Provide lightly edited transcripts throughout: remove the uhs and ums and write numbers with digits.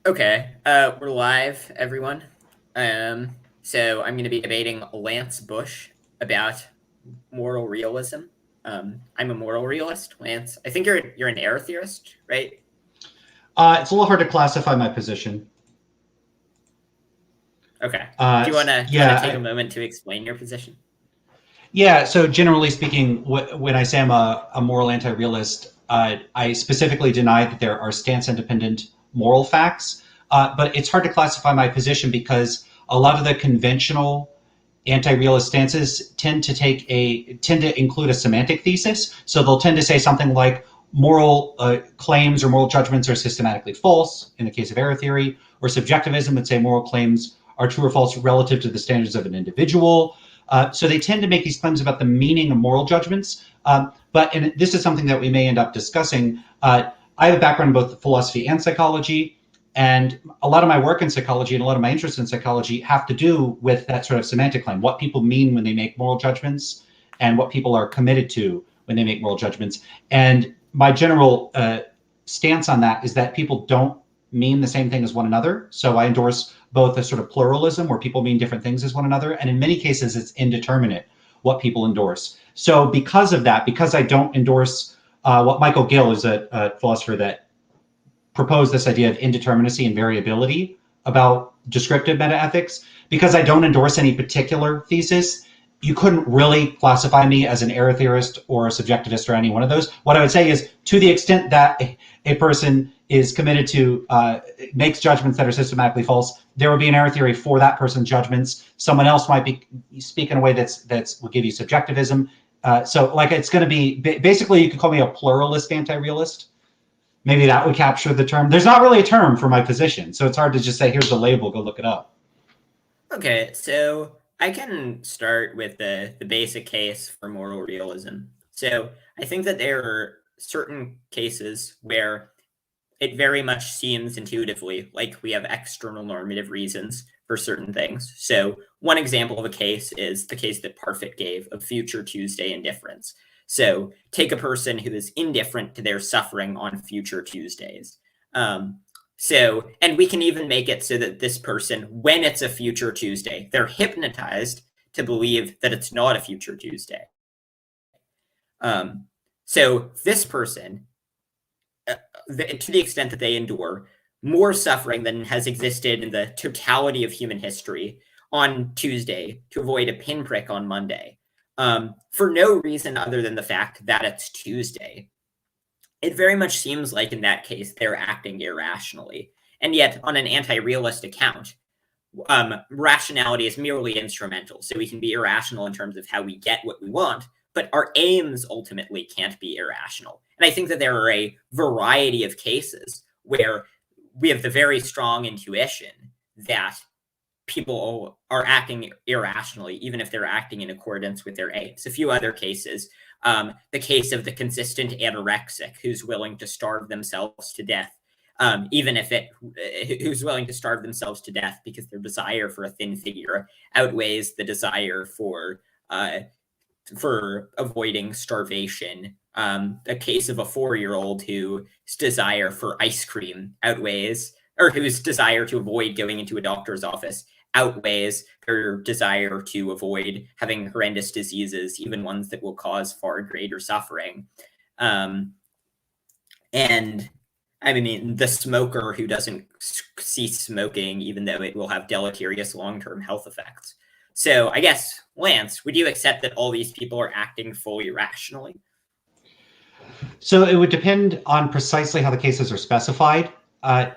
Okay, we're live, everyone. So I'm going to be debating Lance Bush about moral realism. I'm a moral realist, Lance. I think you're an error theorist, right? It's a little hard to classify my position. Okay. Uh, Do you wanna take a yeah, moment to explain your position? yeah. So generally speaking, when I say I'm a moral anti-realist, I specifically deny that there are stance-independent moral facts. But it's hard to classify my position because a lot of the conventional anti-realist stances tend to include a semantic thesis. So they'll tend to say something like moral claims or moral judgments are systematically false in the case of error theory, or subjectivism would say moral claims are true or false relative to the standards of an individual. So they tend to make these claims about the meaning of moral judgments. But and this is something that we may end up discussing. I have a background in both philosophy and psychology, and a lot of my work in psychology and a lot of my interest in psychology have to do with that sort of semantic claim, what people mean when they make moral judgments and what people are committed to when they make moral judgments. And my general stance on that is that people don't mean the same thing as one another. So I endorse both a sort of pluralism where people mean different things as one another. And in many cases, it's indeterminate what people endorse. So because of that, because I don't endorse what Michael Gill is a philosopher that proposed this idea of indeterminacy and variability about descriptive metaethics. Because I don't endorse any particular thesis, you couldn't really classify me as an error theorist or a subjectivist or any one of those. What I would say is, to the extent that a person is committed to makes judgments that are systematically false, there would be an error theory for that person's judgments. Someone else might be speak in a way that's will give you subjectivism. So, like, it's going to be basically, you could call me a pluralist anti-realist. Maybe that would capture the term. There's not really a term for my position, so it's hard to just say, here's the label, go look it up. Okay, so I can start with the basic case for moral realism. So I think that there are certain cases where it very much seems intuitively like we have external normative reasons for certain things. So one example of a case is the case that Parfit gave of future Tuesday indifference. So take a person who is indifferent to their suffering on future Tuesdays. And we can even make it so that this person, when it's a future Tuesday, they're hypnotized to believe that it's not a future Tuesday. So this person, to the extent that they endure more suffering than has existed in the totality of human history on Tuesday to avoid a pinprick on Monday, for no reason other than the fact that it's Tuesday. It very much seems like in that case they're acting irrationally. And yet, on an anti realist account, rationality is merely instrumental. So we can be irrational in terms of how we get what we want, but our aims ultimately can't be irrational. And I think that there are a variety of cases where we have the very strong intuition that people are acting irrationally, even if they're acting in accordance with their aims. A few other cases, the case of the consistent anorexic who's willing to starve themselves to death, even if who's willing to starve themselves to death because their desire for a thin figure outweighs the desire for avoiding starvation. A case of a 4-year-old whose desire for ice cream outweighs, or whose desire to avoid going into a doctor's office outweighs their desire to avoid having horrendous diseases, even ones that will cause far greater suffering. Um, and I mean, the smoker who doesn't cease smoking, even though it will have deleterious long-term health effects. So I guess, Lance, would you accept that all these people are acting fully rationally? So it would depend on precisely how the cases are specified.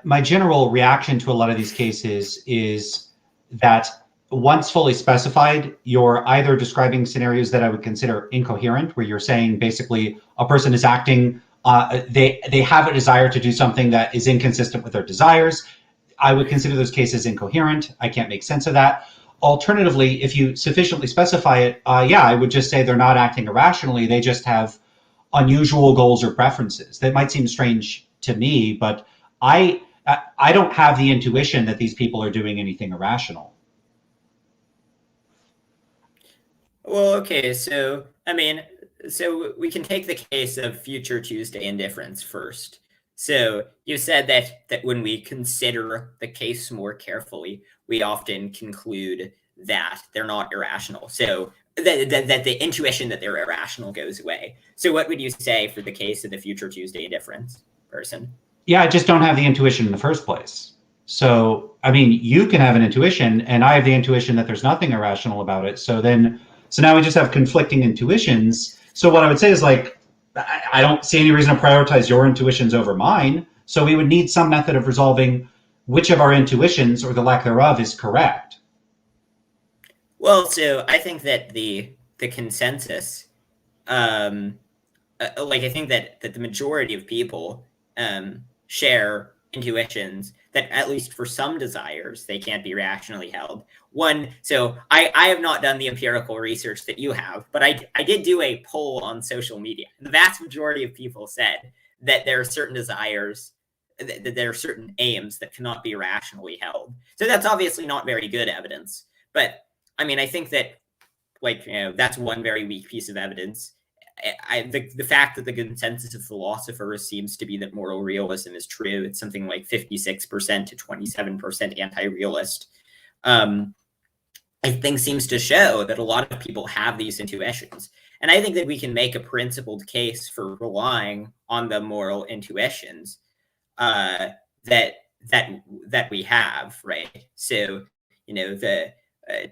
My general reaction to a lot of these cases is that once fully specified, you're either describing scenarios that I would consider incoherent, where you're saying basically a person is acting, they have a desire to do something that is inconsistent with their desires. I would consider those cases incoherent. I can't make sense of that. Alternatively, if you sufficiently specify it, yeah, I would just say they're not acting irrationally. They just have unusual goals or preferences. That might seem strange to me, but I I don't have the intuition that these people are doing anything irrational. Well, okay, so I mean, so we can take the case of future Tuesday indifference first. So you said that when we consider the case more carefully, we often conclude that they're not irrational. So that the intuition that they're irrational goes away. So what would you say for the case of the future Tuesday difference person? Yeah, I just don't have the intuition in the first place. So, I mean, you can have an intuition, and I have the intuition that there's nothing irrational about it. So now we just have conflicting intuitions. So what I would say is like, I don't see any reason to prioritize your intuitions over mine. So we would need some method of resolving which of our intuitions or the lack thereof is correct. Well, so I think that the consensus, I think that the majority of people share intuitions that at least for some desires they can't be rationally held. So I have not done the empirical research that you have, but I did do a poll on social media. The vast majority of people said that there are certain desires, that there are certain aims that cannot be rationally held. So that's obviously not very good evidence. But I mean, I think that that's one very weak piece of evidence. The fact that the consensus of philosophers seems to be that moral realism is true. It's something like 56% to 27% anti-realist. I think seems to show that a lot of people have these intuitions. And I think that we can make a principled case for relying on the moral intuitions that we have, right? So,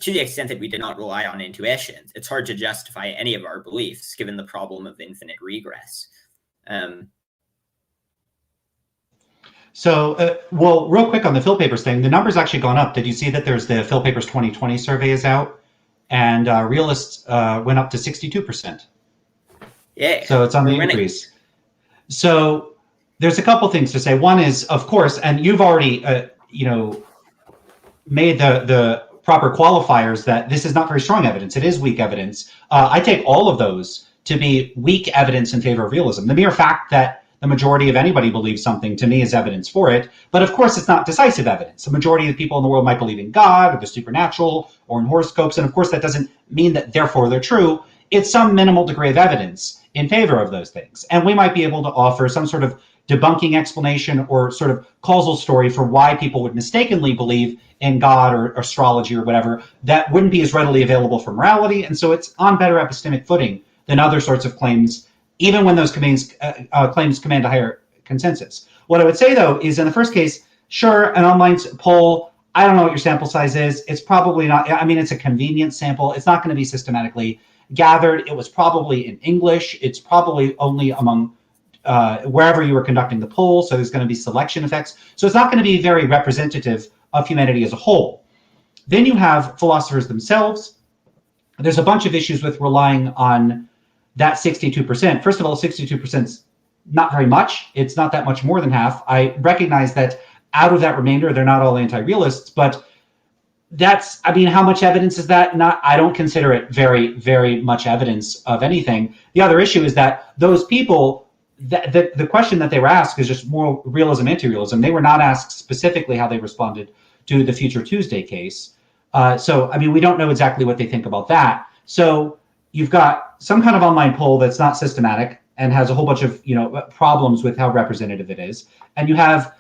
to the extent that we did not rely on intuitions, it's hard to justify any of our beliefs given the problem of infinite regress. Well, real quick on the Phil Papers thing, the number's actually gone up. Did you see that there's the Phil Papers 2020 survey is out, and realists went up to 62%. Yeah. So it's on the increase. So there's a couple things to say. One is, of course, and you've already, made the proper qualifiers that this is not very strong evidence. It is weak evidence. I take all of those to be weak evidence in favor of realism. The mere fact that the majority of anybody believes something, to me, is evidence for it. But of course, it's not decisive evidence. The majority of people in the world might believe in God or the supernatural or in horoscopes. And of course, that doesn't mean that therefore they're true. It's some minimal degree of evidence in favor of those things. And we might be able to offer some sort of debunking explanation or sort of causal story for why people would mistakenly believe in God or astrology or whatever that wouldn't be as readily available for morality. And so it's on better epistemic footing than other sorts of claims, even when those claims command a higher consensus. What I would say, though, is in the first case, sure, an online poll, I don't know what your sample size is. It's probably not, I mean, it's a convenient sample. It's not going to be systematically gathered. It was probably in English. It's probably only among wherever you were conducting the poll. So there's going to be selection effects. So it's not going to be very representative of humanity as a whole. Then you have philosophers themselves. There's a bunch of issues with relying on that 62%. First of all, 62% is not very much. It's not that much more than half. I recognize that out of that remainder, they're not all anti-realists, but that's, I mean, how much evidence is that? I don't consider it very, very much evidence of anything. The other issue is that those people, the question that they were asked is just moral realism, anti-realism. They were not asked specifically how they responded to the Future Tuesday case. So, I mean, we don't know exactly what they think about that. So you've got some kind of online poll that's not systematic and has a whole bunch of, problems with how representative it is. And you have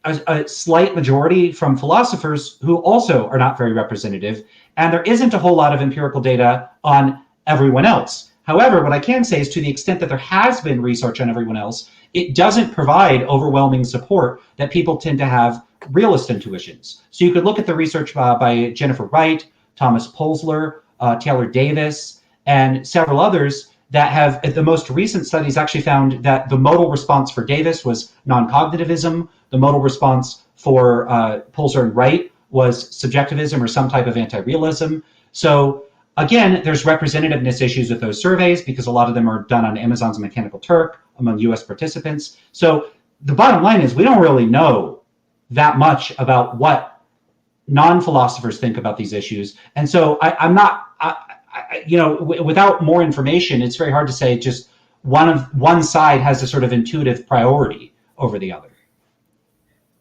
a slight majority from philosophers who also are not very representative. And there isn't a whole lot of empirical data on everyone else. However, what I can say is to the extent that there has been research on everyone else, it doesn't provide overwhelming support that people tend to have realist intuitions. So you could look at the research by Jennifer Wright, Thomas Polzler, Taylor Davis, and several others that have, the most recent studies actually found that the modal response for Davis was non-cognitivism. The modal response for Polzler and Wright was subjectivism or some type of anti-realism. So again, there's representativeness issues with those surveys because a lot of them are done on Amazon's Mechanical Turk among US participants. So the bottom line is we don't really know that much about what non-philosophers think about these issues. And so without more information, it's very hard to say just one side has a sort of intuitive priority over the other.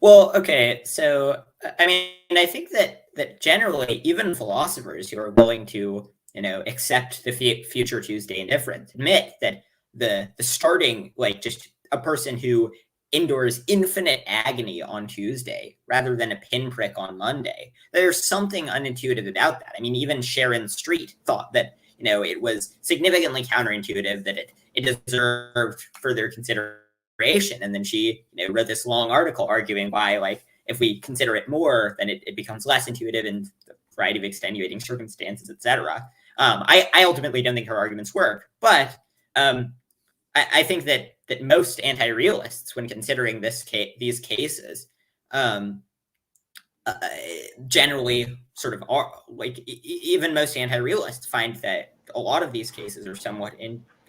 Well, okay. So, I mean, I think that generally, even philosophers who are willing to, accept the Future Tuesday indifference, admit that the starting, just a person who endures infinite agony on Tuesday rather than a pinprick on Monday. There's something unintuitive about that. I mean, even Sharon Street thought that, it was significantly counterintuitive, that it deserved further consideration. And then she, wrote this long article arguing why, like, if we consider it more, then it becomes less intuitive in a variety of extenuating circumstances, etc. I ultimately don't think her arguments work, but I think that most anti-realists, when considering these cases, generally sort of are like, even most anti-realists find that a lot of these cases are somewhat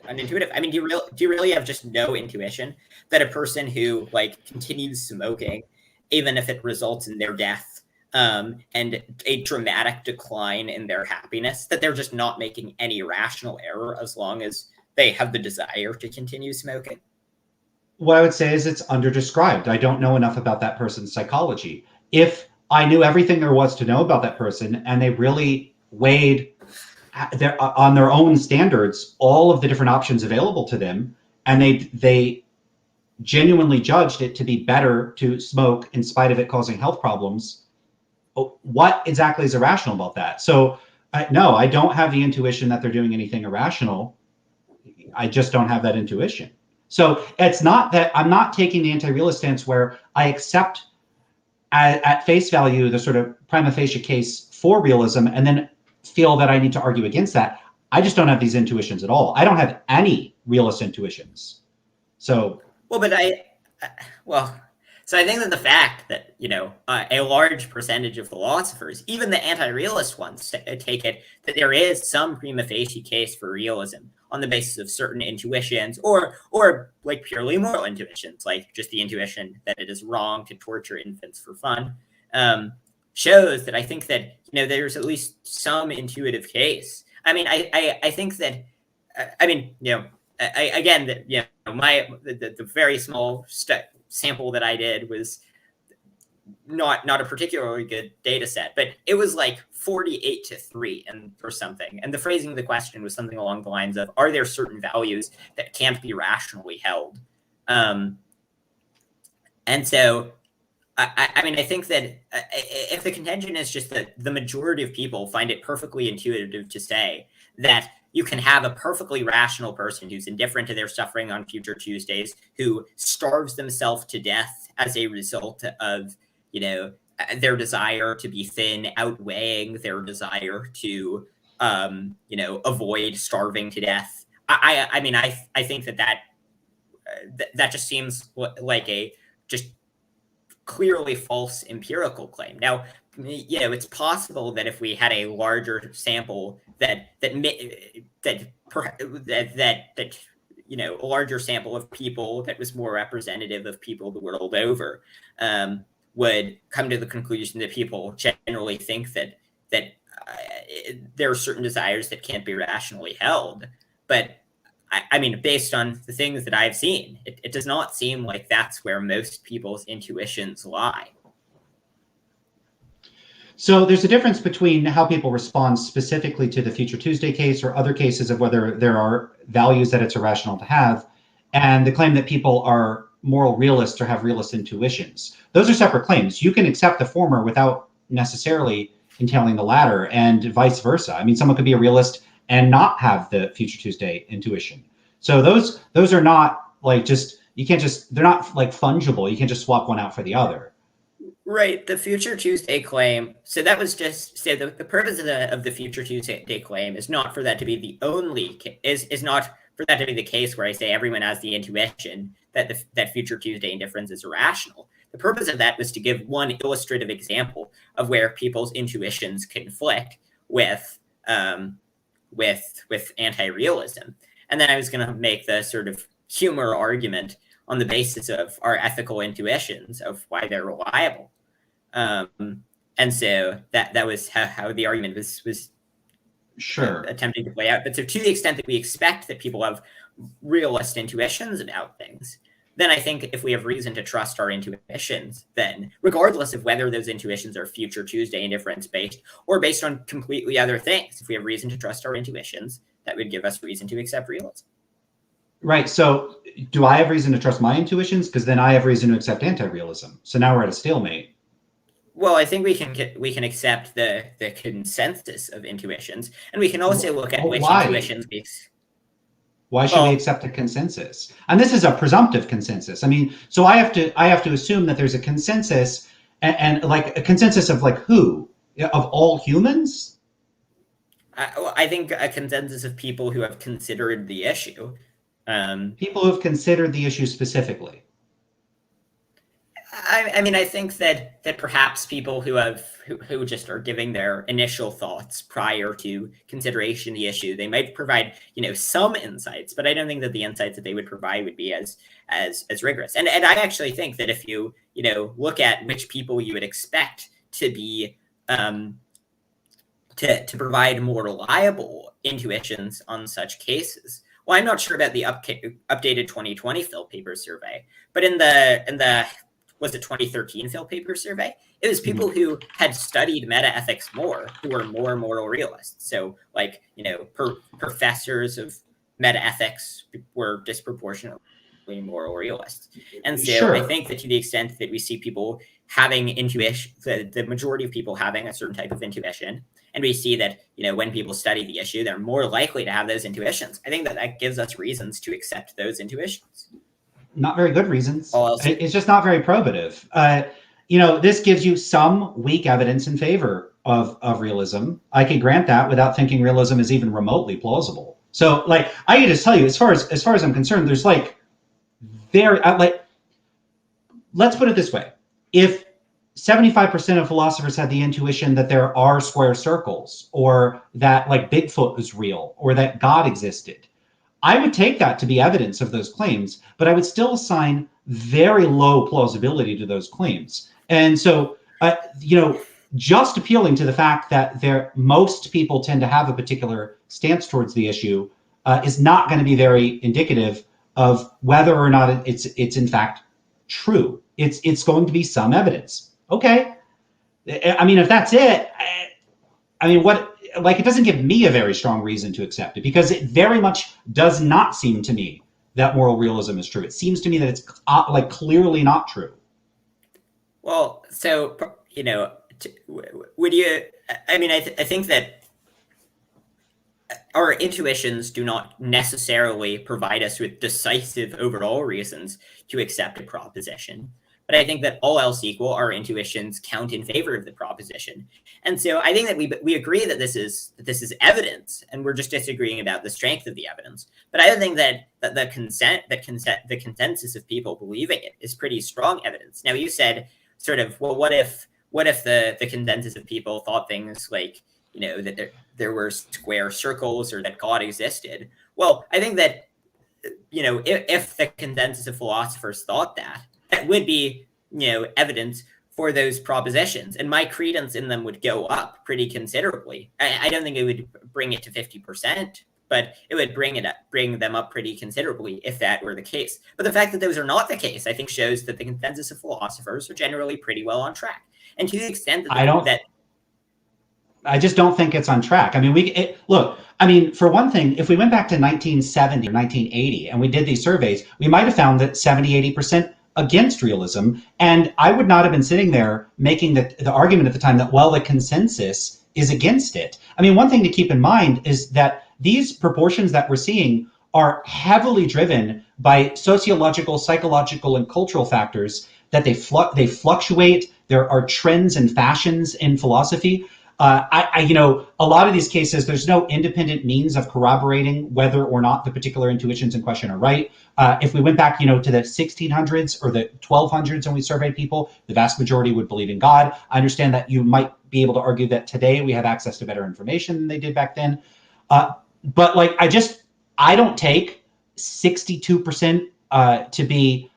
unintuitive. I mean, do you really have just no intuition that a person who like continues smoking, even if it results in their death, and a dramatic decline in their happiness, that they're just not making any rational error as long as they have the desire to continue smoking? What I would say is it's underdescribed. I don't know enough about that person's psychology. If I knew everything there was to know about that person and they really weighed on their own standards all of the different options available to them, and they genuinely judged it to be better to smoke in spite of it causing health problems, what exactly is irrational about that? So no, I don't have the intuition that they're doing anything irrational. I just don't have that intuition. So it's not that I'm not taking the anti-realist stance where I accept at face value the sort of prima facie case for realism and then feel that I need to argue against that. I just don't have these intuitions at all. I don't have any realist intuitions. So so I think that the fact that, a large percentage of philosophers, even the anti-realist ones, take it that there is some prima facie case for realism on the basis of certain intuitions, or like purely moral intuitions, like just the intuition that it is wrong to torture infants for fun, shows that I think that, there's at least some intuitive case. I mean, I think that, again, that, the very small sample that I did was not a particularly good data set, but it was like 48-3 or something. And the phrasing of the question was something along the lines of, are there certain values that can't be rationally held? And so, I think that if the contention is just that the majority of people find it perfectly intuitive to say that you can have a perfectly rational person who's indifferent to their suffering on future Tuesdays, who starves themselves to death as a result of, their desire to be thin outweighing their desire to, avoid starving to death. I think that just seems like a just clearly false empirical claim. Now, it's possible that if we had a larger sample that a larger sample of people that was more representative of people the world over, would come to the conclusion that people generally think that there are certain desires that can't be rationally held. But based on the things that I've seen, it does not seem like that's where most people's intuitions lie. So there's a difference between how people respond specifically to the Future Tuesday case or other cases of whether there are values that it's irrational to have, and the claim that people are moral realists or have realist intuitions. Those are separate claims. You can accept the former without necessarily entailing the latter, and vice versa. I mean, someone could be a realist and not have the Future Tuesday intuition. So those are not like they're not like fungible. You can't just swap one out for the other. Right, the Future Tuesday claim. So that was just the purpose of the Future Tuesday claim is not for that to be the only is not for that to be the case where I say everyone has the intuition that that Future Tuesday indifference is irrational. The purpose of that was to give one illustrative example of where people's intuitions conflict with anti-realism, and then I was going to make the sort of humor argument on the basis of our ethical intuitions of why they're reliable. And so that was how the argument was sure attempting to play out. But so to the extent that we expect that people have realist intuitions about things, then I think if we have reason to trust our intuitions, then regardless of whether those intuitions are Future Tuesday indifference based or based on completely other things, if we have reason to trust our intuitions, that would give us reason to accept realism. Right. So do I have reason to trust my intuitions? Because then I have reason to accept anti-realism. So now we're at a stalemate. Well, I think we can accept the consensus of intuitions, and we can also look at which Why? intuitions Why should we well, accept a consensus? And this is a presumptive consensus. I mean, so I have to assume that there's a consensus, and like a consensus of like who? Of all humans? I think a consensus of people who have considered the issue. Um, People who have considered the issue specifically. I mean, I think that perhaps people who just are giving their initial thoughts prior to consideration of the issue, they might provide some insights, but I don't think that the insights that they would provide would be as rigorous. And I actually think that if you look at which people you would expect to be to provide more reliable intuitions on such cases. Well, I'm not sure about the updated 2020 Phil Paper survey, but in the was it 2013 Phil Paper survey? It was people who had studied meta ethics more who were more moral realists. So, like professors of meta ethics were disproportionately moral realists. And so, I Sure. think that to the extent that we see people having intuition, the majority of people having a certain type of intuition, and we see that when people study the issue, they're more likely to have those intuitions. I think that gives us reasons to accept those intuitions. Not very good reasons. All else It's just not very probative. This gives you some weak evidence in favor of realism. I can grant that without thinking realism is even remotely plausible. So, like, I can just tell you, as far as I'm concerned, there's like very like, let's put it this way: if 75% of philosophers had the intuition that there are square circles, or that like Bigfoot is real, or that God existed, I would take that to be evidence of those claims, but I would still assign very low plausibility to those claims. And so, just appealing to the fact that most people tend to have a particular stance towards the issue is not going to be very indicative of whether or not it's in fact true. It's going to be some evidence. Okay. I mean, if that's it, I mean, what? Like, it doesn't give me a very strong reason to accept it, because it very much does not seem to me that moral realism is true. It seems to me that it's like clearly not true. Well, so would you? I mean, I think that our intuitions do not necessarily provide us with decisive overall reasons to accept a proposition. But I think that all else equal, our intuitions count in favor of the proposition. And so I think that we agree that this is evidence, and we're just disagreeing about the strength of the evidence. But I don't think that the consensus of people believing it is pretty strong evidence. Now, you said sort of, well, what if the consensus of people thought things like that there were square circles, or that God existed? Well, I think that if the consensus of philosophers thought that would be evidence for those propositions, and my credence in them would go up pretty considerably. I don't think it would bring it to 50%, but it would bring them up pretty considerably if that were the case. But the fact that those are not the case, I think, shows that the consensus of philosophers are generally pretty well on track. And to the extent that I just don't think it's on track. I mean, look. I mean, for one thing, if we went back to 1970 or 1980 and we did these surveys, we might have found that 70-80% against realism, and I would not have been sitting there making the argument at the time that, well, the consensus is against it. I mean, one thing to keep in mind is that these proportions that we're seeing are heavily driven by sociological, psychological, and cultural factors, that they fluctuate. There are trends and fashions in philosophy. A lot of these cases, there's no independent means of corroborating whether or not the particular intuitions in question are right. If we went back, to the 1600s or the 1200s and we surveyed people, the vast majority would believe in God. I understand that you might be able to argue that today we have access to better information than they did back then. But like, I don't take 62% to be.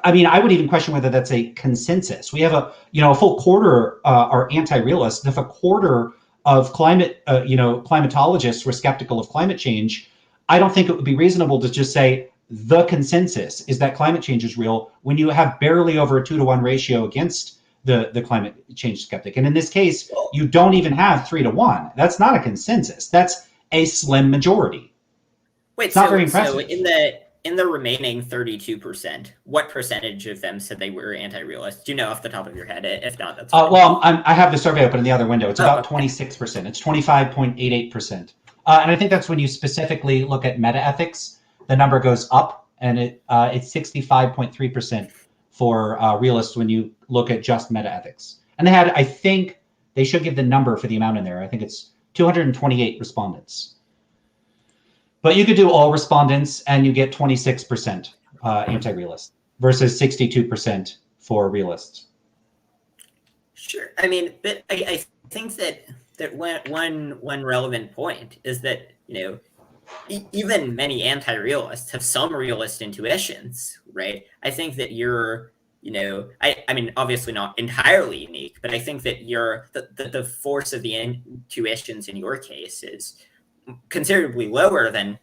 I mean, I would even question whether that's a consensus. We have a full quarter are anti-realists. If a quarter of climatologists were skeptical of climate change, I don't think it would be reasonable to just say the consensus is that climate change is real when you have barely over a 2-to-1 ratio against the climate change skeptic. And in this case, you don't even have 3-to-1. That's not a consensus. That's a slim majority. Wait, it's not very impressive. So in the remaining 32%, what percentage of them said they were anti-realist? Do you know off the top of your head? If not, that's fine. Well, I have the survey open in the other window. It's about okay. 26%. It's 25.88%. And I think that's when you specifically look at meta-ethics, the number goes up, and it's 65.3% for realists when you look at just meta-ethics. And I think they should give the number for the amount in there. I think it's 228 respondents. But you could do all respondents and you get 26% anti-realist versus 62% for realists. Sure. I mean, but I think that one relevant point is that, even many anti-realists have some realist intuitions, right? I think that you're, I mean, obviously not entirely unique, but I think that the force of the intuitions in your case is considerably lower than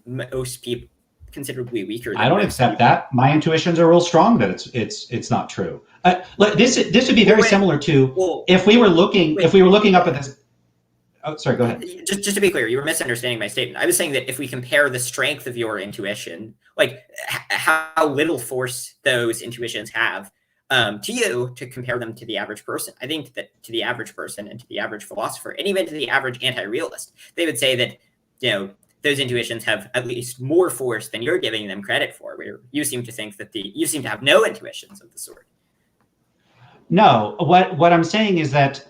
most people, considerably weaker. I don't accept that. My intuitions are real strong that it's not true. This would be very similar to if we were looking up at this. Oh, sorry. Go ahead. Just to be clear, you were misunderstanding my statement. I was saying that if we compare the strength of your intuition, like how little force those intuitions have, to you, to compare them to the average person, I think that to the average person and to the average philosopher, and even to the average anti-realist, they would say that those intuitions have at least more force than you're giving them credit for. Where you seem to think that you seem to have no intuitions of the sort. No, what I'm saying is that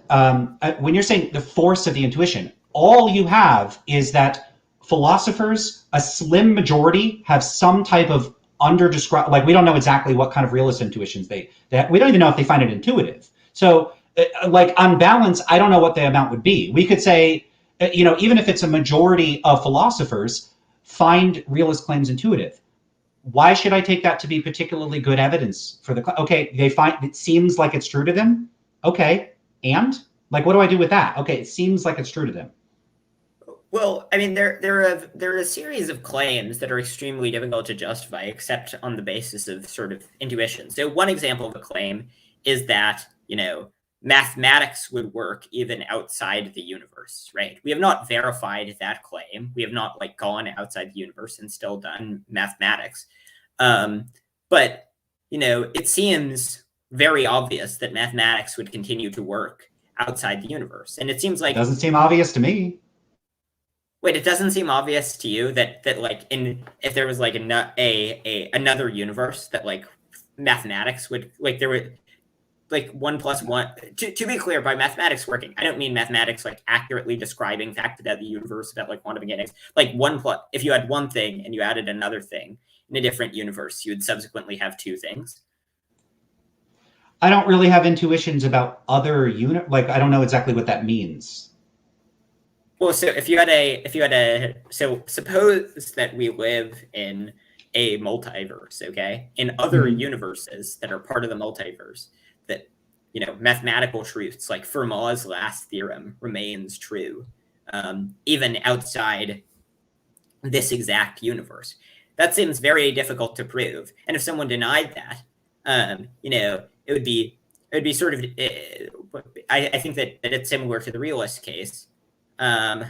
when you're saying the force of the intuition, all you have is that philosophers, a slim majority, have some type of under-described, like we don't know exactly what kind of realist intuitions we don't even know if they find it intuitive. So like on balance, I don't know what the amount would be. We could say, even if it's a majority of philosophers find realist claims intuitive, why should I take that to be particularly good evidence for okay, they find it seems like it's true to them. Okay. And like, what do I do with that? Okay. It seems like it's true to them. Well, I mean, there are a series of claims that are extremely difficult to justify, except on the basis of sort of intuition. So one example of a claim is that, mathematics would work even outside the universe, right? We have not verified that claim. We have not gone outside the universe and still done mathematics. But, it seems very obvious that mathematics would continue to work outside the universe. And it seems like... It doesn't seem obvious to me. Wait, it doesn't seem obvious to you that if there was another universe that mathematics would there would 1 + 1. To be clear, by mathematics working, I don't mean mathematics accurately describing facts about the universe, about quantum mechanics. If you had one thing and you added another thing in a different universe, you would subsequently have two things. I don't really have intuitions about other I don't know exactly what that means. Well, so so suppose that we live in a multiverse, okay? In other universes that are part of the multiverse, that, mathematical truths like Fermat's last theorem remains true, even outside this exact universe. That seems very difficult to prove. And if someone denied that, it would be sort of, I think that it's similar to the realist case. That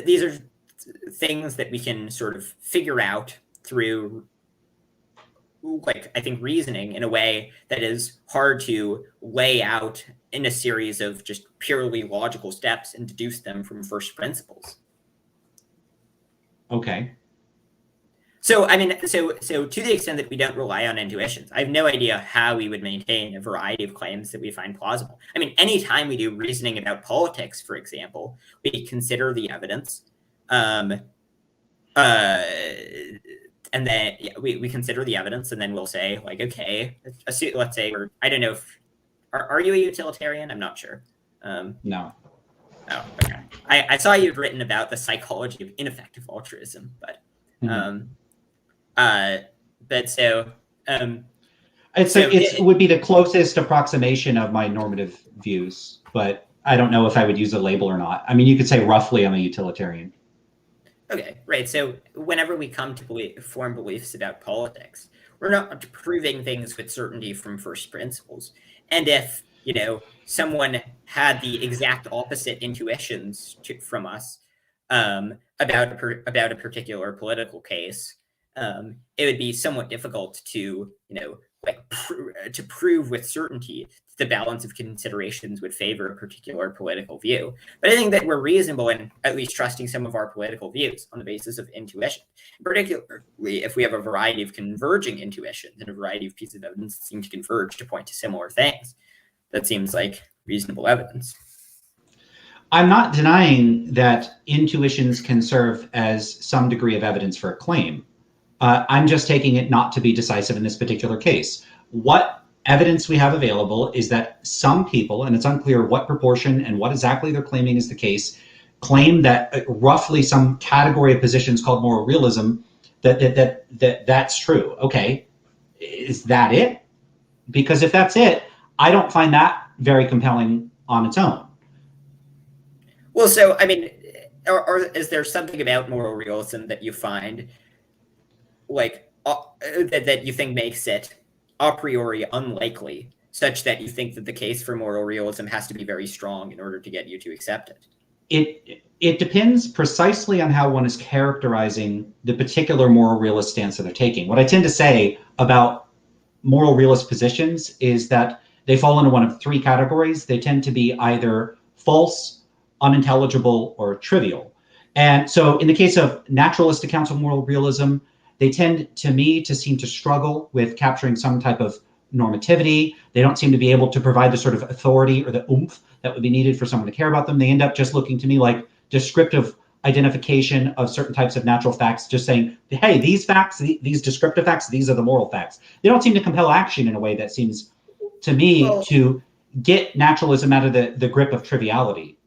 these are things that we can sort of figure out through, I think, reasoning in a way that is hard to lay out in a series of just purely logical steps and deduce them from first principles. Okay. So, I mean, so to the extent that we don't rely on intuitions, I have no idea how we would maintain a variety of claims that we find plausible. I mean, anytime we do reasoning about politics, for example, we consider the evidence, and then we consider the evidence, and then we'll say, okay, let's say I don't know if, are you a utilitarian? I'm not sure. No. Oh, okay. I saw you'd written about the psychology of ineffective altruism, but it would be the closest approximation of my normative views, but I don't know if I would use a label or not. I mean, you could say roughly I'm a utilitarian. Okay, right. So whenever we come to form beliefs about politics, we're not proving things with certainty from first principles. And if, someone had the exact opposite intuitions from us, about a particular political case, it would be somewhat difficult to to prove with certainty the balance of considerations would favor a particular political view. But I think that we're reasonable in at least trusting some of our political views on the basis of intuition, particularly if we have a variety of converging intuitions and a variety of pieces of evidence that seem to converge to point to similar things. That seems like reasonable evidence. I'm not denying that intuitions can serve as some degree of evidence for a claim. I'm just taking it not to be decisive in this particular case. What evidence we have available is that some people, and it's unclear what proportion and what exactly they're claiming is the case, claim that roughly some category of positions called moral realism, that's true. Okay, is that it? Because if that's it, I don't find that very compelling on its own. Well, so, I mean, or is there something about moral realism that you find that you think makes it a priori unlikely, such that you think that the case for moral realism has to be very strong in order to get you to accept it? It depends precisely on how one is characterizing the particular moral realist stance that they're taking. What I tend to say about moral realist positions is that they fall into one of three categories. They tend to be either false, unintelligible, or trivial. And so in the case of naturalist accounts of moral realism, they tend to me to seem to struggle with capturing some type of normativity. They don't seem to be able to provide the sort of authority or the oomph that would be needed for someone to care about them. They end up just looking to me like descriptive identification of certain types of natural facts, just saying, hey, these facts, these descriptive facts, these are the moral facts. They don't seem to compel action in a way that seems to me to get naturalism out of the grip of triviality.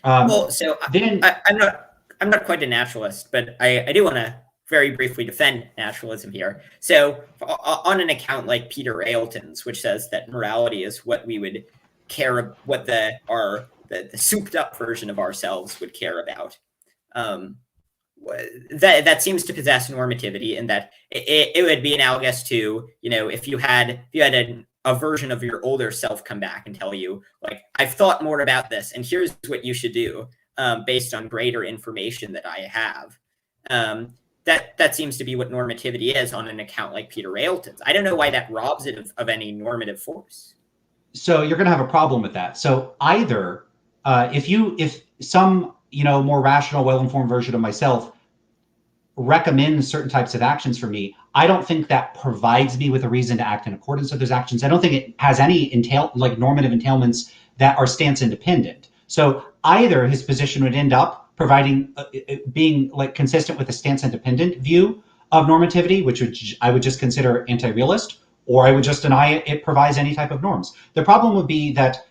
I'm not quite a naturalist, but I do want to very briefly defend naturalism here. So on an account like Peter Ailton's, which says that morality is what we would care, what the souped up version of ourselves would care about, that seems to possess normativity, in that it would be analogous to, if you had a version of your older self come back and tell you, like, I've thought more about this and here's what you should do, based on greater information that I have. That seems to be what normativity is on an account like Peter Ailton's. I don't know why that robs it of any normative force. So you're going to have a problem with that. So either if some more rational, well-informed version of myself recommends certain types of actions for me, I don't think that provides me with a reason to act in accordance with those actions. I don't think it has any normative entailments that are stance independent. So either his position would end up providing, being like consistent with a stance independent view of normativity, which I would just consider anti-realist, or I would just deny it provides any type of norms. The problem would be that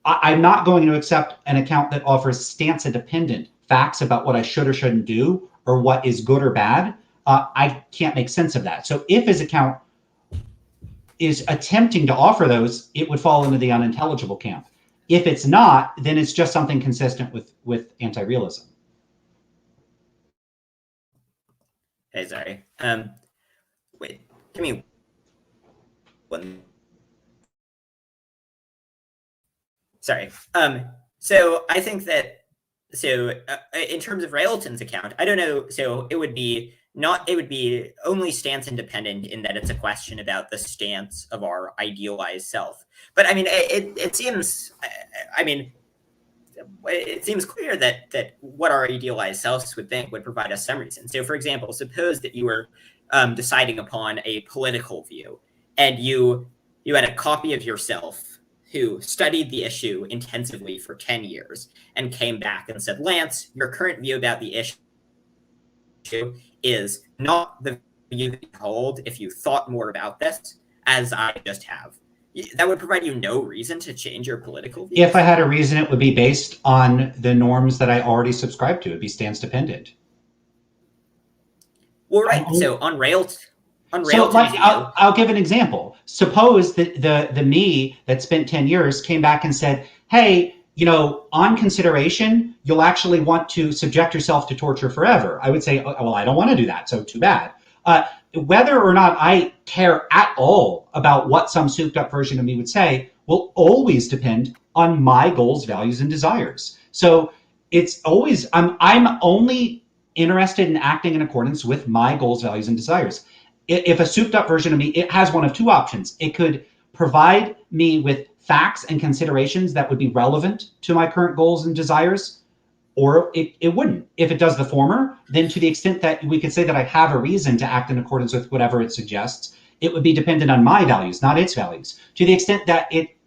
I'm not going to accept an account that offers stance independent facts about what I should or shouldn't do, or what is good or bad. I can't make sense of that. So if his account is attempting to offer those, it would fall into the unintelligible camp. If it's not, then it's just something consistent with anti-realism. Hey, sorry. Wait, give me one. Sorry. So I think that, in terms of Railton's account, I don't know. So it would be only stance independent, in that it's a question about the stance of our idealized self. But I mean, it seems clear that what our idealized selves would think would provide us some reason. So, for example, suppose that you were deciding upon a political view, and you had a copy of yourself who studied the issue intensively for 10 years and came back and said, Lance, your current view about the issue is not the view that you hold if you thought more about this, as I just have. That would provide you no reason to change your political views. If I had a reason, it would be based on the norms that I already subscribe to. It'd be stance dependent. Well, right. So on Railton's I'll give an example. Suppose that the me that spent 10 years came back and said, hey, on consideration, you'll actually want to subject yourself to torture forever. I would say, well, I don't want to do that, so too bad. Whether or not I care at all about what some souped up version of me would say will always depend on my goals, values, and desires. So it's always, I'm only interested in acting in accordance with my goals, values, and desires. If a souped up version of me, it has one of two options. It could provide me with facts and considerations that would be relevant to my current goals and desires, or it wouldn't. If it does the former, then to the extent that we could say that I have a reason to act in accordance with whatever it suggests, it would be dependent on my values, not its values. To the extent that it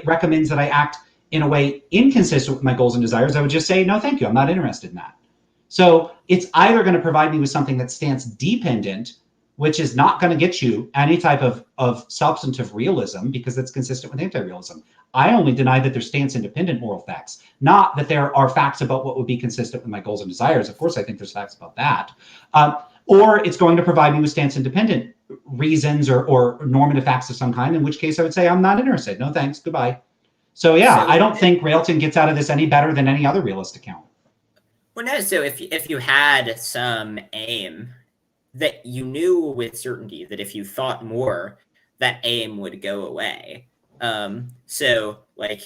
recommends that I act in a way inconsistent with my goals and desires, I would just say, no, thank you, I'm not interested in that. So it's either going to provide me with something that stance dependent, which is not going to get you any type of substantive realism because it's consistent with anti-realism. I only deny that there's stance independent moral facts, not that there are facts about what would be consistent with my goals and desires. Of course, I think there's facts about that. Or it's going to provide me with stance independent reasons or normative facts of some kind, in which case I would say, I'm not interested. No, thanks. Goodbye. So yeah, I don't think Railton gets out of this any better than any other realist account. Well, no, so if you had some aim that you knew with certainty that if you thought more, that aim would go away. So like,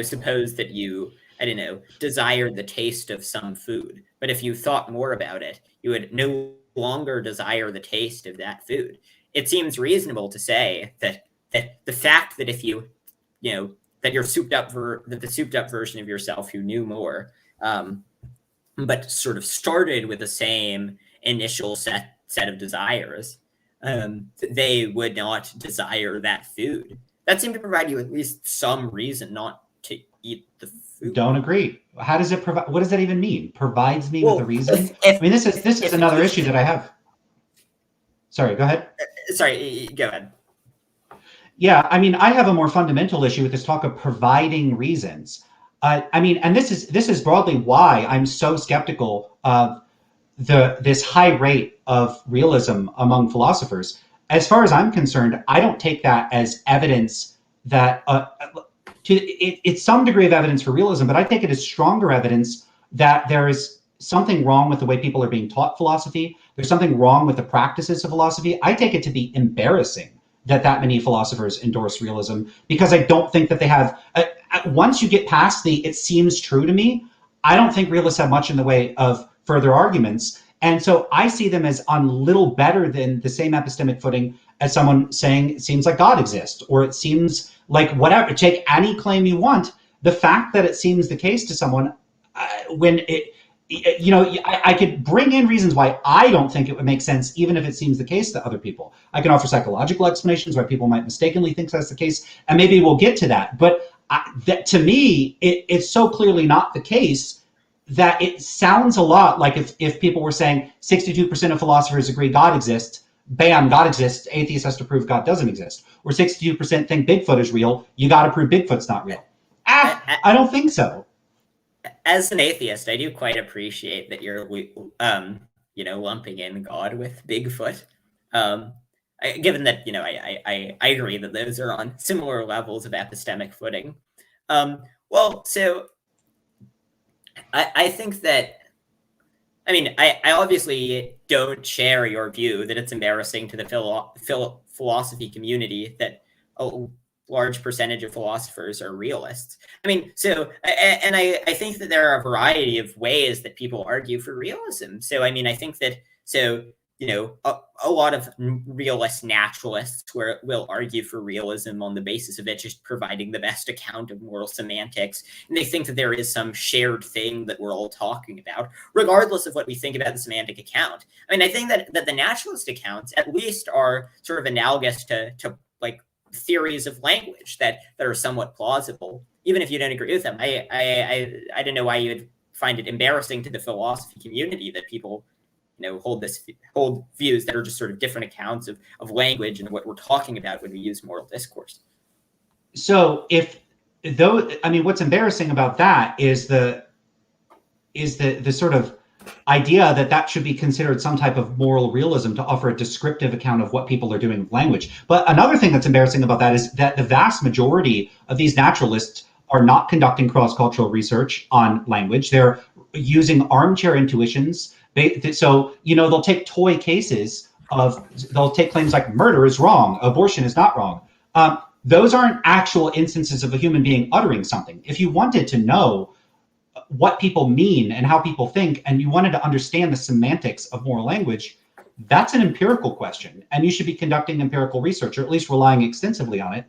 suppose that you, I don't know, desired the taste of some food, but if you thought more about it, you would no longer desire the taste of that food. It seems reasonable to say that the fact that if you, that you're that the souped up version of yourself who knew more, but sort of started with the same initial set of desires, they would not desire that food. That seemed to provide you at least some reason not to eat the food. Don't agree. How does it provide? What does that even mean? Provides me with a reason? I mean, this is another issue that I have. Sorry, go ahead. Sorry, go ahead. Yeah, I mean, I have a more fundamental issue with this talk of providing reasons. I mean, and this is broadly why I'm so skeptical of this high rate of realism among philosophers. As far as I'm concerned, I don't take that as evidence that it's some degree of evidence for realism, but I take it as stronger evidence that there is something wrong with the way people are being taught philosophy. There's something wrong with the practices of philosophy. I take it to be embarrassing that many philosophers endorse realism, because I don't think that they have, once you get past the it seems true to me, I don't think realists have much in the way of further arguments. And so I see them as on little better than the same epistemic footing as someone saying it seems like God exists, or it seems like whatever. Take any claim you want. The fact that it seems the case to someone, I could bring in reasons why I don't think it would make sense, even if it seems the case to other people. I can offer psychological explanations why people might mistakenly think that's the case, and maybe we'll get to that. But that, to me, it's so clearly not the case that it sounds a lot like if people were saying 62% of philosophers agree God exists, bam, God exists, atheist has to prove God doesn't exist. Or 62% think Bigfoot is real, you got to prove Bigfoot's not real. I don't think so. As an atheist, I do quite appreciate that you're, lumping in God with Bigfoot. Given that, I agree that those are on similar levels of epistemic footing. So I think that, I obviously don't share your view that it's embarrassing to the philosophy community that a large percentage of philosophers are realists. I think that there are a variety of ways that people argue for realism. So, I think that, a lot of realist naturalists will argue for realism on the basis of it just providing the best account of moral semantics. And they think that there is some shared thing that we're all talking about, regardless of what we think about the semantic account. I think that the naturalist accounts at least are sort of analogous to like theories of language that are somewhat plausible, even if you don't agree with them. I don't know why you would find it embarrassing to the philosophy community that people hold views that are just sort of different accounts of language and what we're talking about when we use moral discourse. So what's embarrassing about that is the sort of idea that should be considered some type of moral realism to offer a descriptive account of what people are doing with language. But another thing that's embarrassing about that is that the vast majority of these naturalists are not conducting cross-cultural research on language. They're using armchair intuitions. So, they'll take toy cases they'll take claims like murder is wrong, abortion is not wrong. Those aren't actual instances of a human being uttering something. If you wanted to know what people mean and how people think, and you wanted to understand the semantics of moral language, that's an empirical question, and you should be conducting empirical research, or at least relying extensively on it.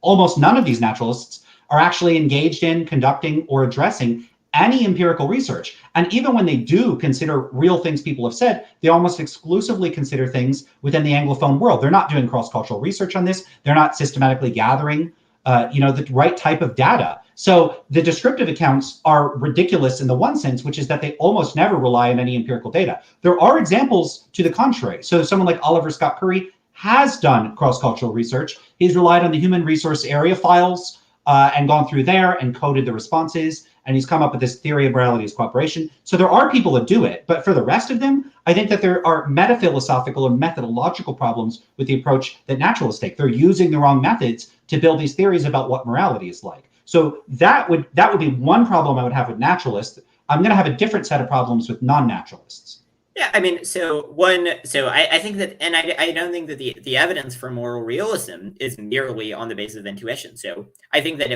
Almost none of these naturalists are actually engaged in conducting or addressing any empirical research. And even when they do consider real things people have said, they almost exclusively consider things within the Anglophone world. They're not doing cross-cultural research on this. They're not systematically gathering the right type of data. So the descriptive accounts are ridiculous in the one sense, which is that they almost never rely on any empirical data. There are examples to the contrary. So someone like Oliver Scott Curry has done cross-cultural research. He's relied on the human resource area files and gone through there and coded the responses. And he's come up with this theory of morality as cooperation. So there are people that do it. But for the rest of them, I think that there are metaphilosophical or methodological problems with the approach that naturalists take. They're using the wrong methods to build these theories about what morality is like. So that would be one problem I would have with naturalists. I'm going to have a different set of problems with non-naturalists. Yeah, I mean, I think that, and I don't think that the evidence for moral realism is merely on the basis of intuition. So I think that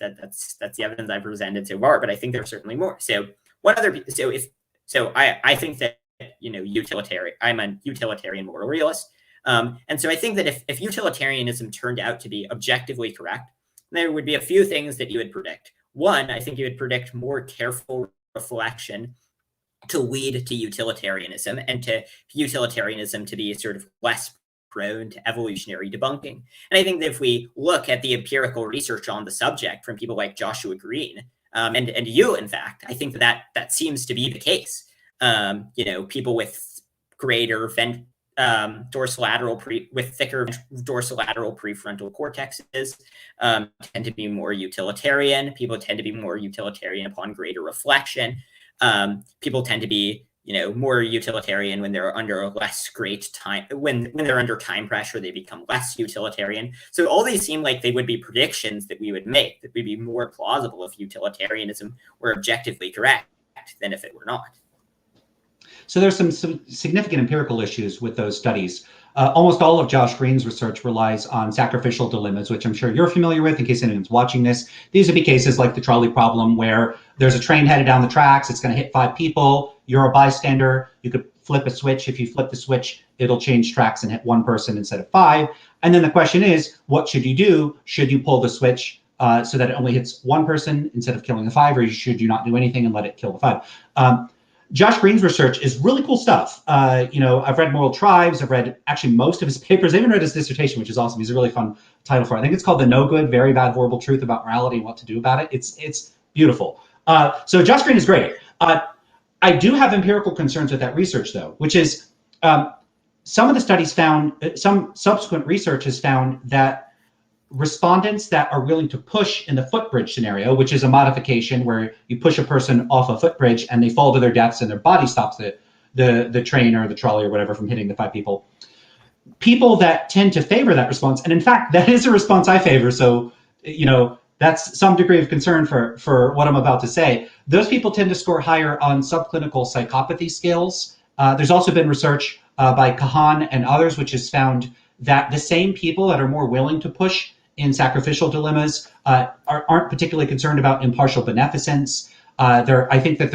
that's the evidence I presented so far, but I think there are certainly more. So I think that, I'm a utilitarian moral realist. And so I think that if utilitarianism turned out to be objectively correct, there would be a few things that you would predict. One, I think you would predict more careful reflection to lead to utilitarianism, and to utilitarianism to be sort of less prone to evolutionary debunking. And I think that if we look at the empirical research on the subject from people like Joshua Green, and you, in fact, I think that seems to be the case. People with greater with thicker dorsolateral prefrontal cortexes tend to be more utilitarian. People tend to be more utilitarian upon greater reflection. People tend to be, more utilitarian when they're under less great time. When they're under time pressure, they become less utilitarian. So all these seem like they would be predictions that we would make, that would be more plausible if utilitarianism were objectively correct than if it were not. So there's some significant empirical issues with those studies. Almost all of Josh Green's research relies on sacrificial dilemmas, which I'm sure you're familiar with in case anyone's watching this. These would be cases like the trolley problem, where there's a train headed down the tracks, it's going to hit 5 people, you're a bystander, you could flip a switch. If you flip the switch, it'll change tracks and hit 1 person instead of 5. And then the question is, what should you do? Should you pull the switch so that it only hits 1 person instead of killing the 5, or should you not do anything and let it kill the 5? Josh Green's research is really cool stuff. I've read Moral Tribes. I've read actually most of his papers. I even read his dissertation, which is awesome. He's a really fun title for it. I think it's called The No Good, Very Bad, Horrible Truth About Morality and What to Do About It. It's beautiful. So Josh Green is great. I do have empirical concerns with that research, though, which is some of the studies found, some subsequent research has found that respondents that are willing to push in the footbridge scenario, which is a modification where you push a person off a footbridge and they fall to their deaths and their body stops the train or the trolley or whatever from hitting the 5 people. People that tend to favor that response, and in fact, that is a response I favor. So, that's some degree of concern for what I'm about to say. Those people tend to score higher on subclinical psychopathy scales. There's also been research by Kahan and others, which has found that the same people that are more willing to push in sacrificial dilemmas aren't particularly concerned about impartial beneficence. I think that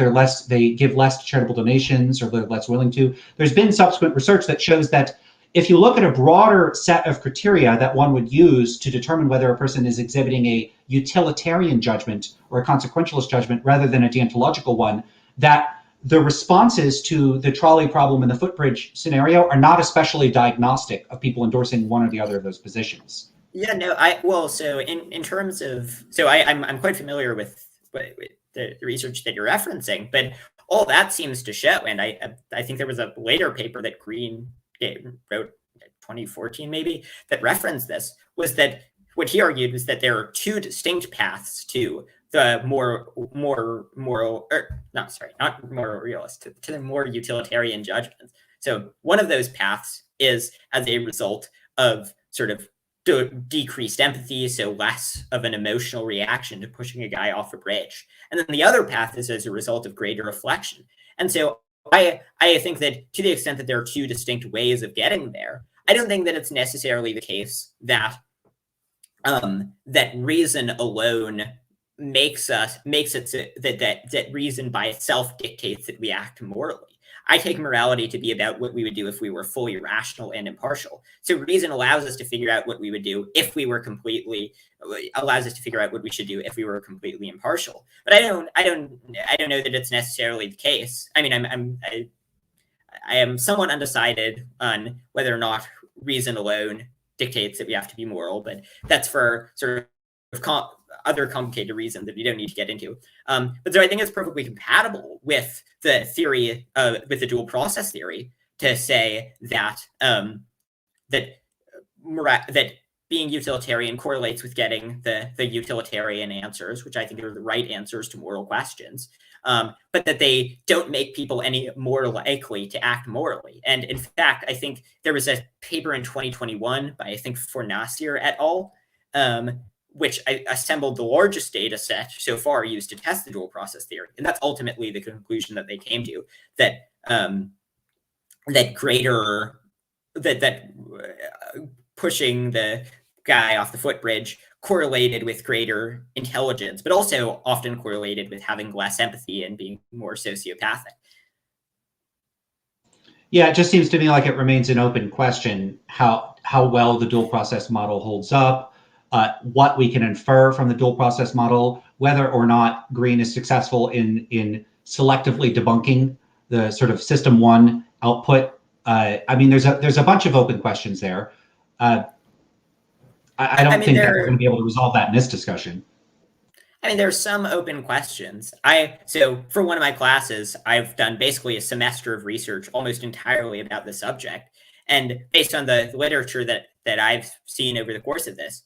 they give less to charitable donations, or they're less willing to. There's been subsequent research that shows that if you look at a broader set of criteria that one would use to determine whether a person is exhibiting a utilitarian judgment or a consequentialist judgment rather than a deontological one, that the responses to the trolley problem and the footbridge scenario are not especially diagnostic of people endorsing one or the other of those positions. Yeah, no, so in terms of, I'm quite familiar with the research that you're referencing, but all that seems to show, and I think there was a later paper that Green wrote, 2014 maybe, that referenced this, was that what he argued was that there are 2 distinct paths to the not moral realist, to the more utilitarian judgments. So one of those paths is as a result of sort of decreased empathy, so less of an emotional reaction to pushing a guy off a bridge. And then the other path is as a result of greater reflection. And so I think that to the extent that there are 2 distinct ways of getting there, I don't think that it's necessarily the case that that reason alone makes it so that reason by itself dictates that we act morally. I take morality to be about what we would do if we were fully rational and impartial. So reason allows us to figure out what we would do if we were allows us to figure out what we should do if we were completely impartial. But I don't know that it's necessarily the case. I mean, I am somewhat undecided on whether or not reason alone dictates that we have to be moral, but that's for sort of other complicated reasons that we don't need to get into. But so I think it's perfectly compatible with the theory, with the dual process theory, to say that that being utilitarian correlates with getting the utilitarian answers, which I think are the right answers to moral questions, but that they don't make people any more likely to act morally. And in fact, I think there was a paper in 2021 by, I think, Fornacier et al., which assembled the largest data set so far used to test the dual process theory. And that's ultimately the conclusion that they came to, that pushing the guy off the footbridge correlated with greater intelligence, but also often correlated with having less empathy and being more sociopathic. Yeah, it just seems to me like it remains an open question how well the dual process model holds up, what we can infer from the dual process model, whether or not Green is successful in selectively debunking the sort of system one output. I mean, there's a bunch of open questions there. I don't think that we're going to be able to resolve that in this discussion. I mean, there's some open questions. So for one of my classes, I've done basically a semester of research almost entirely about the subject. And based on the literature that I've seen over the course of this,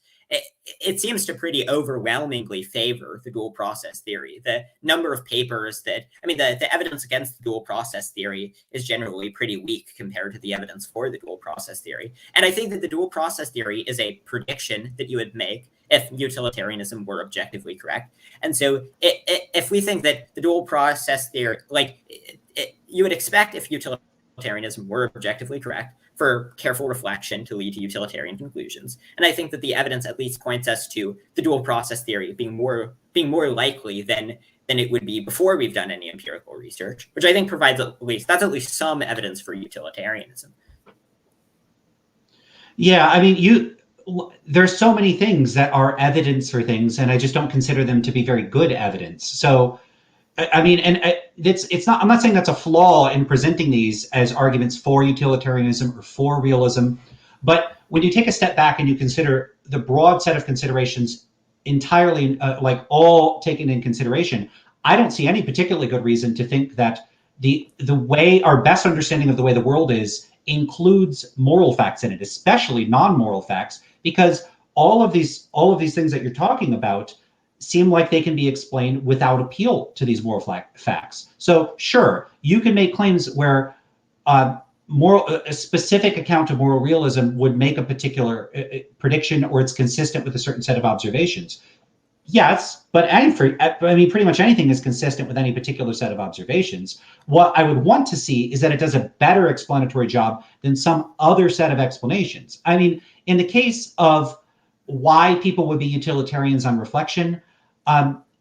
it seems to pretty overwhelmingly favor the dual process theory. The number of papers the evidence against the dual process theory is generally pretty weak compared to the evidence for the dual process theory. And I think that the dual process theory is a prediction that you would make if utilitarianism were objectively correct. And so if we think that the dual process theory, you would expect if utilitarianism were objectively correct, for careful reflection to lead to utilitarian conclusions. And I think that the evidence at least points us to the dual process theory being more likely than it would be before we've done any empirical research, which I think provides at least some evidence for utilitarianism. Yeah, I mean, there's so many things that are evidence for things, and I just don't consider them to be very good evidence. So I mean, and it's not, I'm not saying that's a flaw in presenting these as arguments for utilitarianism or for realism, but when you take a step back and you consider the broad set of considerations entirely, all taken in consideration, I don't see any particularly good reason to think that the way our best understanding of the way the world is includes moral facts in it, especially non-moral facts, because all of these things that you're talking about seem like they can be explained without appeal to these moral facts. So sure, you can make claims where a specific account of moral realism would make a particular prediction, or it's consistent with a certain set of observations. Yes, but pretty much anything is consistent with any particular set of observations. What I would want to see is that it does a better explanatory job than some other set of explanations. I mean, in the case of why people would be utilitarians on reflection,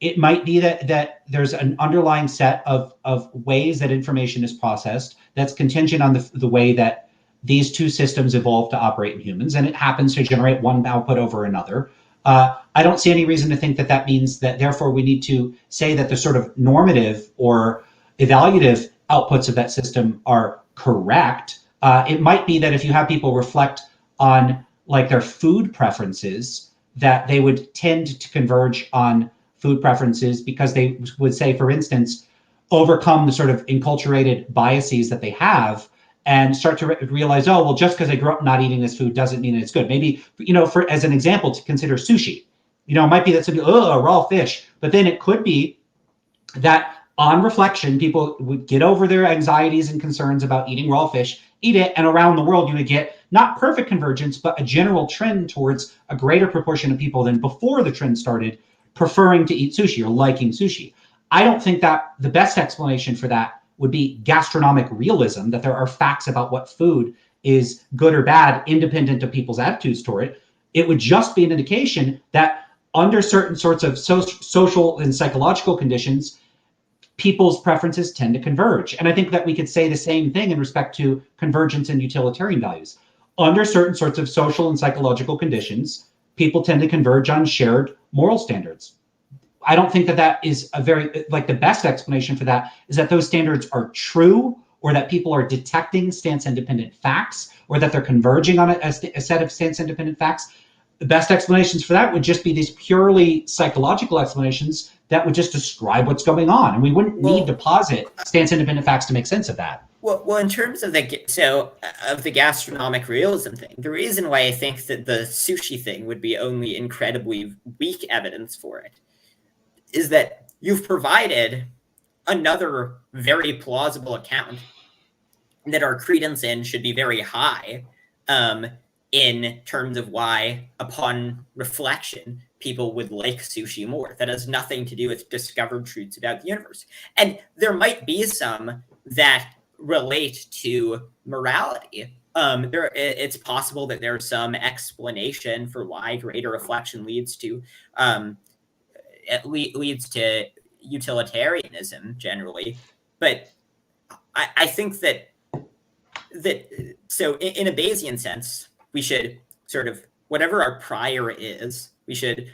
it might be that there's an underlying set of ways that information is processed that's contingent on the way that these two systems evolve to operate in humans, and it happens to generate one output over another. I don't see any reason to think that means that therefore we need to say that the sort of normative or evaluative outputs of that system are correct. It might be that if you have people reflect on their food preferences, that they would tend to converge on food preferences because they would say, for instance, overcome the sort of enculturated biases that they have and start to realize, oh, well, just because I grew up not eating this food doesn't mean that it's good. Maybe, for as an example, to consider sushi, it might be that somebody, raw fish, but then it could be that on reflection, people would get over their anxieties and concerns about eating raw fish, eat it, and around the world, you would get not perfect convergence, but a general trend towards a greater proportion of people than before the trend started preferring to eat sushi or liking sushi. I don't think that the best explanation for that would be gastronomic realism, that there are facts about what food is good or bad, independent of people's attitudes toward it. It would just be an indication that under certain sorts of social and psychological conditions, people's preferences tend to converge. And I think that we could say the same thing in respect to convergence and utilitarian values. Under certain sorts of social and psychological conditions, people tend to converge on shared moral standards. I don't think that that is a very, like, the best explanation for that is that those standards are true, or that people are detecting stance-independent facts, or that they're converging on a set of stance-independent facts. The best explanations for that would just be these purely psychological explanations that would just describe what's going on. And we wouldn't need to posit stance-independent facts to make sense of that. Well, in terms of the gastronomic realism thing, the reason why I think that the sushi thing would be only incredibly weak evidence for it is that you've provided another very plausible account that our credence in should be very high, in terms of why, upon reflection, people would like sushi more. That has nothing to do with discovered truths about the universe. And there might be some that relate to morality. It's possible that there's some explanation for why greater reflection leads to utilitarianism generally, but I think that so in a Bayesian sense, we should sort of, whatever our prior is, we should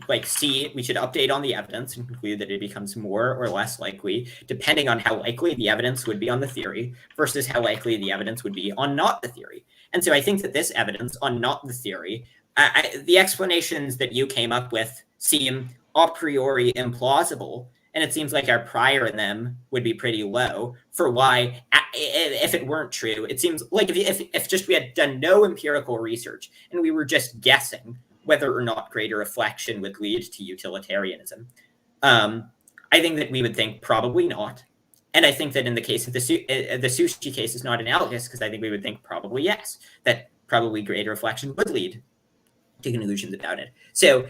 update on the evidence and conclude that it becomes more or less likely, depending on how likely the evidence would be on the theory versus how likely the evidence would be on not the theory. And so I think that this evidence on not the theory, the explanations that you came up with seem a priori implausible, and it seems like our prior in them would be pretty low for why, if it weren't true, it seems like if just we had done no empirical research and we were just guessing whether or not greater reflection would lead to utilitarianism, I think that we would think probably not. And I think that in the case of the sushi case is not analogous, because I think we would think probably yes, that probably greater reflection would lead to conclusions about it. So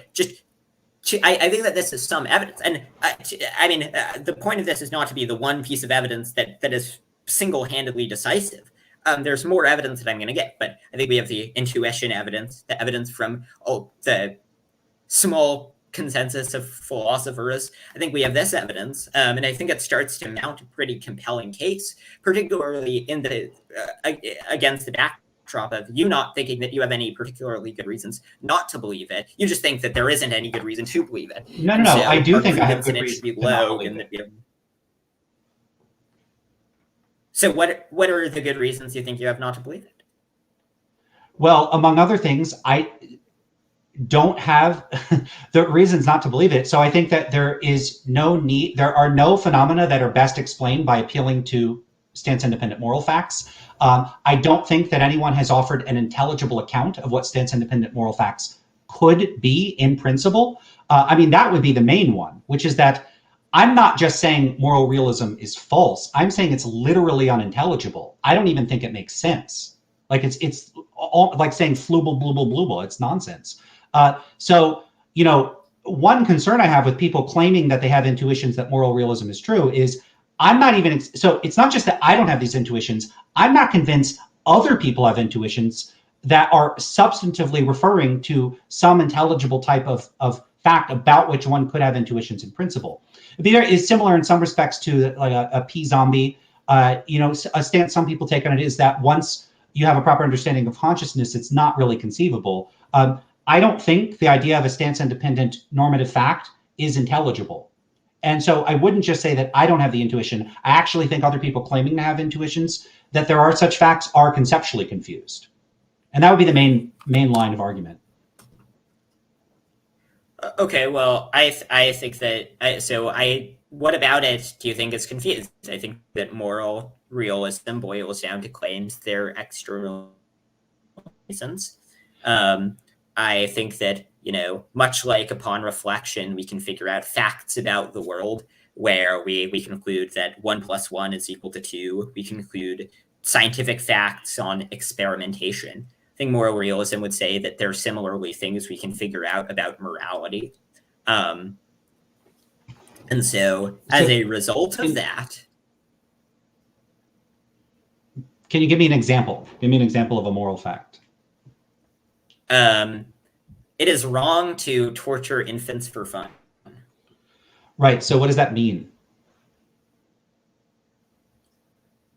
I think that this is some evidence. And the point of this is not to be the one piece of evidence that is single-handedly decisive. There's more evidence that I'm going to get, but I think we have the intuition evidence, the evidence from the small consensus of philosophers. I think we have this evidence, and I think it starts to mount a pretty compelling case, particularly in the against the backdrop of you not thinking that you have any particularly good reasons not to believe it. You just think that there isn't any good reason to believe it. No. So I do think I have good reason to not believe it. So what are the good reasons you think you have not to believe it? Well, among other things, I don't have the reasons not to believe it. So I think that there are no phenomena that are best explained by appealing to stance-independent moral facts. I don't think that anyone has offered an intelligible account of what stance-independent moral facts could be in principle. That would be the main one, which is that I'm not just saying moral realism is false. I'm saying it's literally unintelligible. I don't even think it makes sense. Like it's all like saying flooble, blooble, blooble. It's nonsense. So, one concern I have with people claiming that they have intuitions that moral realism is true is so it's not just that I don't have these intuitions. I'm not convinced other people have intuitions that are substantively referring to some intelligible type of fact about which one could have intuitions in principle. It is similar in some respects to like a p-zombie. A stance some people take on it is that once you have a proper understanding of consciousness, it's not really conceivable. I don't think the idea of a stance-independent normative fact is intelligible. And so I wouldn't just say that I don't have the intuition. I actually think other people claiming to have intuitions that there are such facts are conceptually confused. And that would be the main line of argument. Okay, well, I think that, what about it do you think is confused? I think that moral realism boils down to claims they're external reasons. I think that, much like upon reflection, we can figure out facts about the world where we conclude that 1 + 1 is equal to 2. We conclude scientific facts on experimentation. I think moral realism would say that there are similarly things we can figure out about morality. And so as a result of that... Can you give me an example? Give me an example of a moral fact. It is wrong to torture infants for fun. Right. So what does that mean?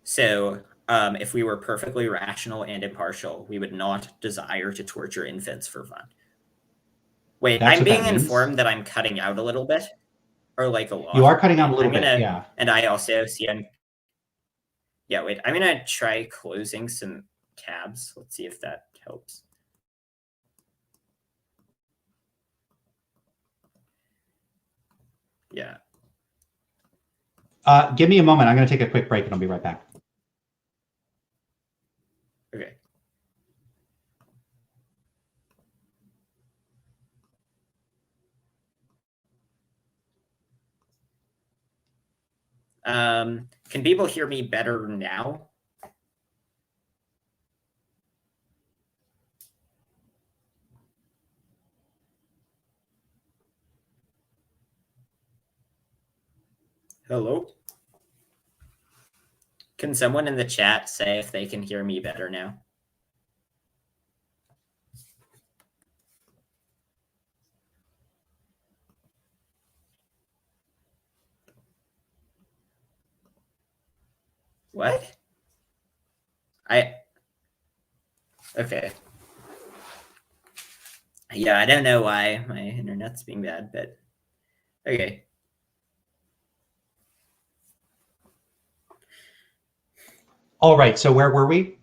So if we were perfectly rational and impartial, we would not desire to torture infants for fun. Wait, That's I'm what being that means? informed that I'm cutting out a little bit, or like a lot. You are cutting out a Wait, little bit, yeah. And I also see yeah, wait, I'm gonna try closing some tabs. Let's see if that helps. Yeah. Give me a moment. I'm going to take a quick break and I'll be right back. Okay. Can people hear me better now? Hello? Can someone in the chat say if they can hear me better now? What? Okay. Yeah, I don't know why my internet's being bad, but okay. All right. So where were we?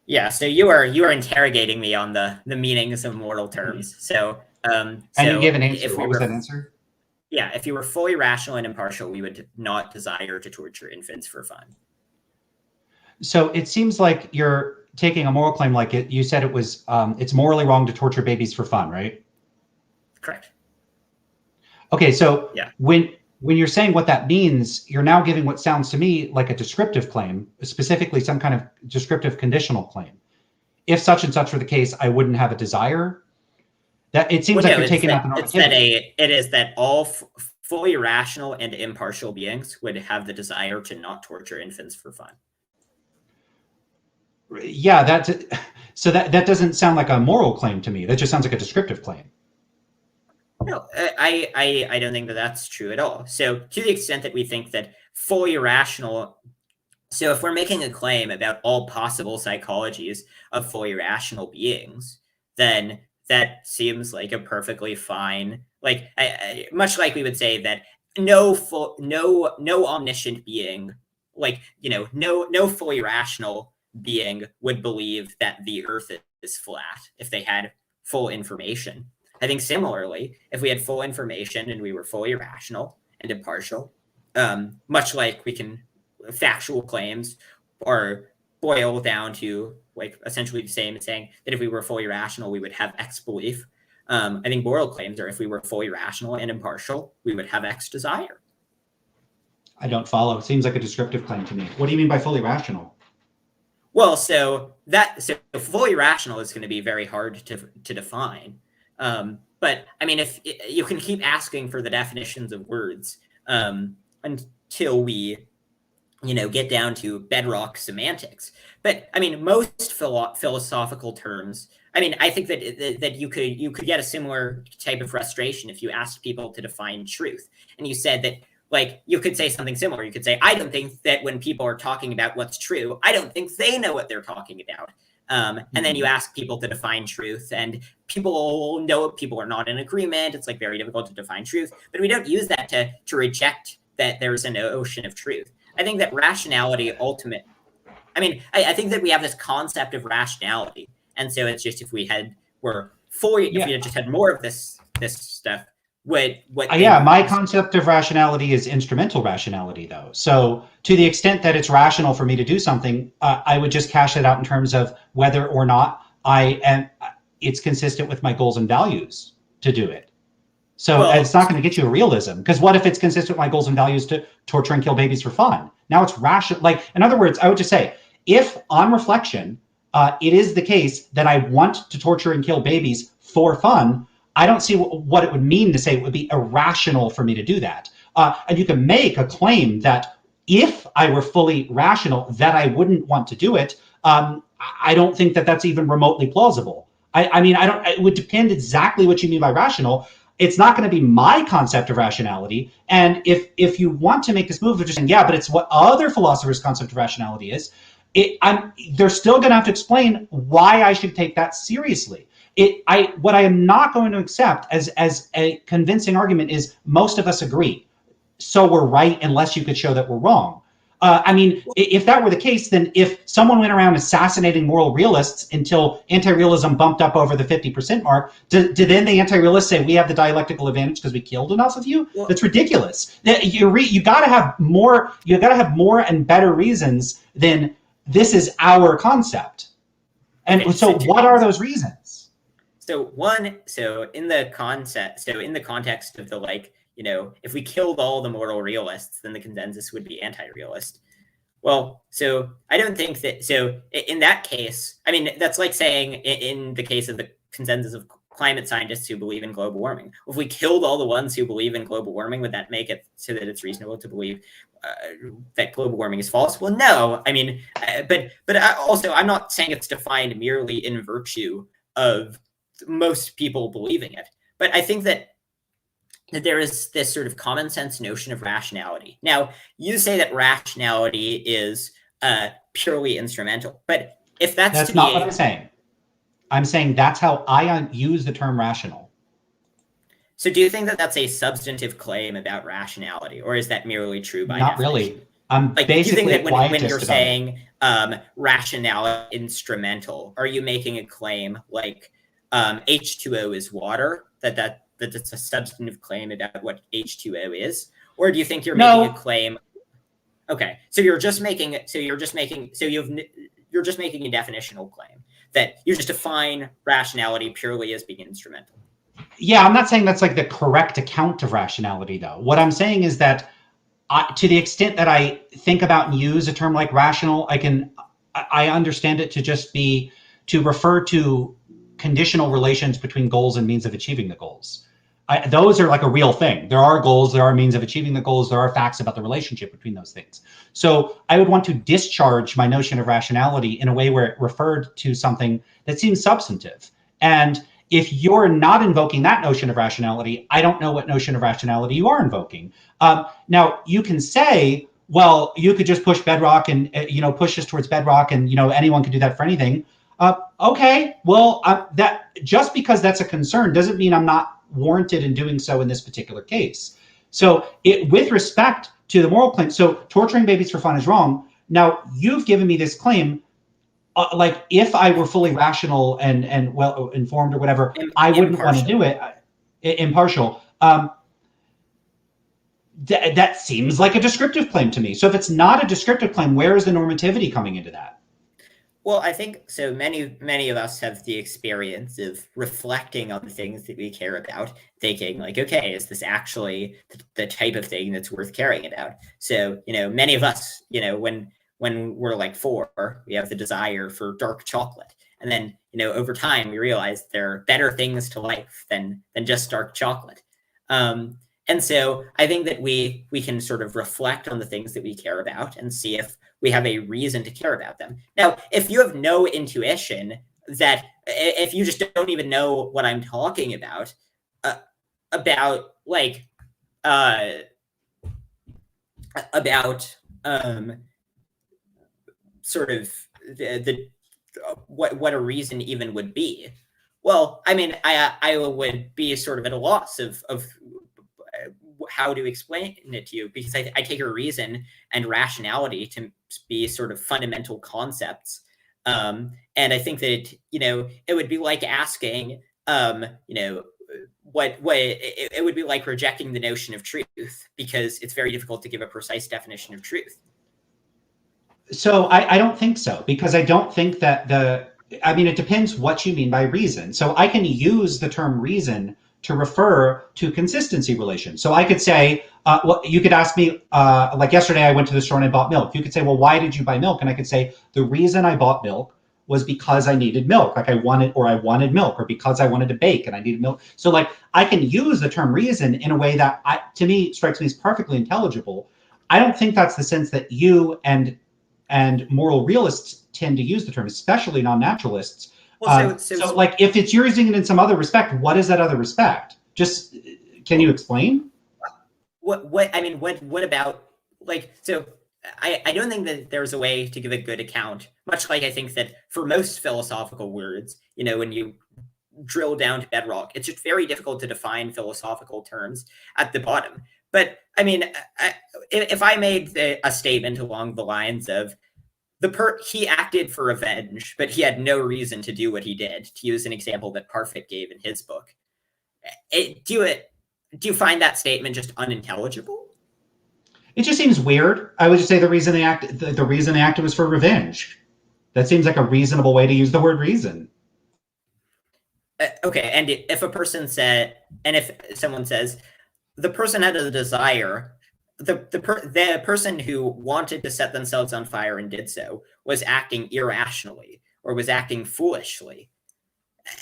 Yeah, so you are interrogating me on the meanings of moral terms. So And you gave an answer. What was that answer? Yeah, if you were fully rational and impartial, we would not desire to torture infants for fun. So it seems like you're taking a moral claim like it. You said it was it's morally wrong to torture babies for fun, right? Correct. Okay, so yeah. when you're saying what that means, you're now giving what sounds to me like a descriptive claim, specifically some kind of descriptive conditional claim. If such and such were the case, I wouldn't have a desire. That it seems like you're taking out the normativity. It is that all fully rational and impartial beings would have the desire to not torture infants for fun. Yeah, so that doesn't sound like a moral claim to me. That just sounds like a descriptive claim. No, I don't think that that's true at all. So to the extent that we think that fully rational, so if we're making a claim about all possible psychologies of fully rational beings, then that seems like a perfectly fine, like much like we would say that no omniscient being, like, no fully rational being would believe that the earth is flat if they had full information. I think similarly, if we had full information and we were fully rational and impartial, much like we can, factual claims are boil down to like essentially the same as saying that if we were fully rational, we would have X belief. I think moral claims are if we were fully rational and impartial, we would have X desire. I don't follow. It seems like a descriptive claim to me. What do you mean by fully rational? Well, so fully rational is going to be very hard to define. But I mean, if you can keep asking for the definitions of words until we, get down to bedrock semantics. But I mean, most philosophical terms, I mean, I think that you could get a similar type of frustration if you asked people to define truth, and you said that, like, you could say something similar. You could say, I don't think that when people are talking about what's true, I don't think they know what they're talking about. And then you ask people to define truth, and people know people are not in agreement. It's like very difficult to define truth, but we don't use that to reject that there's an ocean of truth. I think that rationality I think that we have this concept of rationality. And so it's just if we had just had more of this stuff, my concept of rationality is instrumental rationality, though. So to the extent that it's rational for me to do something, I would just cash it out in terms of whether or not it's consistent with my goals and values to do it. So it's not going to get you a realism, because what if it's consistent with my goals and values to torture and kill babies for fun? Now it's rational. Like, in other words, I would just say, if on reflection, it is the case that I want to torture and kill babies for fun, I don't see what it would mean to say it would be irrational for me to do that. And you can make a claim that if I were fully rational, that I wouldn't want to do it. I don't think that that's even remotely plausible. I mean, it would depend exactly what you mean by rational. It's not going to be my concept of rationality. And if you want to make this move of just saying, yeah, but it's what other philosophers' concept of rationality is, they're still going to have to explain why I should take that seriously. What I am not going to accept as a convincing argument is most of us agree, so we're right unless you could show that we're wrong. I mean, if that were the case, then if someone went around assassinating moral realists until anti-realism bumped up over the 50% mark, did then the anti-realists say we have the dialectical advantage because we killed enough of you? Well, that's ridiculous. You got to have more. You got to have more and better reasons than this is our concept. And okay, so what are those reasons? So in the context of the like, you know, if we killed all the moral realists, then the consensus would be anti-realist. Well, so I don't think that, so in that case, I mean, that's like saying in the case of the consensus of climate scientists who believe in global warming, if we killed all the ones who believe in global warming, would that make it so that it's reasonable to believe that global warming is false? Well, no. I mean, but also, I'm not saying it's defined merely in virtue of most people believing it. But I think that there is this sort of common sense notion of rationality. Now, you say that rationality is purely instrumental, but if that's not what I'm saying. I'm saying that's how I use the term rational. So do you think that that's a substantive claim about rationality, or is that merely true by not definition? Really. I'm like, basically, do you think that when you're saying rationality instrumental, are you making a claim like H2O is water, that it's a substantive claim about what H2O is, or do you think you're making a claim? Okay, so you're just making a definitional claim that you just define rationality purely as being instrumental. Yeah, I'm not saying that's like the correct account of rationality, though. What I'm saying is that to the extent that I think about and use a term like rational, I understand it to just be to refer to conditional relations between goals and means of achieving the goals. Those are like a real thing. There are goals, there are means of achieving the goals, there are facts about the relationship between those things. So I would want to discharge my notion of rationality in a way where it referred to something that seems substantive. And if you're not invoking that notion of rationality, I don't know what notion of rationality you are invoking. Now, you can say, well, you could just push Bedrock and push us towards Bedrock, and anyone could do that for anything. Okay, well, that just because that's a concern doesn't mean I'm not warranted in doing so in this particular case. So with respect to the moral claim, so torturing babies for fun is wrong. Now, you've given me this claim, like if I were fully rational and well informed or whatever, I wouldn't want to do it. Impartial. That seems like a descriptive claim to me. So if it's not a descriptive claim, where is the normativity coming into that? Well, I think so. Many of us have the experience of reflecting on the things that we care about, thinking like, okay, is this actually the type of thing that's worth caring about? So, many of us, when we're like 4, we have the desire for dark chocolate, and then over time we realize there are better things to life than just dark chocolate. And so I think that we can sort of reflect on the things that we care about and see if we have a reason to care about them. Now, if you have no intuition, that if you just don't even know what I'm talking about sort of the what a reason even would be. Well, I mean, I would be sort of at a loss of how to explain it to you, because I take your reason and rationality to be sort of fundamental concepts. And I think that, it would be like asking, it would be like rejecting the notion of truth, because it's very difficult to give a precise definition of truth. So I don't think so, because I don't think that it depends what you mean by reason. So I can use the term reason to refer to consistency relations. So I could say, well, you could ask me, like yesterday I went to the store and I bought milk. You could say, well, why did you buy milk? And I could say, the reason I bought milk was because I needed milk. Like I wanted milk, or because I wanted to bake and I needed milk. So like I can use the term reason in a way that to me strikes me as perfectly intelligible. I don't think that's the sense that you and moral realists tend to use the term, especially non-naturalists. Well, So like, if it's using it in some other respect, what is that other respect? Just, can you explain? what about, like, so I don't think that there's a way to give a good account, much like I think that for most philosophical words, when you drill down to bedrock, it's just very difficult to define philosophical terms at the bottom. But I mean, if I made a statement along the lines of he acted for revenge, but he had no reason to do what he did, to use an example that Parfit gave in his book, do you find that statement just unintelligible? It just seems weird. I would just say the reason they acted was for revenge. That seems like a reasonable way to use the word reason. Okay, and if someone says the person had a desire, the person who wanted to set themselves on fire and did so was acting irrationally or was acting foolishly,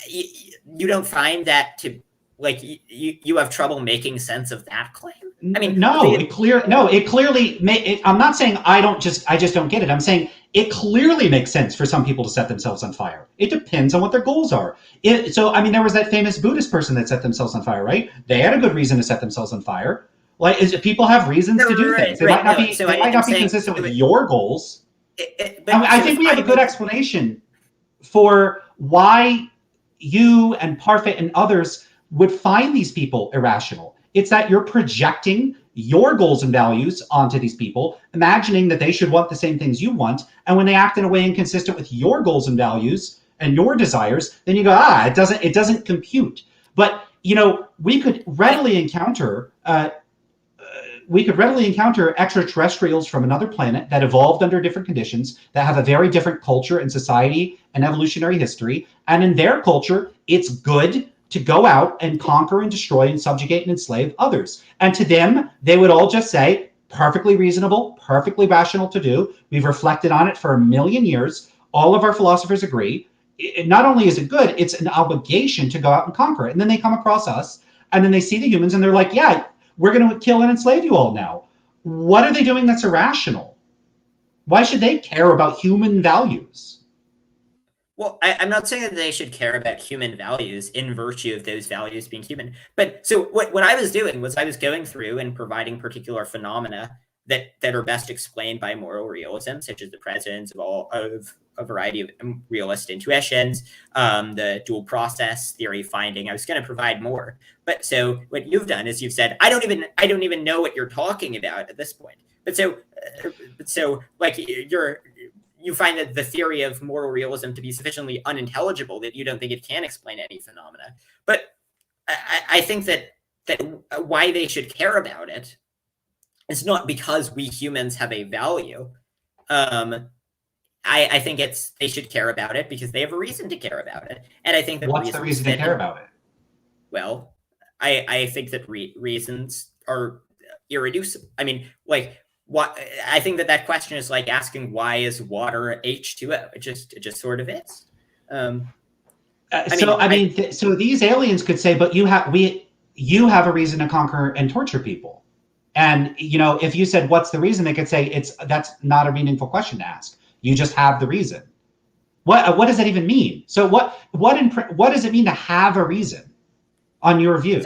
you don't find that to, like, you have trouble making sense of that claim? I mean, it clearly. I'm not saying I just don't get it. I'm saying it clearly makes sense for some people to set themselves on fire. It depends on what their goals are. So, I mean, there was that famous Buddhist person that set themselves on fire, right? They had a good reason to set themselves on fire. Like, people have reasons to do things. They might not be consistent with your goals. I think we have a good explanation for why you and Parfit and others would find these people irrational. It's that you're projecting your goals and values onto these people, imagining that they should want the same things you want. And when they act in a way inconsistent with your goals and values and your desires, then you go, it doesn't compute. But, we could readily encounter extraterrestrials from another planet that evolved under different conditions, that have a very different culture and society and evolutionary history. And in their culture, it's good to go out and conquer and destroy and subjugate and enslave others. And to them, they would all just say, perfectly reasonable, perfectly rational to do. We've reflected on it for 1,000,000 years. All of our philosophers agree. Not only is it good, it's an obligation to go out and conquer it. And then they come across us, and then they see the humans, and they're like, yeah, we're going to kill and enslave you all now. What are they doing that's irrational? Why should they care about human values? Well, I'm not saying that they should care about human values in virtue of those values being human. But so what I was doing was I was going through and providing particular phenomena that are best explained by moral realism, such as the presence of a variety of realist intuitions, the dual process theory finding. I was going to provide more. But so what you've done is you've said, I don't even know what you're talking about at this point. But so like you find that the theory of moral realism to be sufficiently unintelligible that you don't think it can explain any phenomena. But I think that why they should care about it is not because we humans have a value. I think they should care about it because they have a reason to care about it. And I think that what's the reason to care about it? Well, I think that reasons are irreducible. I mean, like, what I think that question is like asking why is water H2O? It just sort of is. So these aliens could say, but you have a reason to conquer and torture people. And if you said what's the reason, they could say that's not a meaningful question to ask. You just have the reason. What does that even mean? So what does it mean to have a reason, on your view?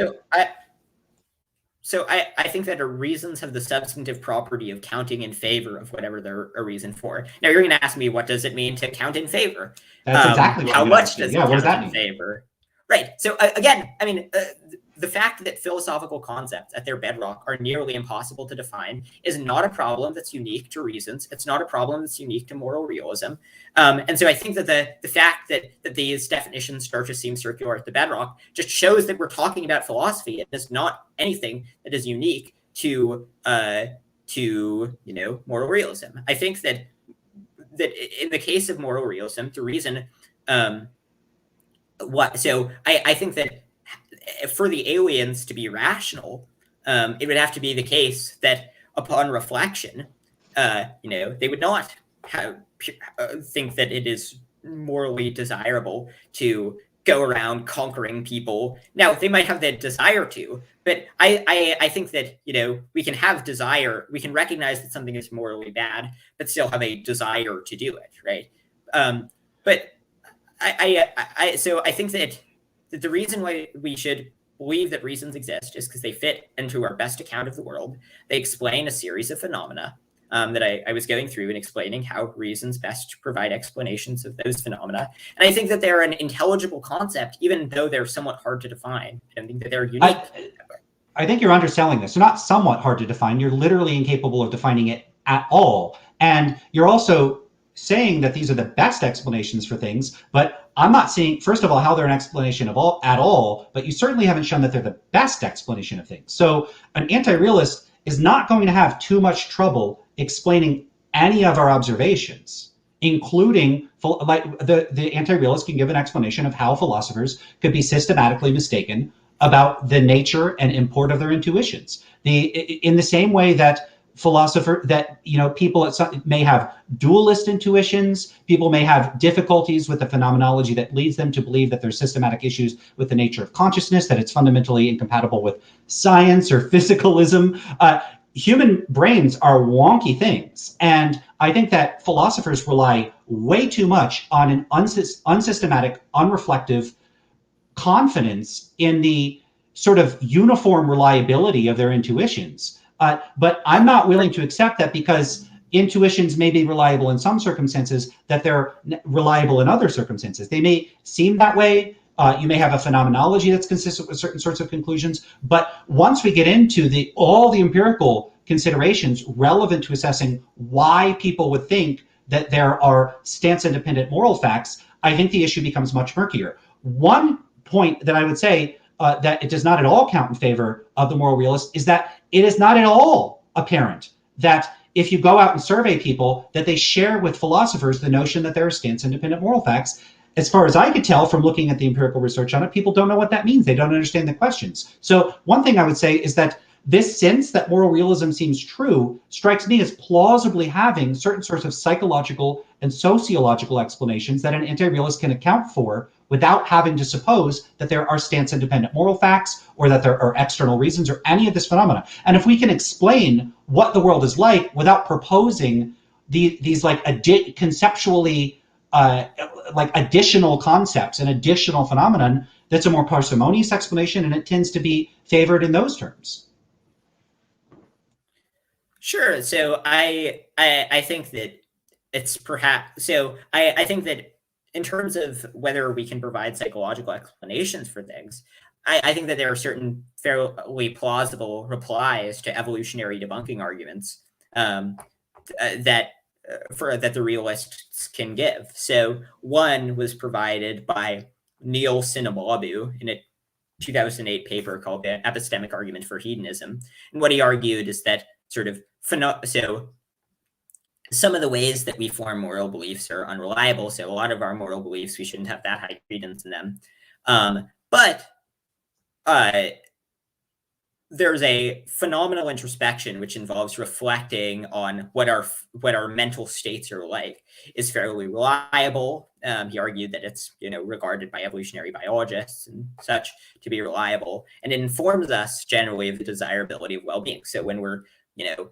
So I think that reasons have the substantive property of counting in favor of whatever they're a reason for. Now you're going to ask me, what does it mean to count in favor? That's exactly what how much does it count what does that in mean? Favor? Right. So again, I mean, the fact that philosophical concepts at their bedrock are nearly impossible to define is not a problem that's unique to reasons. It's not a problem that's unique to moral realism. And so I think that the fact that these definitions start to seem circular at the bedrock just shows that we're talking about philosophy. It is not anything that is unique to moral realism. I think that in the case of moral realism, the reason I think that for the aliens to be rational, it would have to be the case that upon reflection, they would not think that it is morally desirable to go around conquering people. Now, they might have the desire to, but I think that, we can have desire. We can recognize that something is morally bad, but still have a desire to do it, right? But So I think that the reason why we should believe that reasons exist is because they fit into our best account of the world. They explain a series of phenomena that I was going through and explaining how reasons best provide explanations of those phenomena. And I think that they're an intelligible concept, even though they're somewhat hard to define. I think that they're unique. I think you're underselling this. They're not somewhat hard to define. You're literally incapable of defining it at all. And you're also saying that these are the best explanations for things, but I'm not seeing, first of all, how they're an explanation of at all, but you certainly haven't shown that they're the best explanation of things. So an anti-realist is not going to have too much trouble explaining any of our observations, including, like, the anti-realist can give an explanation of how philosophers could be systematically mistaken about the nature and import of their intuitions. In the same way that people may have dualist intuitions, people may have difficulties with the phenomenology that leads them to believe that there's systematic issues with the nature of consciousness, that it's fundamentally incompatible with science or physicalism. Human brains are wonky things. And I think that philosophers rely way too much on an unsystematic, unreflective confidence in the sort of uniform reliability of their intuitions. But I'm not willing to accept that because intuitions may be reliable in some circumstances, that they're reliable in other circumstances. They may seem that way. You may have a phenomenology that's consistent with certain sorts of conclusions. But once we get into all the empirical considerations relevant to assessing why people would think that there are stance-independent moral facts, I think the issue becomes much murkier. One point that I would say that it does not at all count in favor of the moral realist is that it is not at all apparent that if you go out and survey people, that they share with philosophers the notion that there are stance-independent moral facts. As far as I could tell from looking at the empirical research on it, people don't know what that means. They don't understand the questions. So one thing I would say is that this sense that moral realism seems true strikes me as plausibly having certain sorts of psychological and sociological explanations that an anti-realist can account for without having to suppose that there are stance-independent moral facts or that there are external reasons or any of this phenomena. And if we can explain what the world is like without proposing these like conceptually like additional concepts and additional phenomenon, that's a more parsimonious explanation, and it tends to be favored in those terms. Sure. So I think that it's perhaps, so I think that in terms of whether we can provide psychological explanations for things, I think that there are certain fairly plausible replies to evolutionary debunking arguments that the realists can give. So one was provided by Neil Sinababu in a 2008 paper called The Epistemic Argument for Hedonism. And what he argued is that sort of so some of the ways that we form moral beliefs are unreliable. So a lot of our moral beliefs, we shouldn't have that high credence in them. But there's a phenomenal introspection which involves reflecting on what our mental states are like is fairly reliable. He argued that it's regarded by evolutionary biologists and such to be reliable, and it informs us generally of the desirability of well-being. So when we're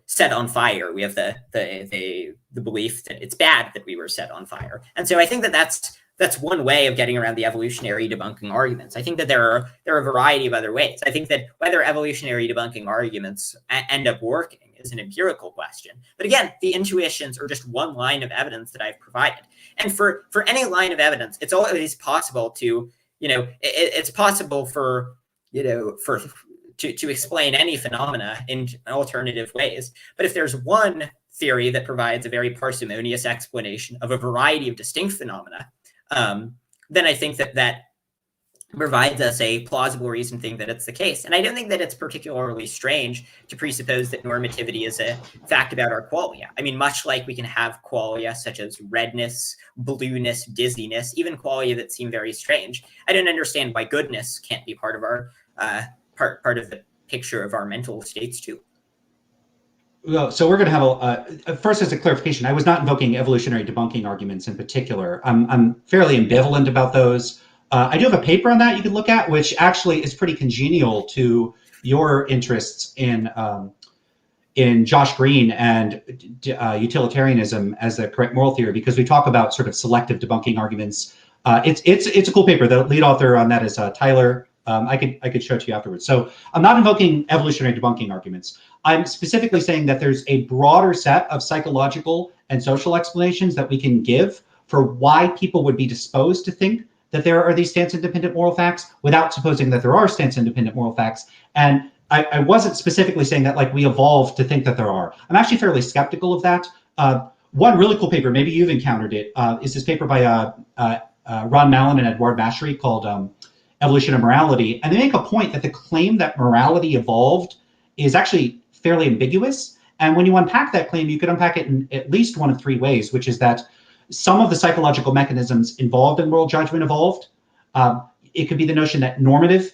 set on fire, we have the belief that it's bad that we were set on fire. And so I think that that's one way of getting around the evolutionary debunking arguments. I think that there are a variety of other ways. I think that whether evolutionary debunking arguments end up working is an empirical question. But again, the intuitions are just one line of evidence that I've provided. And for any line of evidence, it's always possible to, it's possible to explain any phenomena in alternative ways. But if there's one theory that provides a very parsimonious explanation of a variety of distinct phenomena, then I think that provides us a plausible reason to think that it's the case. And I don't think that it's particularly strange to presuppose that normativity is a fact about our qualia. I mean, much like we can have qualia such as redness, blueness, dizziness, even qualia that seem very strange. I don't understand why goodness can't be part of our part of the picture of our mental states too. Well, so we're going to have first, as a clarification, I was not invoking evolutionary debunking arguments in particular. I'm fairly ambivalent about those. I do have a paper on that you could look at, which actually is pretty congenial to your interests in Josh Green and utilitarianism as the correct moral theory, because we talk about sort of selective debunking arguments It's a cool paper. The lead author on that is Tyler. I could show it to you afterwards. So I'm not invoking evolutionary debunking arguments. I'm specifically saying that there's a broader set of psychological and social explanations that we can give for why people would be disposed to think that there are these stance-independent moral facts without supposing that there are stance-independent moral facts. And I wasn't specifically saying that like we evolved to think that there are. I'm actually fairly skeptical of that. One really cool paper, maybe you've encountered it, is this paper by Ron Mallon and Edouard Machery called Evolution of Morality. And they make a point that the claim that morality evolved is actually fairly ambiguous. And when you unpack that claim, you could unpack it in at least one of three ways, which is that some of the psychological mechanisms involved in moral judgment evolved. It could be the notion that normative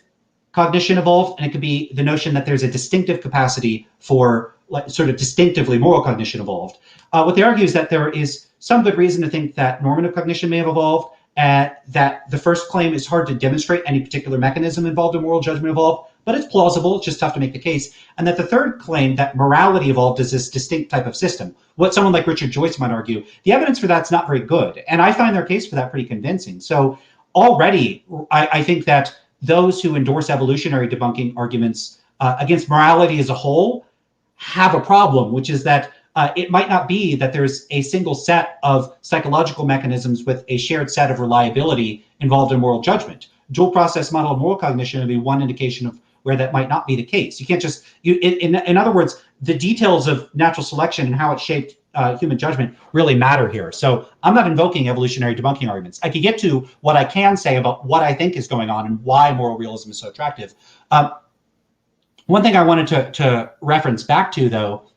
cognition evolved, and it could be the notion that there's a distinctive capacity for like, sort of distinctively moral cognition evolved. What they argue is that there is some good reason to think that normative cognition may have evolved, that the first claim is hard to demonstrate any particular mechanism involved in moral judgment evolved, but it's plausible, it's just tough to make the case. And that the third claim, that morality evolved as this distinct type of system, what someone like Richard Joyce might argue, the evidence for that's not very good. And I find their case for that pretty convincing. So already, I think that those who endorse evolutionary debunking arguments against morality as a whole have a problem, which is that it might not be that there's a single set of psychological mechanisms with a shared set of reliability involved in moral judgment. Dual process model of moral cognition would be one indication of where that might not be the case. You can't just, in other words, the details of natural selection and how it shaped human judgment really matter here. So I'm not invoking evolutionary debunking arguments. I could get to what I can say about what I think is going on and why moral realism is so attractive. One thing I wanted to reference back to, though,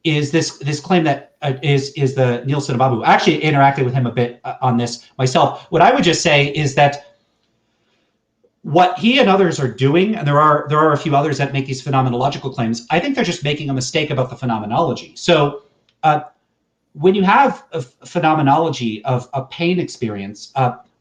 is this claim that is the Neil Sinababu. I actually interacted with him a bit on this myself. What I would just say is that what he and others are doing, and there are a few others that make these phenomenological claims, I think they're just making a mistake about the phenomenology. So when you have a phenomenology of a pain experience,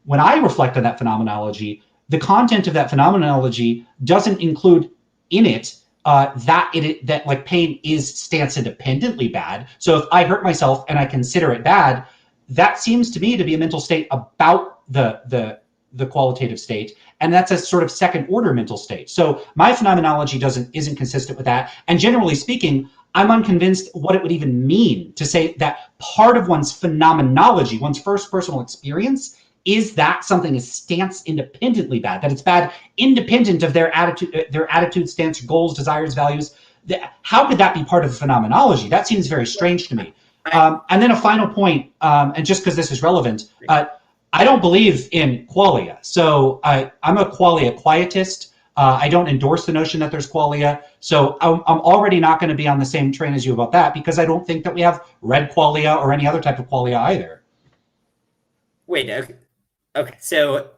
when I reflect on that phenomenology, the content of that phenomenology doesn't include in it that like pain is stance independently bad. So if I hurt myself and I consider it bad, that seems to me to be a mental state about the qualitative state, and that's a sort of second order mental state. So my phenomenology isn't consistent with that. And generally speaking, I'm unconvinced what it would even mean to say that part of one's phenomenology, one's first personal experience, is that something is stance independently bad, that it's bad independent of their attitude, stance, goals, desires, values. How could that be part of the phenomenology? That seems very strange to me. And then a final point, and just because this is relevant, I don't believe in qualia. So I'm a qualia quietist. I don't endorse the notion that there's qualia. So I'm already not going to be on the same train as you about that, because I don't think that we have red qualia or any other type of qualia either. Wait, okay. So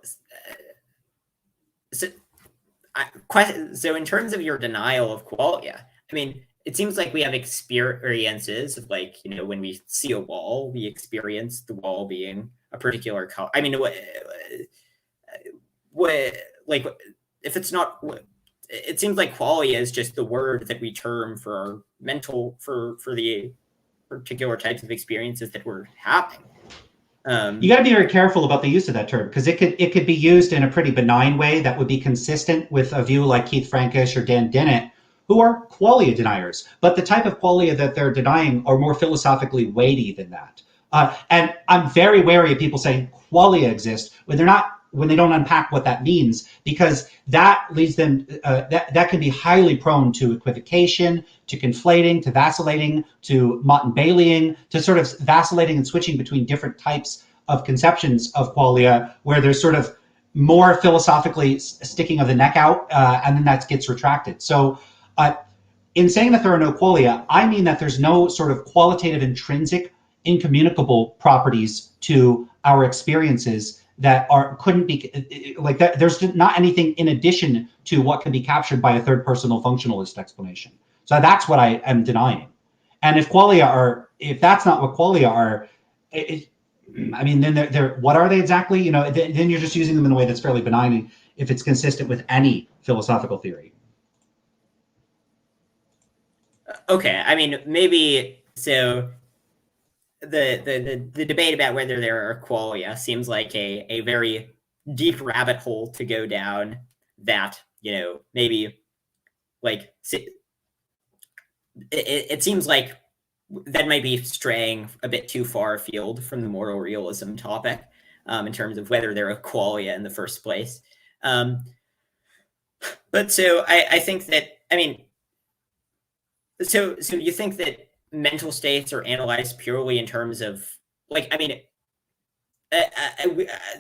in terms of your denial of qualia, I mean, it seems like we have experiences of, like, you know, when we see a wall, we experience the wall being a particular color. I mean, like, if it's not, it seems like qualia is just the word that we term for our mental, for the particular types of experiences that we're having. You got to be very careful about the use of that term, because it could be used in a pretty benign way that would be consistent with a view like Keith Frankish or Dan Dennett, who are qualia deniers. But the type of qualia that they're denying are more philosophically weighty than that. And I'm very wary of people saying qualia exist when they don't unpack what that means, because that leads them, that can be highly prone to equivocation, to conflating, to vacillating, to Motte-and-Baileying, to sort of vacillating and switching between different types of conceptions of qualia, where there's sort of more philosophically sticking of the neck out, and then that gets retracted. So in saying that there are no qualia, I mean that there's no sort of qualitative, intrinsic, incommunicable properties to our experiences that couldn't be like that. There's not anything in addition to what can be captured by a third personal functionalist explanation. So that's what I am denying. And if that's not what qualia are, I mean, then they're what are they exactly? You know, then you're just using them in a way that's fairly benign if it's consistent with any philosophical theory. Okay, I mean, maybe so. the debate about whether there are qualia seems like a very deep rabbit hole to go down that, maybe like it seems like that might be straying a bit too far afield from the moral realism topic, in terms of whether there are qualia in the first place. But so I think that, so you think that mental states are analyzed purely in terms of,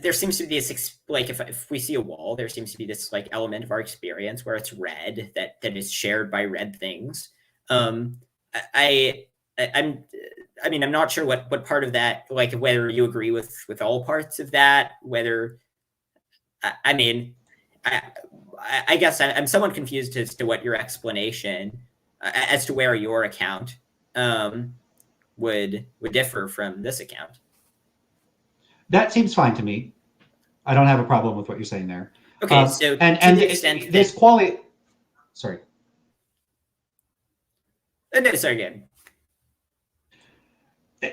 there seems to be this, if we see a wall, there seems to be this element of our experience where it's red that is shared by red things. I'm not sure what part of that, whether you agree with all parts of that, whether, I guess I'm somewhat confused as to what your explanation, as to where your account would differ from this account. That seems fine to me. I don't have a problem with what you're saying there. Okay, so and the extent this quality. Sorry. No, sorry, again.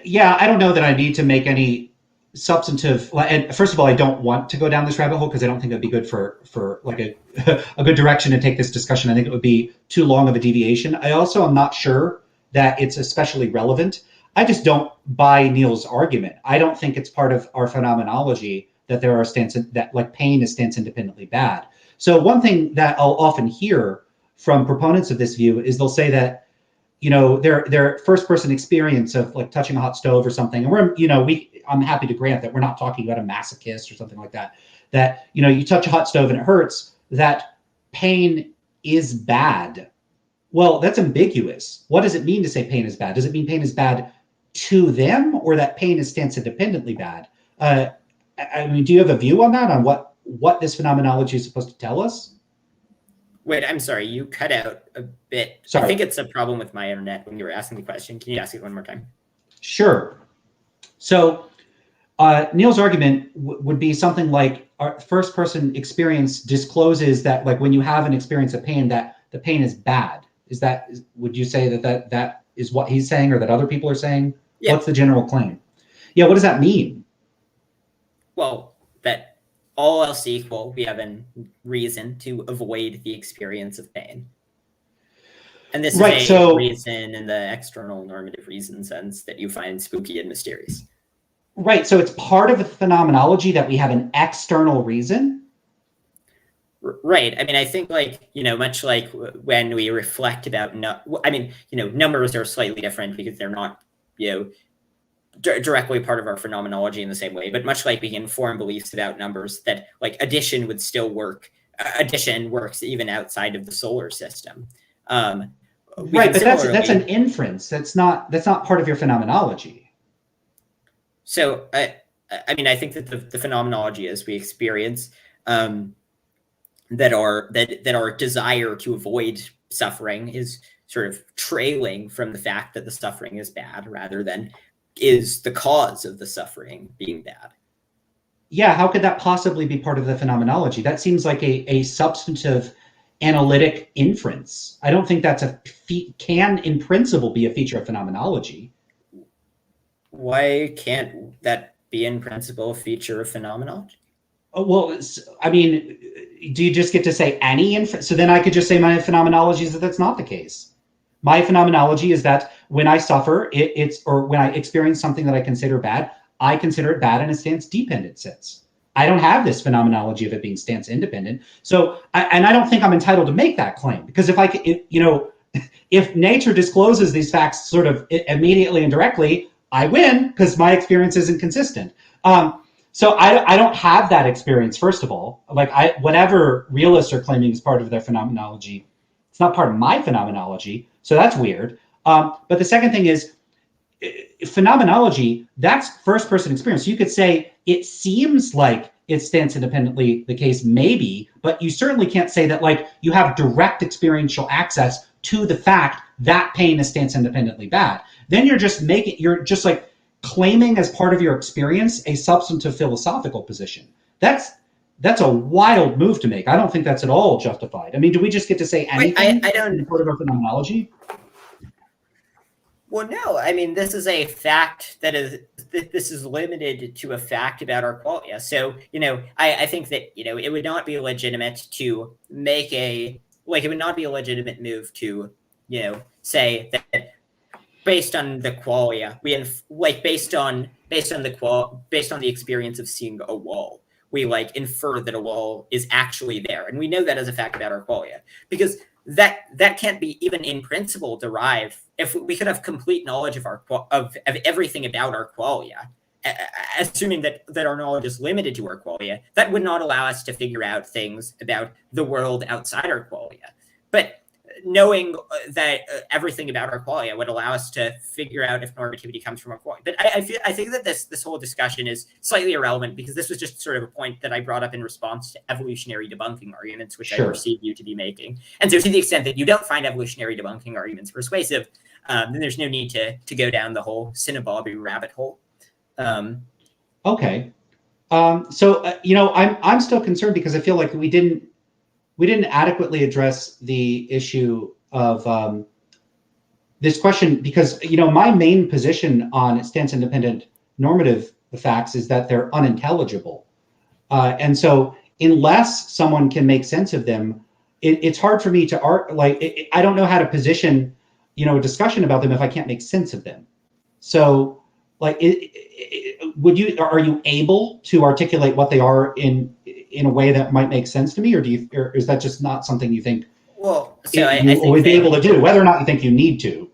Yeah, I don't know that I need to make any substantive. And first of all, I don't want to go down this rabbit hole because I don't think it'd be good for like a good direction to take this discussion. I think it would be too long of a deviation. I also am not sure that it's especially relevant. I just don't buy Neil's argument. I don't think it's part of our phenomenology that there are that pain is stance independently bad. So one thing that I'll often hear from proponents of this view is they'll say that, their first person experience of touching a hot stove or something, and I'm happy to grant that we're not talking about a masochist or something like that, that, you touch a hot stove and it hurts, that pain is bad. Well, that's ambiguous. What does it mean to say pain is bad? Does it mean pain is bad to them, or that pain is stance independently bad? Do you have a view on that, on what this phenomenology is supposed to tell us? Wait, I'm sorry, you cut out a bit. Sorry. I think it's a problem with my internet when you were asking the question. Can you ask it one more time? Sure. So Neil's argument would be something like, our first person experience discloses that when you have an experience of pain, that the pain is bad. Would you say that is what he's saying, or that other people are saying? Yeah. What's the general claim? Yeah, what does that mean? Well, that all else equal, we have a reason to avoid the experience of pain. And this is a reason in the external normative reason sense that you find spooky and mysterious. Right, so it's part of the phenomenology that we have an external reason? Right. I think much like when we reflect about, numbers are slightly different because they're not, directly part of our phenomenology in the same way, but much like we can form beliefs about numbers that addition would still work. Addition works even outside of the solar system. Right, but that's an inference. That's not part of your phenomenology. So I think that the phenomenology as we experience, that our desire to avoid suffering is sort of trailing from the fact that the suffering is bad, rather than is the cause of the suffering being bad. Yeah, how could that possibly be part of the phenomenology? That seems like a substantive analytic inference. I don't think that's can in principle be a feature of phenomenology. Why can't that be in principle a feature of phenomenology? Well, do you just get to say any inference? So then I could just say my phenomenology is that that's not the case. My phenomenology is that when I suffer, or when I experience something that I consider bad, I consider it bad in a stance-dependent sense. I don't have this phenomenology of it being stance-independent. So, I don't think I'm entitled to make that claim, because if nature discloses these facts sort of immediately and directly, I win because my experience isn't consistent. So I don't have that experience, first of all. Whatever realists are claiming is part of their phenomenology, it's not part of my phenomenology, so that's weird. But the second thing is, phenomenology, that's first-person experience. You could say it seems like it stands independently the case, maybe, but you certainly can't say that you have direct experiential access to the fact that pain is stance independently bad. Then you're just claiming as part of your experience a substantive philosophical position. That's a wild move to make. I don't think that's at all justified. Do we just get to say anything in part of our phenomenology? Well, no, I mean, this is a fact that is, this is limited to a fact about our qualia. So, I think that, it would not be legitimate to make it would not be a legitimate move to, say that based on the qualia, based on the experience of seeing a wall, we infer that a wall is actually there. And we know that as a fact about our qualia, because that can't be even in principle derived. If we could have complete knowledge of of everything about our qualia, assuming that our knowledge is limited to our qualia, that would not allow us to figure out things about the world outside our qualia. But knowing that everything about our qualia would allow us to figure out if normativity comes from our qualia. But I think that this whole discussion is slightly irrelevant, because this was just sort of a point that I brought up in response to evolutionary debunking arguments, which I perceive you to be making. And so, to the extent that you don't find evolutionary debunking arguments persuasive, then there's no need to go down the whole Cinnabobby rabbit hole. Okay. I'm still concerned, because I feel like we didn't adequately address the issue of this question, because my main position on stance-independent normative facts is that they're unintelligible, and so unless someone can make sense of them, it's hard for me to I don't know how to position a discussion about them if I can't make sense of them. So are you able to articulate what they are in a way that might make sense to me, or is that just not something you think you would be able to do, whether or not you think you need to?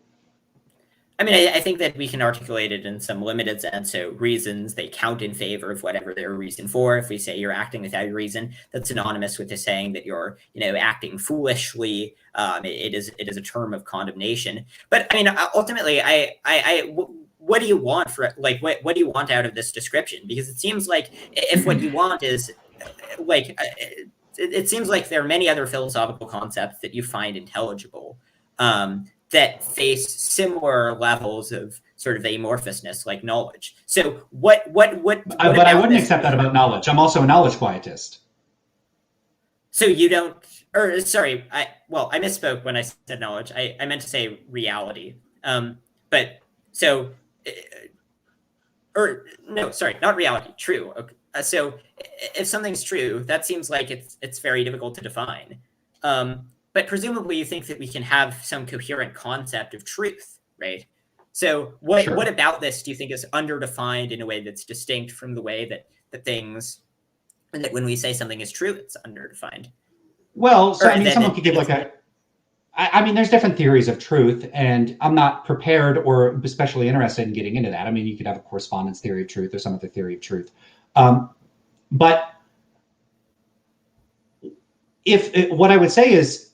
I mean, I think that we can articulate it in some limited sense. So reasons, they count in favor of whatever they're a reason for. If we say you're acting without a reason, that's synonymous with the saying that you're, acting foolishly. It is a term of condemnation. But I mean, ultimately, what do you want what do you want out of this description? Because it seems like if what you want is it seems like there are many other philosophical concepts that you find intelligible, that face similar levels of sort of amorphousness, like knowledge. So what but I wouldn't accept that about knowledge. I'm also a knowledge quietist. So you don't, or sorry, I misspoke when I said knowledge. I meant to say reality. But so, or no, sorry, not reality, true. Okay. So if something's true, that seems like it's very difficult to define. But presumably you think that we can have some coherent concept of truth, right? So what about this do you think is underdefined in a way that's distinct from the way that things, that when we say something is true, it's underdefined? Well, so I mean, someone could give there's different theories of truth, and I'm not prepared or especially interested in getting into that. I mean, you could have a correspondence theory of truth or some other theory of truth. But what I would say is,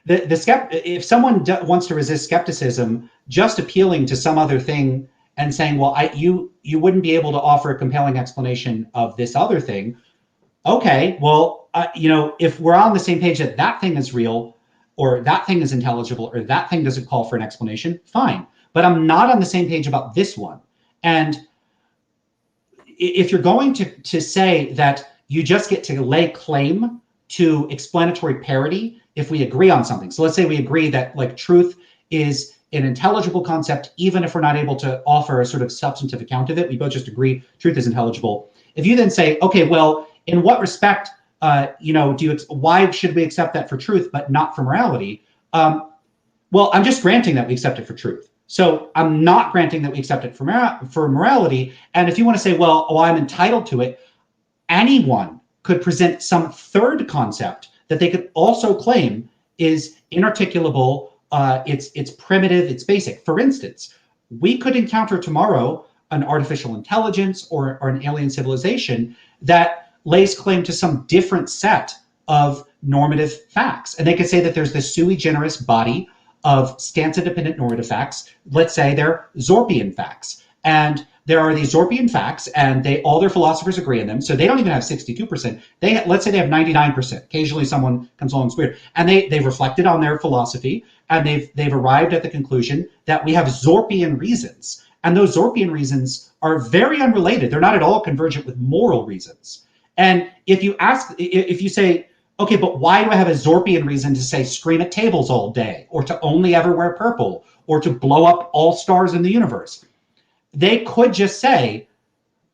if someone wants to resist skepticism, just appealing to some other thing and saying, well, you wouldn't be able to offer a compelling explanation of this other thing. Okay, well, if we're on the same page that that thing is real, or that thing is intelligible, or that thing doesn't call for an explanation, fine. But I'm not on the same page about this one. And if you're going to say that you just get to lay claim to explanatory parity if we agree on something. So let's say we agree that truth is an intelligible concept, even if we're not able to offer a sort of substantive account of it. We both just agree truth is intelligible. If you then say, okay, well, in what respect, why should we accept that for truth but not for morality? Well, I'm just granting that we accept it for truth. So I'm not granting that we accept it for morality. And if you want to say, well, I'm entitled to it, anyone could present some third concept that they could also claim is inarticulable, it's primitive, it's basic. For instance, we could encounter tomorrow an artificial intelligence or an alien civilization that lays claim to some different set of normative facts. And they could say that there's this sui generis body of stance-independent normative facts. Let's say they're Zorpian facts. And there are these Zorpian facts, and all their philosophers agree on them. So they don't even have 62%. Let's say they have 99%. Occasionally someone comes along and it's weird. And they've reflected on their philosophy, and they've arrived at the conclusion that we have Zorpian reasons. And those Zorpian reasons are very unrelated. They're not at all convergent with moral reasons. And if you say, okay, but why do I have a Zorpian reason to say scream at tables all day, or to only ever wear purple, or to blow up all stars in the universe. They could just say,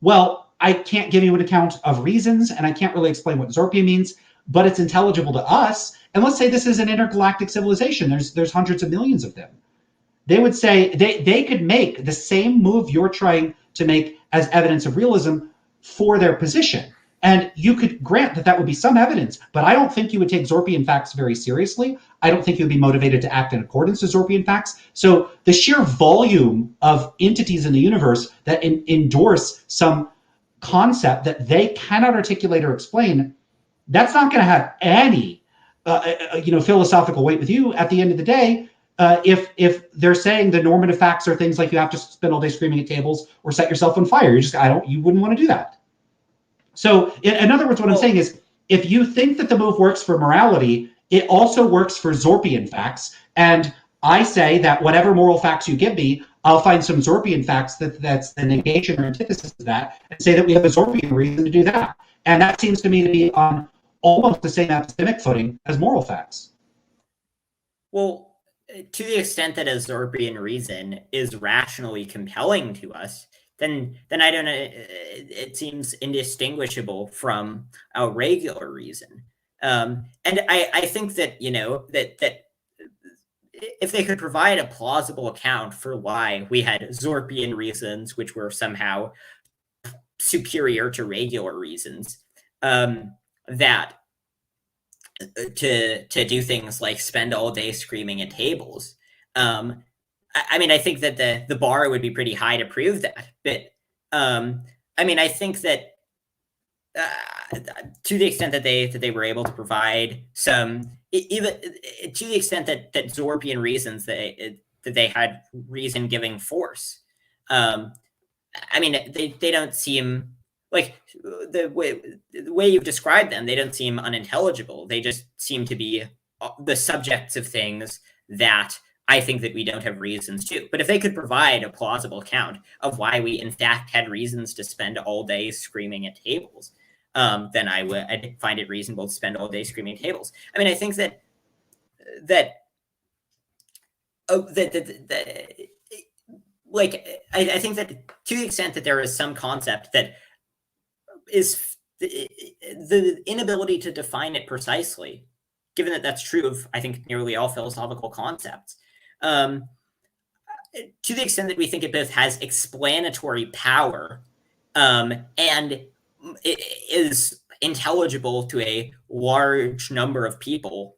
well, I can't give you an account of reasons, and I can't really explain what Zorpia means, but it's intelligible to us. And let's say this is an intergalactic civilization. There's hundreds of millions of them. They would say they could make the same move you're trying to make as evidence of realism for their position. And you could grant that would be some evidence, but I don't think you would take Zorpian facts very seriously. I don't think you would be motivated to act in accordance to Zorpian facts. So the sheer volume of entities in the universe that endorse some concept that they cannot articulate or explain, that's not going to have any philosophical weight with you at the end of the day. If they're saying the normative facts are things like you have to spend all day screaming at tables or set yourself on fire, you wouldn't want to do that. So in other words, what I'm saying is, if you think that the move works for morality, it also works for Zorpian facts. And I say that whatever moral facts you give me, I'll find some Zorpian facts that's the negation or antithesis of that, and say that we have a Zorpian reason to do that. And that seems to me to be on almost the same epistemic footing as moral facts. Well, to the extent that a Zorpian reason is rationally compelling to us, then I don't know. It seems indistinguishable from a regular reason, and I think that that if they could provide a plausible account for why we had Zorpian reasons, which were somehow superior to regular reasons, that to do things like spend all day screaming at tables. I mean, I think that the bar would be pretty high to prove that. But I mean, I think that to the extent that they were able to provide some, even to the extent that Zorpian reasons that they had reason giving force. I mean, they don't seem like the way you've described them. They don't seem unintelligible. They just seem to be the subjects of things that I think that we don't have reasons to. But if they could provide a plausible account of why we in fact had reasons to spend all day screaming at tables, then I'd find it reasonable to spend all day screaming at tables. I mean, I think that I think that to the extent that there is some concept that is the inability to define it precisely, given that that's true of, I think, nearly all philosophical concepts, to the extent that we think it both has explanatory power and it is intelligible to a large number of people,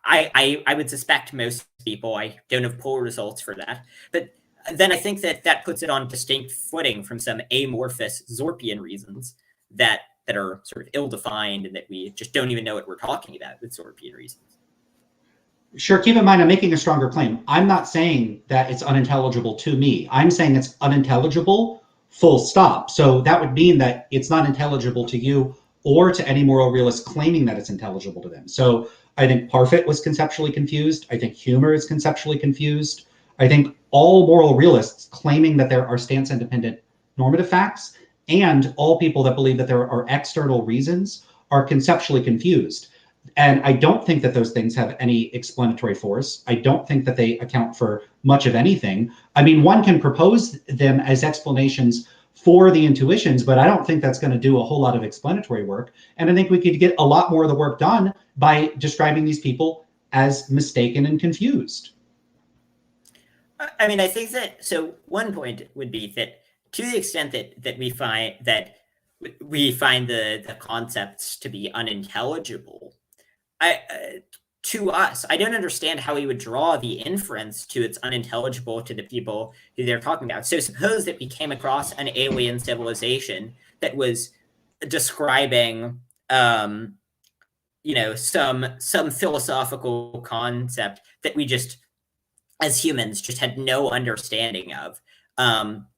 I would suspect most people. I don't have poll results for that, but then I think that puts it on distinct footing from some amorphous Zorpian reasons that are sort of ill-defined and that we just don't even know what we're talking about with Zorpian reasons. Sure. Keep in mind, I'm making a stronger claim. I'm not saying that it's unintelligible to me. I'm saying it's unintelligible, full stop. So that would mean that it's not intelligible to you or to any moral realist claiming that it's intelligible to them. So I think Parfit was conceptually confused. I think Humer is conceptually confused. I think all moral realists claiming that there are stance-independent normative facts and all people that believe that there are external reasons are conceptually confused. And I don't think that those things have any explanatory force. I don't think that they account for much of anything. I mean, one can propose them as explanations for the intuitions, but I don't think that's going to do a whole lot of explanatory work. And I think we could get a lot more of the work done by describing these people as mistaken and confused. I mean, I think that, so one point would be that to the extent that we find the concepts to be unintelligible, to us, I don't understand how we would draw the inference to it's unintelligible to the people who they're talking about. So suppose that we came across an alien civilization that was describing, some philosophical concept that we just, as humans, just had no understanding of.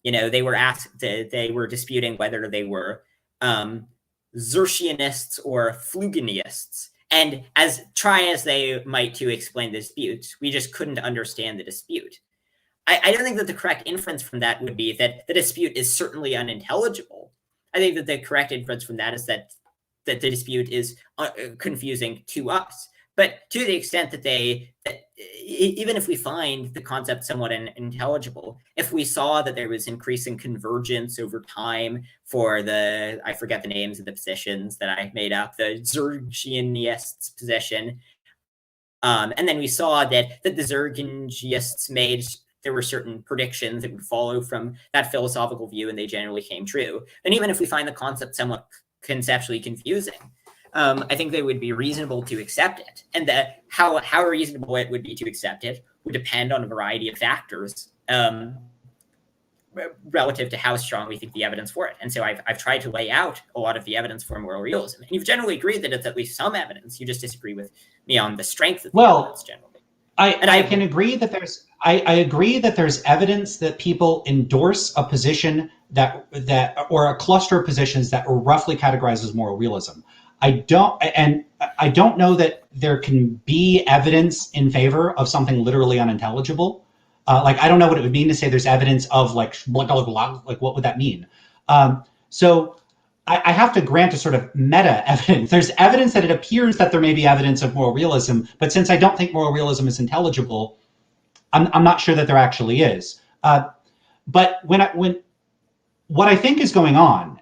They were disputing whether they were Xerxianists or Phluginists. And as they might to explain the dispute, we just couldn't understand the dispute. I don't think that the correct inference from that would be that the dispute is certainly unintelligible. I think that the correct inference from that is that the dispute is confusing to us. But to the extent that even if we find the concept somewhat intelligible, if we saw that there was increasing convergence over time for I forget the names of the positions that I made up, the Zergianists position, and then we saw that the Zergianists there were certain predictions that would follow from that philosophical view, and they generally came true. And even if we find the concept somewhat conceptually confusing, I think they would be reasonable to accept it. And how reasonable it would be to accept it would depend on a variety of factors relative to how strong we think the evidence for it. And so I've tried to lay out a lot of the evidence for moral realism. And you've generally agreed that it's at least some evidence. You just disagree with me on the strength of the evidence generally. I can agree that I agree that there's evidence that people endorse a position that or a cluster of positions that are roughly categorized as moral realism. I don't know that there can be evidence in favor of something literally unintelligible. Like, I don't know what it would mean to say there's evidence of like, blah, blah, blah, like what would that mean? So I have to grant a sort of meta evidence. There's evidence that it appears that there may be evidence of moral realism, but since I don't think moral realism is intelligible, I'm not sure that there actually is. But what I think is going on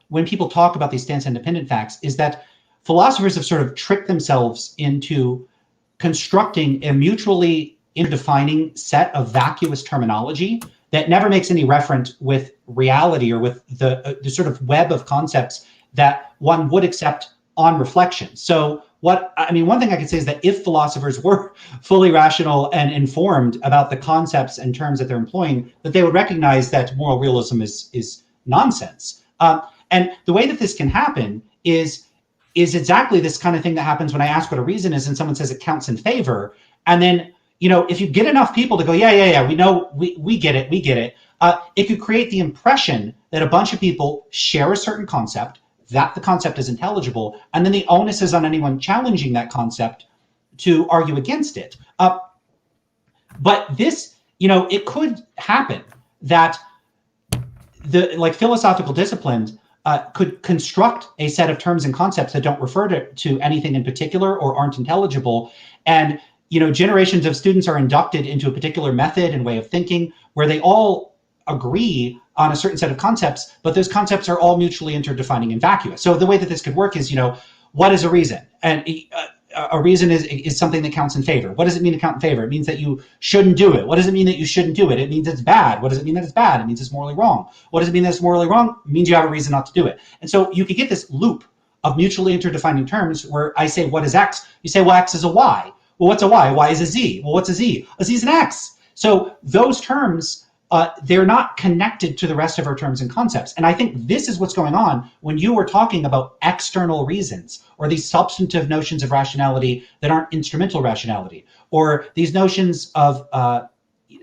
when people talk about these stance-independent facts is that philosophers have sort of tricked themselves into constructing a mutually interdefining set of vacuous terminology that never makes any reference with reality or with the sort of web of concepts that one would accept on reflection. So one thing I could say is that if philosophers were fully rational and informed about the concepts and terms that they're employing, that they would recognize that moral realism is nonsense. And the way that this can happen is exactly this kind of thing that happens when I ask what a reason is and someone says it counts in favor. And then, if you get enough people to go, yeah, we know, we get it, it could create the impression that a bunch of people share a certain concept, that the concept is intelligible, and then the onus is on anyone challenging that concept to argue against it. But this, it could happen that philosophical disciplines could construct a set of terms and concepts that don't refer to anything in particular or aren't intelligible. And, generations of students are inducted into a particular method and way of thinking where they all agree on a certain set of concepts, but those concepts are all mutually interdefining and vacuous. So the way that this could work is, what is a reason? And a reason is something that counts in favor. What does it mean to count in favor? It means that you shouldn't do it. What does it mean that you shouldn't do it? It means it's bad. What does it mean that it's bad? It means it's morally wrong. What does it mean that it's morally wrong? It means you have a reason not to do it. And so you could get this loop of mutually interdefining terms where I say, what is X? You say, well, X is a Y. Well, what's a Y? Y is a Z. Well, what's a Z? A Z is an X. So those terms, they're not connected to the rest of our terms and concepts. And I think this is what's going on when you were talking about external reasons or these substantive notions of rationality that aren't instrumental rationality, or these notions of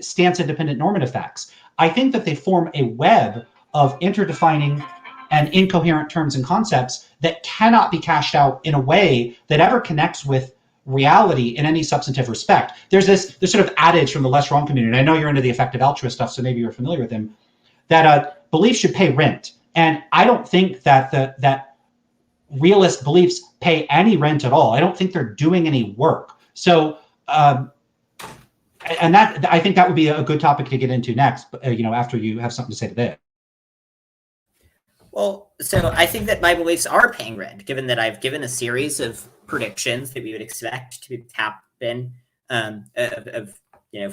stance-independent normative facts. I think that they form a web of interdefining and incoherent terms and concepts that cannot be cashed out in a way that ever connects with reality in any substantive respect. There's this sort of adage from the less wrong community, and I know you're into the effective altruist stuff, so maybe you're familiar with him, that beliefs should pay rent. And I don't think that that realist beliefs pay any rent at all. I don't think they're doing any work. So, and that, I think that would be a good topic to get into next, after you have something to say to this. Well, so I think that my beliefs are paying rent, given that I've given a series of predictions that we would expect to happen, of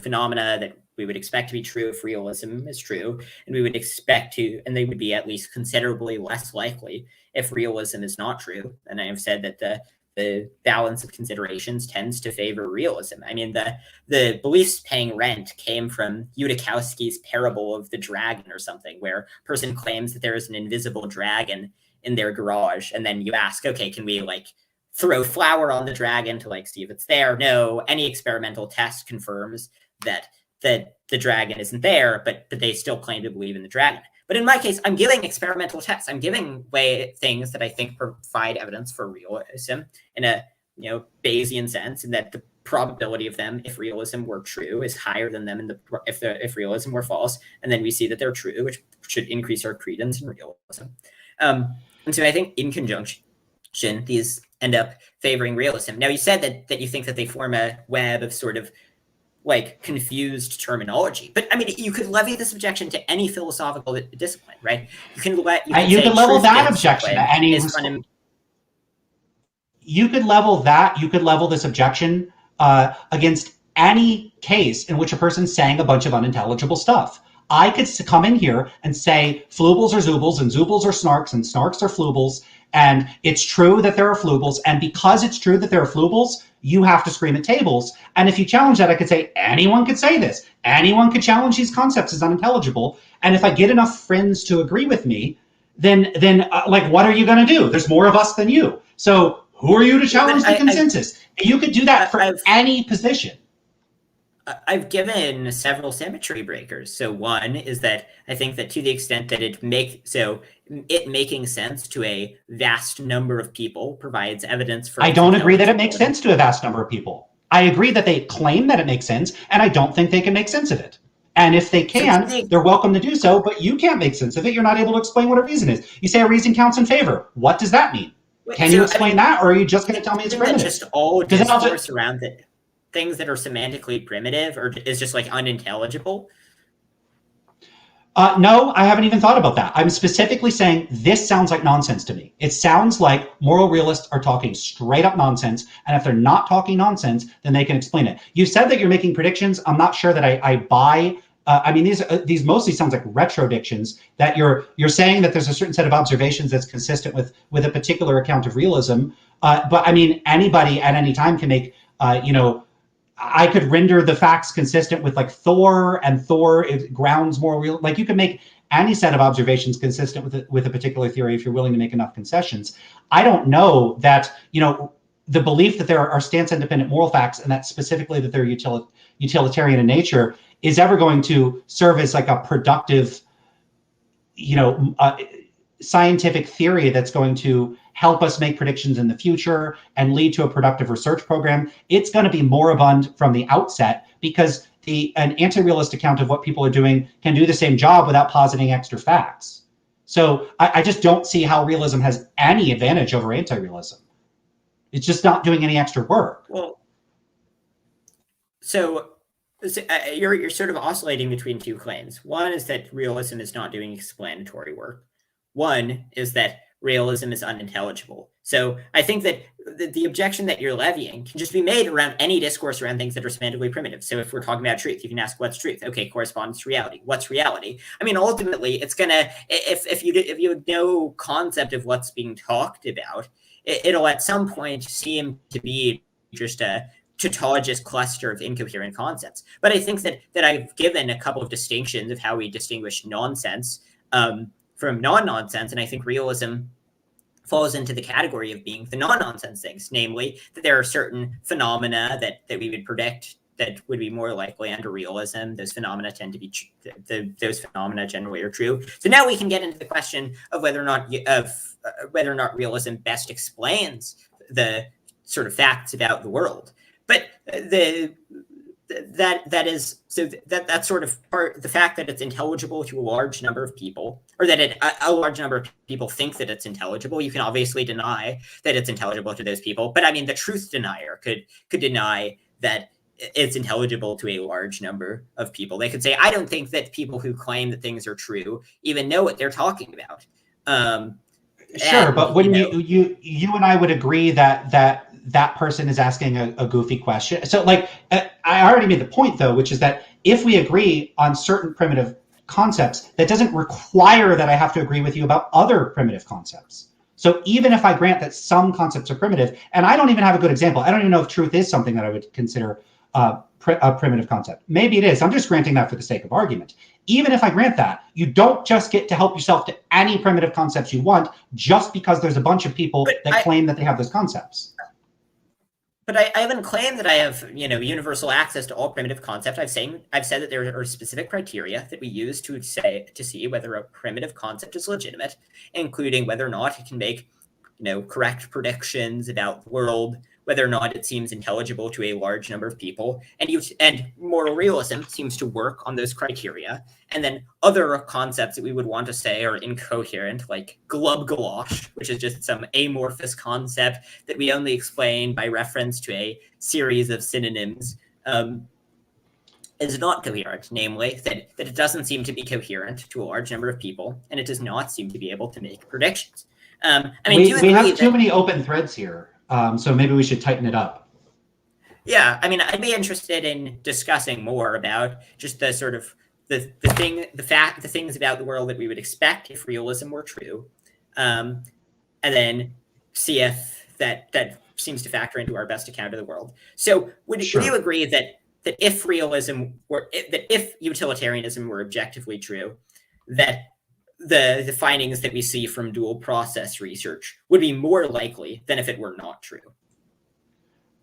phenomena that we would expect to be true if realism is true, and we would expect to, and they would be at least considerably less likely if realism is not true. And I have said that the balance of considerations tends to favor realism. I mean, the beliefs paying rent came from Yudikowsky's parable of the dragon or something, where a person claims that there is an invisible dragon in their garage, and then you ask, okay, can we throw flour on the dragon to see if it's there? No, any experimental test confirms that the dragon isn't there, but they still claim to believe in the dragon. But in my case, I'm giving experimental tests. I'm giving things that I think provide evidence for realism in a Bayesian sense, and that the probability of them, if realism were true, is higher than them if realism were false. And then we see that they're true, which should increase our credence in realism. And so I think in conjunction these end up favoring realism. Now, you said that you think that they form a web of sort of like confused terminology, but I mean, you could levy this objection to any philosophical discipline, right? You can You say could level that truth objection discipline to any. You could level this objection against any case in which a person's saying a bunch of unintelligible stuff. I could come in here and say flubles are zoobles and zoobles are snarks and snarks are flubles, and it's true that there are flubles, and because it's true that there are flubles, you have to scream at tables. And if you challenge that, I could say anyone could say this. Anyone could challenge these concepts as unintelligible. And if I get enough friends to agree with me, then like, what are you going to do? There's more of us than you. So who are you to challenge the consensus? You could do that for any position. I've given several symmetry breakers. So one is that I think that to the extent that it making sense to a vast number of people provides evidence for. I don't agree that it makes sense to a vast number of people. I agree that they claim that it makes sense, and I don't think they can make sense of it. And if they can, they're welcome to do so, but you can't make sense of it. You're not able to explain what a reason is. You say a reason counts in favor. What does that mean? Can you explain that, or are you just going to tell me it's primitive? Just all discourse around it. Things that are semantically primitive or is just like unintelligible? No, I haven't even thought about that. I'm specifically saying this sounds like nonsense to me. It sounds like moral realists are talking straight up nonsense, and if they're not talking nonsense, then they can explain it. You said that you're making predictions. I'm not sure that I buy. I mean, these mostly sounds like retrodictions, that you're saying that there's a certain set of observations that's consistent with a particular account of realism. But I mean, anybody at any time can make, I could render the facts consistent with like Thor, and Thor grounds more real. Like you can make any set of observations consistent with a particular theory if you're willing to make enough concessions. I don't know that, the belief that there are stance-independent moral facts, and that specifically that they're utilitarian in nature, is ever going to serve as like a productive, scientific theory that's going to help us make predictions in the future and lead to a productive research program. It's going to be moribund from the outset, because an anti-realist account of what people are doing can do the same job without positing extra facts. So I just don't see how realism has any advantage over anti-realism. It's just not doing any extra work. Well, so you're sort of oscillating between two claims. One is that realism is not doing explanatory work. One is that realism is unintelligible. So I think that the objection that you're levying can just be made around any discourse around things that are semantically primitive. So if we're talking about truth, you can ask, what's truth? Okay, corresponds to reality. What's reality? I mean, ultimately, it's gonna, if you have no concept of what's being talked about, it'll at some point seem to be just a tautologous cluster of incoherent concepts. But I think that I've given a couple of distinctions of how we distinguish nonsense from non-nonsense, and I think realism falls into the category of being the non-nonsense things, namely that there are certain phenomena that we would predict that would be more likely under realism. Those phenomena tend to be those phenomena generally are true. So now we can get into the question of whether or not realism best explains the sort of facts about the world. But that's sort of part, the fact that it's intelligible to a large number of people, or that a large number of people think that it's intelligible. You can obviously deny that it's intelligible to those people, but I mean, the truth denier could deny that it's intelligible to a large number of people. They could say, I don't think that people who claim that things are true even know what they're talking about. Sure, but wouldn't you and I would agree that person is asking a goofy question. So like, I already made the point though, which is that if we agree on certain primitive concepts, that doesn't require that I have to agree with you about other primitive concepts. So even if I grant that some concepts are primitive, and I don't even have a good example, I don't even know if truth is something that I would consider a primitive concept. Maybe it is. I'm just granting that for the sake of argument. Even if I grant that, you don't just get to help yourself to any primitive concepts you want just because there's a bunch of people that claim that they have those concepts. But I haven't claimed that I have, universal access to all primitive concepts. I've said that there are specific criteria that we use to see whether a primitive concept is legitimate, including whether or not it can make correct predictions about the world, whether or not it seems intelligible to a large number of people. And moral realism seems to work on those criteria. And then other concepts that we would want to say are incoherent, like glub-galosh, which is just some amorphous concept that we only explain by reference to a series of synonyms, is not coherent, namely that it doesn't seem to be coherent to a large number of people, and it does not seem to be able to make predictions. We have too many open threads here, so maybe we should tighten it up. Yeah, I'd be interested in discussing more about just the sort of the things about the world that we would expect if realism were true, and then see if that seems to factor into our best account of the world. So would you agree that if if utilitarianism were objectively true, that the findings that we see from dual process research would be more likely than if it were not true?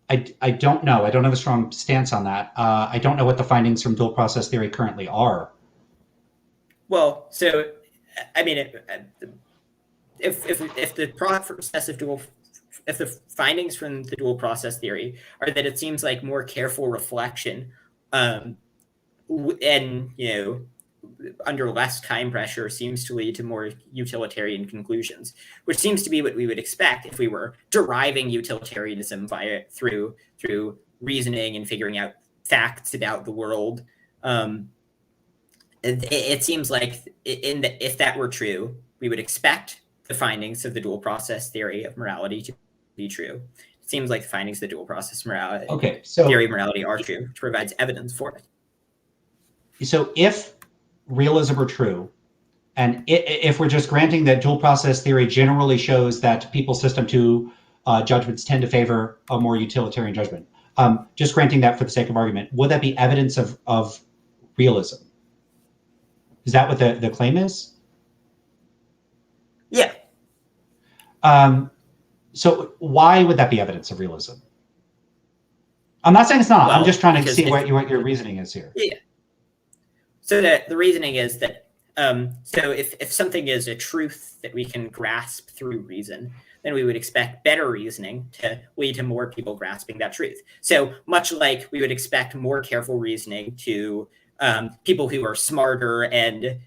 I don't know. I don't have a strong stance on that. I don't know what the findings from dual process theory currently are. Well, so if the process of dual, if the findings from the dual process theory are that it seems like more careful reflection, and under less time pressure seems to lead to more utilitarian conclusions, which seems to be what we would expect if we were deriving utilitarianism through reasoning and figuring out facts about the world. It seems like if that were true, we would expect the findings of the dual process theory of morality to be true. It seems like the findings of the dual process theory of morality are true, which provides evidence for it. So if realism are true, and if we're just granting that dual process theory generally shows that people's system 2 judgments tend to favor a more utilitarian judgment, just granting that for the sake of argument, would that be evidence of realism? Is that what the claim is? Yeah. So why would that be evidence of realism? I'm not saying it's not. I'm just trying to see what your reasoning is here. Yeah. So the reasoning is that so if something is a truth that we can grasp through reason, then we would expect better reasoning to lead to more people grasping that truth. So much like we would expect more careful reasoning to people who are smarter and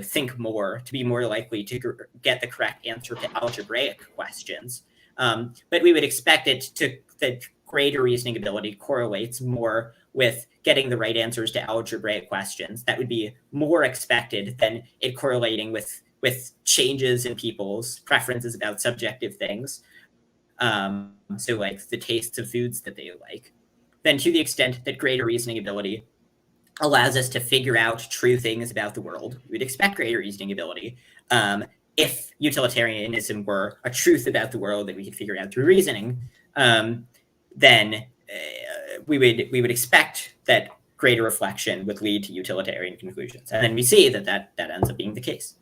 think more to be more likely to get the correct answer to algebraic questions. But we would expect that greater reasoning ability correlates more with getting the right answers to algebraic questions. That would be more expected than it correlating with changes in people's preferences about subjective things. So like the tastes of foods that they like. Then to the extent that greater reasoning ability allows us to figure out true things about the world, we would expect greater reasoning ability. If utilitarianism were a truth about the world that we could figure out through reasoning, then we would expect that greater reflection would lead to utilitarian conclusions. And then we see that ends up being the case.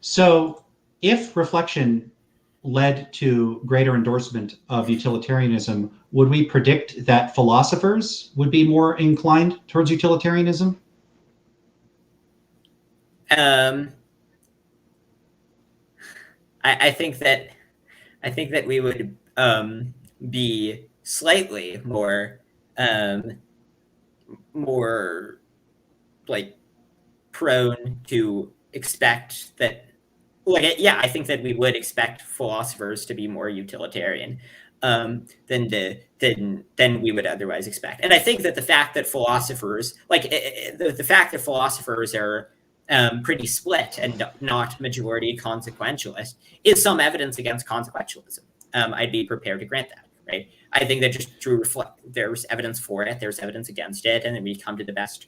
So if reflection led to greater endorsement of utilitarianism, would we predict that philosophers would be more inclined towards utilitarianism? I think that we would be slightly more like prone to expect that. I think that we would expect philosophers to be more utilitarian than we would otherwise expect. And I think that the fact that philosophers, the fact that philosophers are pretty split and not majority consequentialist, is some evidence against consequentialism. I'd be prepared to grant that, right? I think that just there's evidence for it, there's evidence against it, and then we come to the best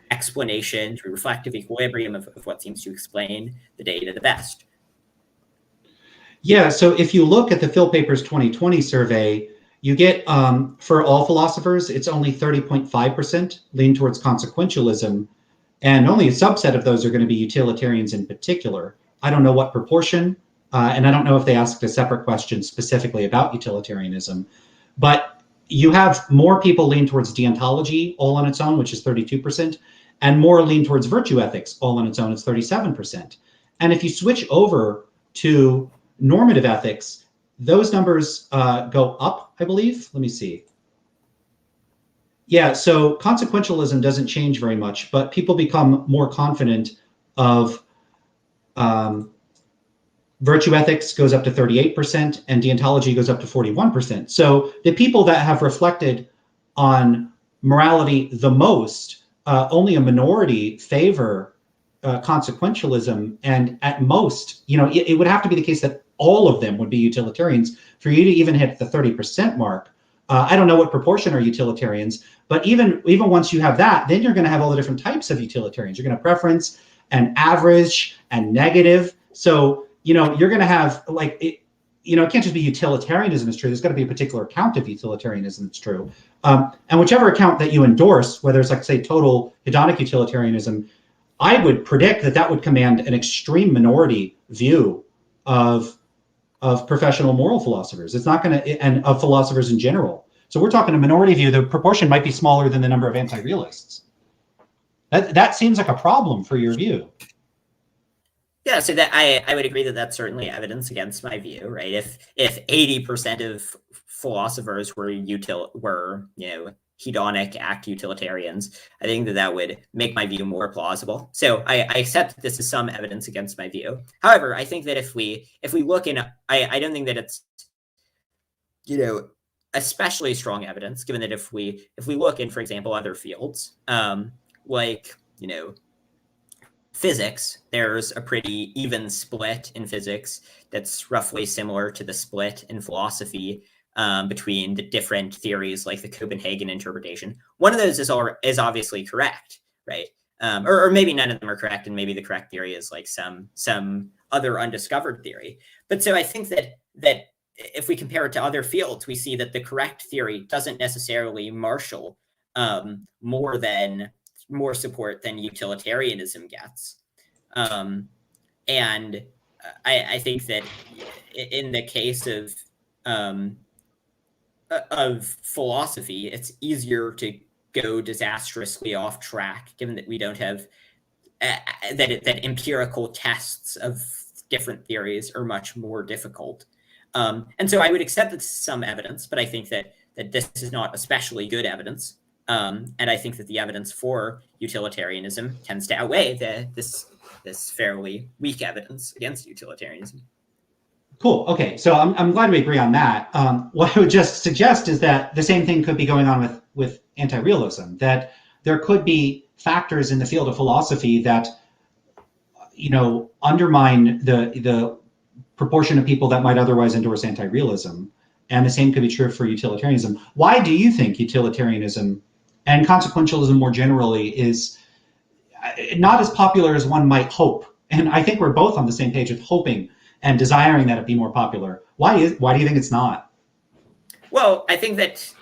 explanation through reflective equilibrium of what seems to explain the data the best. Yeah, so if you look at the Phil Papers 2020 survey, you get, for all philosophers, it's only 30.5% lean towards consequentialism, and only a subset of those are going to be utilitarians in particular. I don't know what proportion, and I don't know if they asked a separate question specifically about utilitarianism, but you have more people lean towards deontology all on its own, which is 32%, and more lean towards virtue ethics all on its own, it's 37%. And if you switch over to normative ethics, those numbers go up, I believe. Let me see. Yeah, so consequentialism doesn't change very much, but people become more confident of virtue ethics goes up to 38%, and deontology goes up to 41%. So the people that have reflected on morality the most, only a minority favor consequentialism, and at most, it would have to be the case that all of them would be utilitarians for you to even hit the 30% mark. I don't know what proportion are utilitarians, but even once you have that, then you're going to have all the different types of utilitarians. You're going to preference and average and negative. So you're going to have it can't just be utilitarianism is true. There's got to be a particular account of utilitarianism that's true. And whichever account that you endorse, whether it's say total hedonic utilitarianism, I would predict that would command an extreme minority view of professional moral philosophers. It's not going to, and of philosophers in general. So we're talking a minority view. The proportion might be smaller than the number of anti-realists. That seems like a problem for your view. Yeah, so that I would agree that that's certainly evidence against my view, right? If 80% of philosophers were hedonic act utilitarians, I think that would make my view more plausible. So I accept that this is some evidence against my view. However, I think that if we look in, I don't think that it's especially strong evidence, given that if we look in, for example, other fields, like physics, there's a pretty even split in physics that's roughly similar to the split in philosophy between the different theories, like the Copenhagen interpretation. One of those is obviously correct, right? Or maybe none of them are correct, and maybe the correct theory is like some other undiscovered theory. But so I think that if we compare it to other fields, we see that the correct theory doesn't necessarily marshal more support than utilitarianism gets. And I think that in the case of philosophy, it's easier to go disastrously off track, given that we don't have that empirical tests of different theories are much more difficult. And so I would accept that some evidence, but I think that this is not especially good evidence. And I think that the evidence for utilitarianism tends to outweigh this fairly weak evidence against utilitarianism. Cool. Okay, so I'm glad we agree on that. What I would just suggest is that the same thing could be going on with anti-realism, that there could be factors in the field of philosophy that undermine the proportion of people that might otherwise endorse anti-realism. And the same could be true for utilitarianism. Why do you think utilitarianism and consequentialism more generally is not as popular as one might hope? And I think we're both on the same page of hoping and desiring that it be more popular. Why do you think it's not? Well, I think that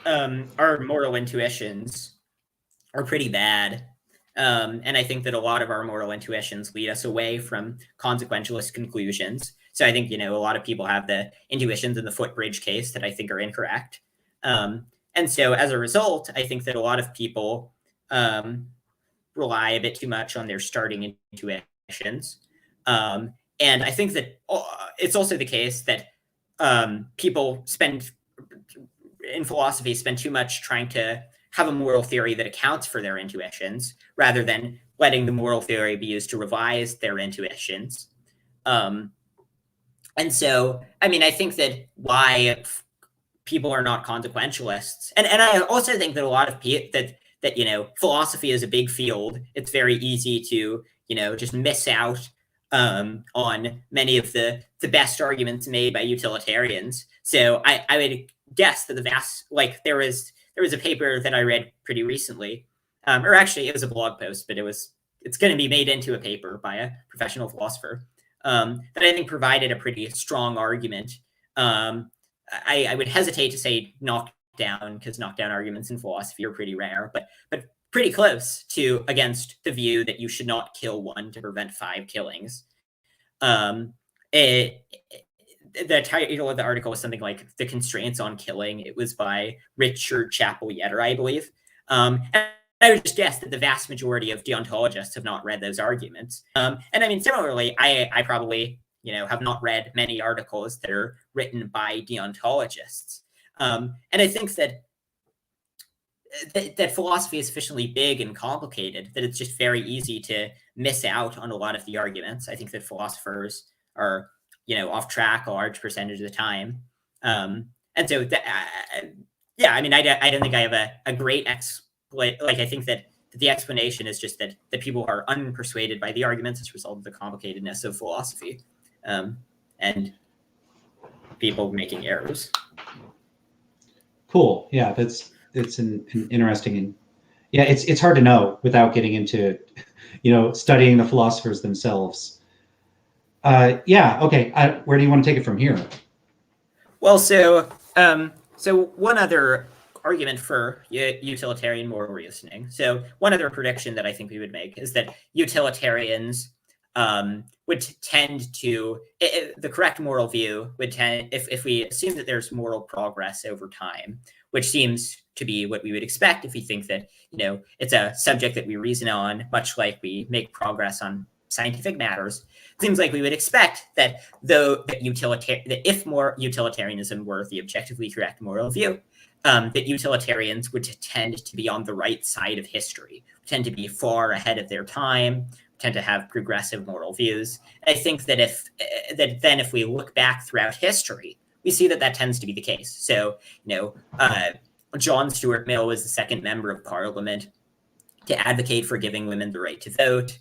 our moral intuitions are pretty bad. And I think that a lot of our moral intuitions lead us away from consequentialist conclusions. So I think, a lot of people have the intuitions in the footbridge case that I think are incorrect. And so as a result, I think that a lot of people rely a bit too much on their starting intuitions. And I think that it's also the case that people in philosophy spend too much trying to have a moral theory that accounts for their intuitions, rather than letting the moral theory be used to revise their intuitions. And so, I think that why people are not consequentialists, and I also think that a lot of that philosophy is a big field. It's very easy to just miss out on many of the best arguments made by utilitarians. So I would guess that there was a paper that I read pretty recently, or actually it was a blog post, but it's going to be made into a paper by a professional philosopher that I think provided a pretty strong argument. I would hesitate to say knockdown, because knockdown arguments in philosophy are pretty rare, but pretty close against the view that you should not kill one to prevent 5 killings. The title of the article was something like "The Constraints on Killing." It was by Richard Chappell-Yetter, I believe. And I would just guess that the vast majority of deontologists have not read those arguments. And similarly, I probably have not read many articles that are written by deontologists. And I think that philosophy is sufficiently big and complicated that it's just very easy to miss out on a lot of the arguments. I think that philosophers are, off track a large percentage of the time. And so, yeah, I mean, I don't think I have a great I think that the explanation is just that people are unpersuaded by the arguments as a result of the complicatedness of philosophy, and people making errors. Cool. Yeah, it's an interesting, and yeah, it's hard to know without getting into, studying the philosophers themselves. Yeah. Okay. Where do you want to take it from here? Well, so one other argument for utilitarian moral reasoning. So one other prediction that I think we would make is that utilitarians would tend to, the correct moral view would tend, if we assume that there's moral progress over time, which seems to be what we would expect if we think that, it's a subject that we reason on, much like we make progress on scientific matters. It seems like we would expect that that if more utilitarianism were the objectively correct moral view, that utilitarians would tend to be on the right side of history, tend to be far ahead of their time, tend to have progressive moral views. And I think that if we look back throughout history, we see that tends to be the case. So, John Stuart Mill was the second member of Parliament to advocate for giving women the right to vote.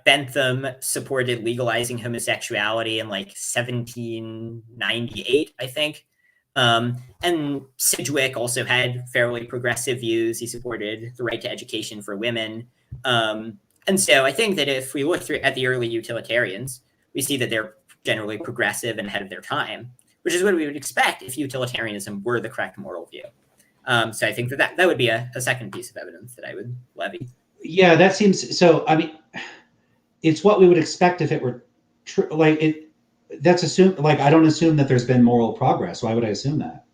Bentham supported legalizing homosexuality in 1798, I think. And Sidgwick also had fairly progressive views. He supported the right to education for women. And so I think that if we look at the early utilitarians, we see that they're generally progressive and ahead of their time, which is what we would expect if utilitarianism were the correct moral view. So I think that would be a second piece of evidence that I would levy. Yeah, that seems so. I mean, it's what we would expect if it were true. That's assumed. I don't assume that there's been moral progress. Why would I assume that?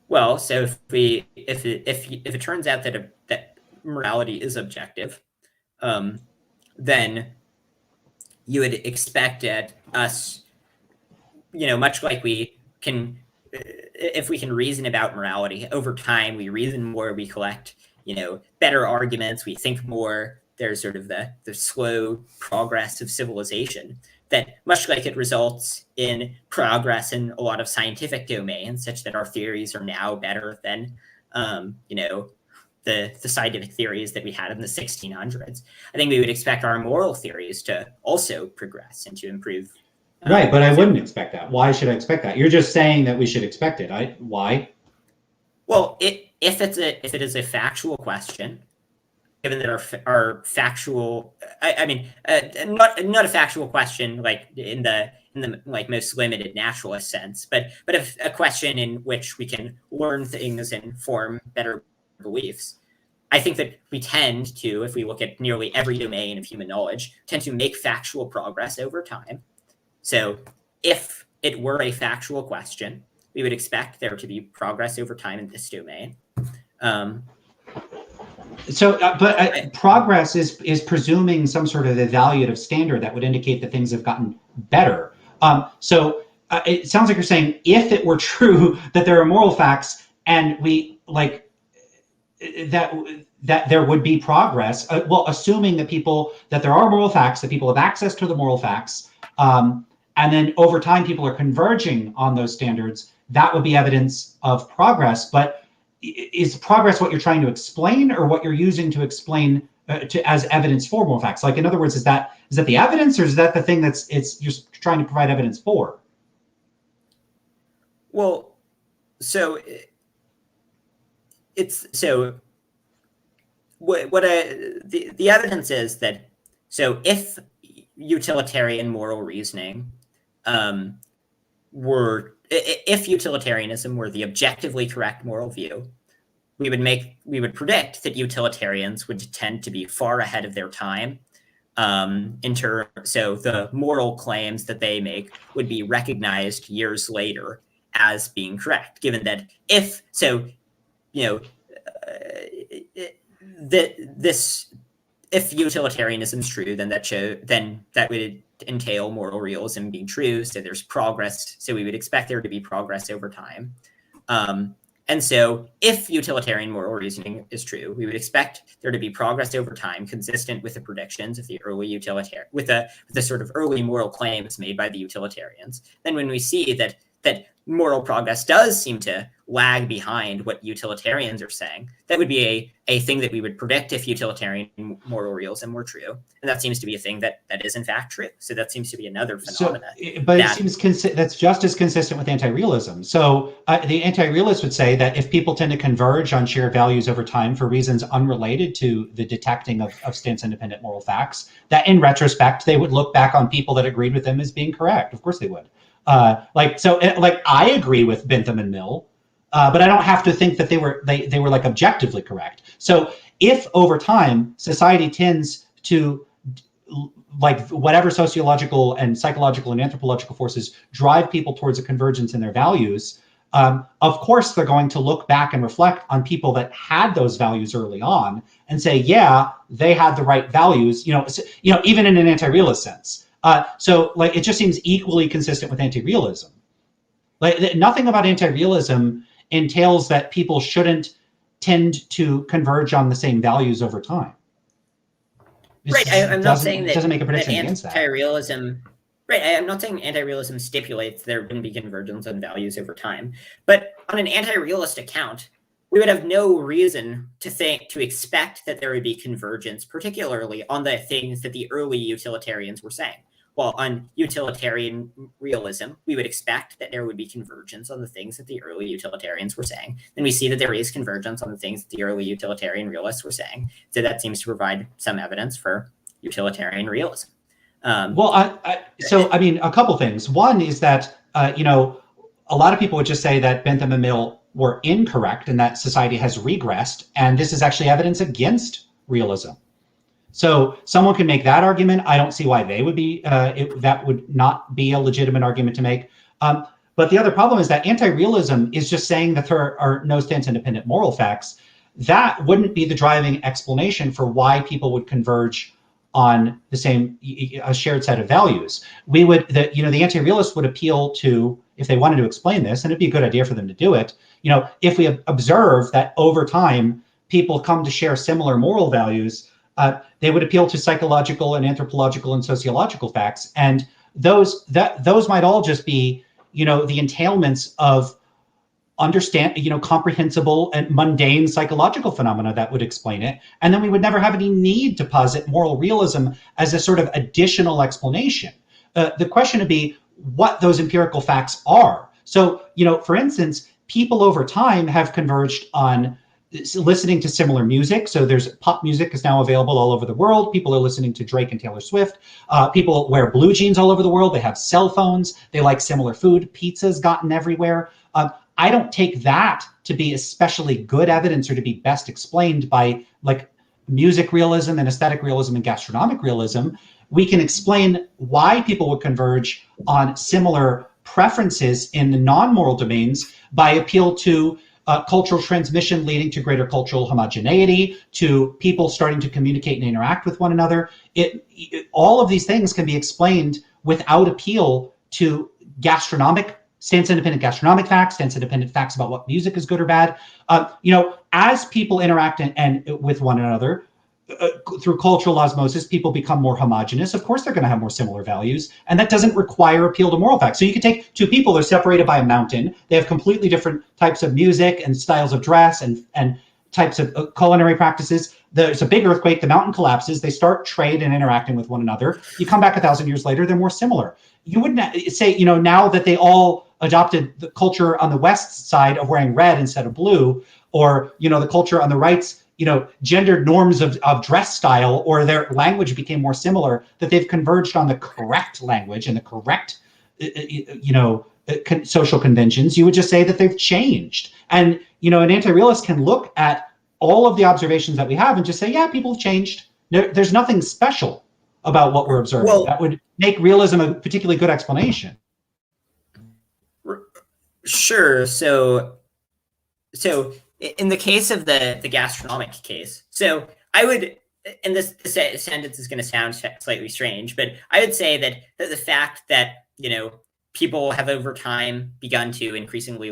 Well, so if it turns out that morality is objective, then you would expect us, much like we can, if we can reason about morality over time, we reason more, we collect, better arguments, we think more. There's sort of the slow progress of civilization that, much like it results in progress in a lot of scientific domains, such that our theories are now better than, the scientific theories that we had in the 1600s. I think we would expect our moral theories to also progress and to improve. Right, but I wouldn't expect that. Why should I expect that? You're just saying that we should expect it. Why? Well, if it is a factual question, given that our factual, not a factual question in the most limited naturalist sense, but if a question in which we can learn things and form better beliefs. I think that we tend to, if we look at nearly every domain of human knowledge, tend to make factual progress over time. So if it were a factual question, we would expect there to be progress over time in this domain. Progress is presuming some sort of evaluative standard that would indicate that things have gotten better. It sounds like you're saying if it were true that there are moral facts and we that there would be progress. Assuming that there are moral facts, that people have access to the moral facts, and then over time people are converging on those standards, that would be evidence of progress. But is progress what you're trying to explain, or what you're using to explain as evidence for moral facts? In other words, is that the evidence, or is that the thing you're trying to provide evidence for? Well, so the evidence is that, so if utilitarian moral reasoning if utilitarianism were the objectively correct moral view, we would predict that utilitarians would tend to be far ahead of their time. So the moral claims that they make would be recognized years later as being correct, given that this if utilitarianism is true, then that would entail moral realism being true. So there's progress. So we would expect there to be progress over time. And so if utilitarian moral reasoning is true, we would expect there to be progress over time consistent with the predictions of the early utilitarian, with the sort of early moral claims made by the utilitarians. Then when we see that moral progress does seem to lag behind what utilitarians are saying, that would be a thing that we would predict if utilitarian moral realism were true. And that seems to be a thing that is in fact true. So that seems to be another phenomena. But it seems that's just as consistent with anti-realism. So the anti-realist would say that if people tend to converge on shared values over time for reasons unrelated to the detecting of stance-independent moral facts, that in retrospect, they would look back on people that agreed with them as being correct. Of course they would. I agree with Bentham and Mill, but I don't have to think that they were like objectively correct. So if over time society tends to, like, whatever sociological and psychological and anthropological forces drive people towards a convergence in their values, of course they're going to look back and reflect on people that had those values early on and say, yeah, they had the right values, even in an anti-realist sense. So it just seems equally consistent with anti-realism. Like, nothing about anti-realism entails that people shouldn't tend to converge on the same values over time. Right. I'm not saying that doesn't make a prediction against that. Anti-realism. Right. I'm not saying anti-realism stipulates there wouldn't be convergence on values over time, but on an anti-realist account, we would have no reason to expect that there would be convergence, particularly on the things that the early utilitarians were saying. While on utilitarian realism, we would expect that there would be convergence on the things that the early utilitarians were saying. And we see that there is convergence on the things that the early utilitarian realists were saying. So that seems to provide some evidence for utilitarian realism. A couple things. One is that, a lot of people would just say that Bentham and Mill were incorrect and that society has regressed. And this is actually evidence against realism. So someone can make that argument. I don't see why they would be, that would not be a legitimate argument to make. But the other problem is that anti-realism is just saying that there are no stance-independent moral facts. That wouldn't be the driving explanation for why people would converge on the same a shared set of values. The anti-realists would appeal to, if they wanted to explain this, and it'd be a good idea for them to do it, if we observe that over time people come to share similar moral values, they would appeal to psychological and anthropological and sociological facts, and those might all just be, the entailments of comprehensible and mundane psychological phenomena that would explain it, and then we would never have any need to posit moral realism as a sort of additional explanation. The question would be what those empirical facts are. So, for instance, people over time have converged on listening to similar music. So there's pop music is now available all over the world. People are listening to Drake and Taylor Swift. People wear blue jeans all over the world. They have cell phones. They like similar food. Pizza's gotten everywhere. I don't take that to be especially good evidence or to be best explained by music realism and aesthetic realism and gastronomic realism. We can explain why people would converge on similar preferences in the non-moral domains by appeal to cultural transmission leading to greater cultural homogeneity, to people starting to communicate and interact with one another. All of these things can be explained without appeal to stance-independent gastronomic facts, stance-independent facts about what music is good or bad. As people interact and with one another, through cultural osmosis, people become more homogenous. Of course, they're going to have more similar values, and that doesn't require appeal to moral facts. So you could take two people, they're separated by a mountain. They have completely different types of music and styles of dress and types of culinary practices. There's a big earthquake, the mountain collapses, they start trade and interacting with one another. You come back 1,000 years later, they're more similar. You wouldn't say, now that they all adopted the culture on the west side of wearing red instead of blue, or, the culture on the right's gendered norms of dress style, or their language became more similar, that they've converged on the correct language and the correct, social conventions. You would just say that they've changed. And, an anti-realist can look at all of the observations that we have and just say, yeah, people have changed. There's nothing special about what we're observing. That would make realism a particularly good explanation. Sure. So in the case of the gastronomic case, so I would and this sentence is going to sound slightly strange, but I would say that the fact that, people have over time begun to increasingly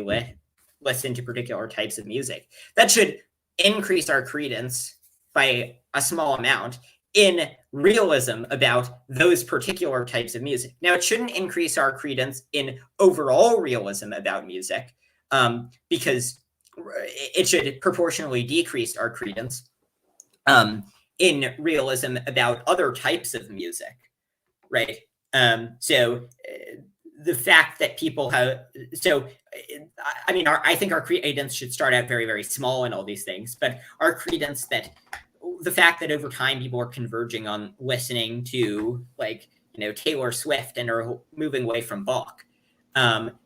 listen to particular types of music, that should increase our credence by a small amount in realism about those particular types of music. Now, it shouldn't increase our credence in overall realism about music, because it should proportionally decrease our credence in realism about other types of music, right? So the fact that people have, I think our credence should start out very, very small in all these things, but our credence that the fact that over time people are converging on listening to Taylor Swift and are moving away from Bach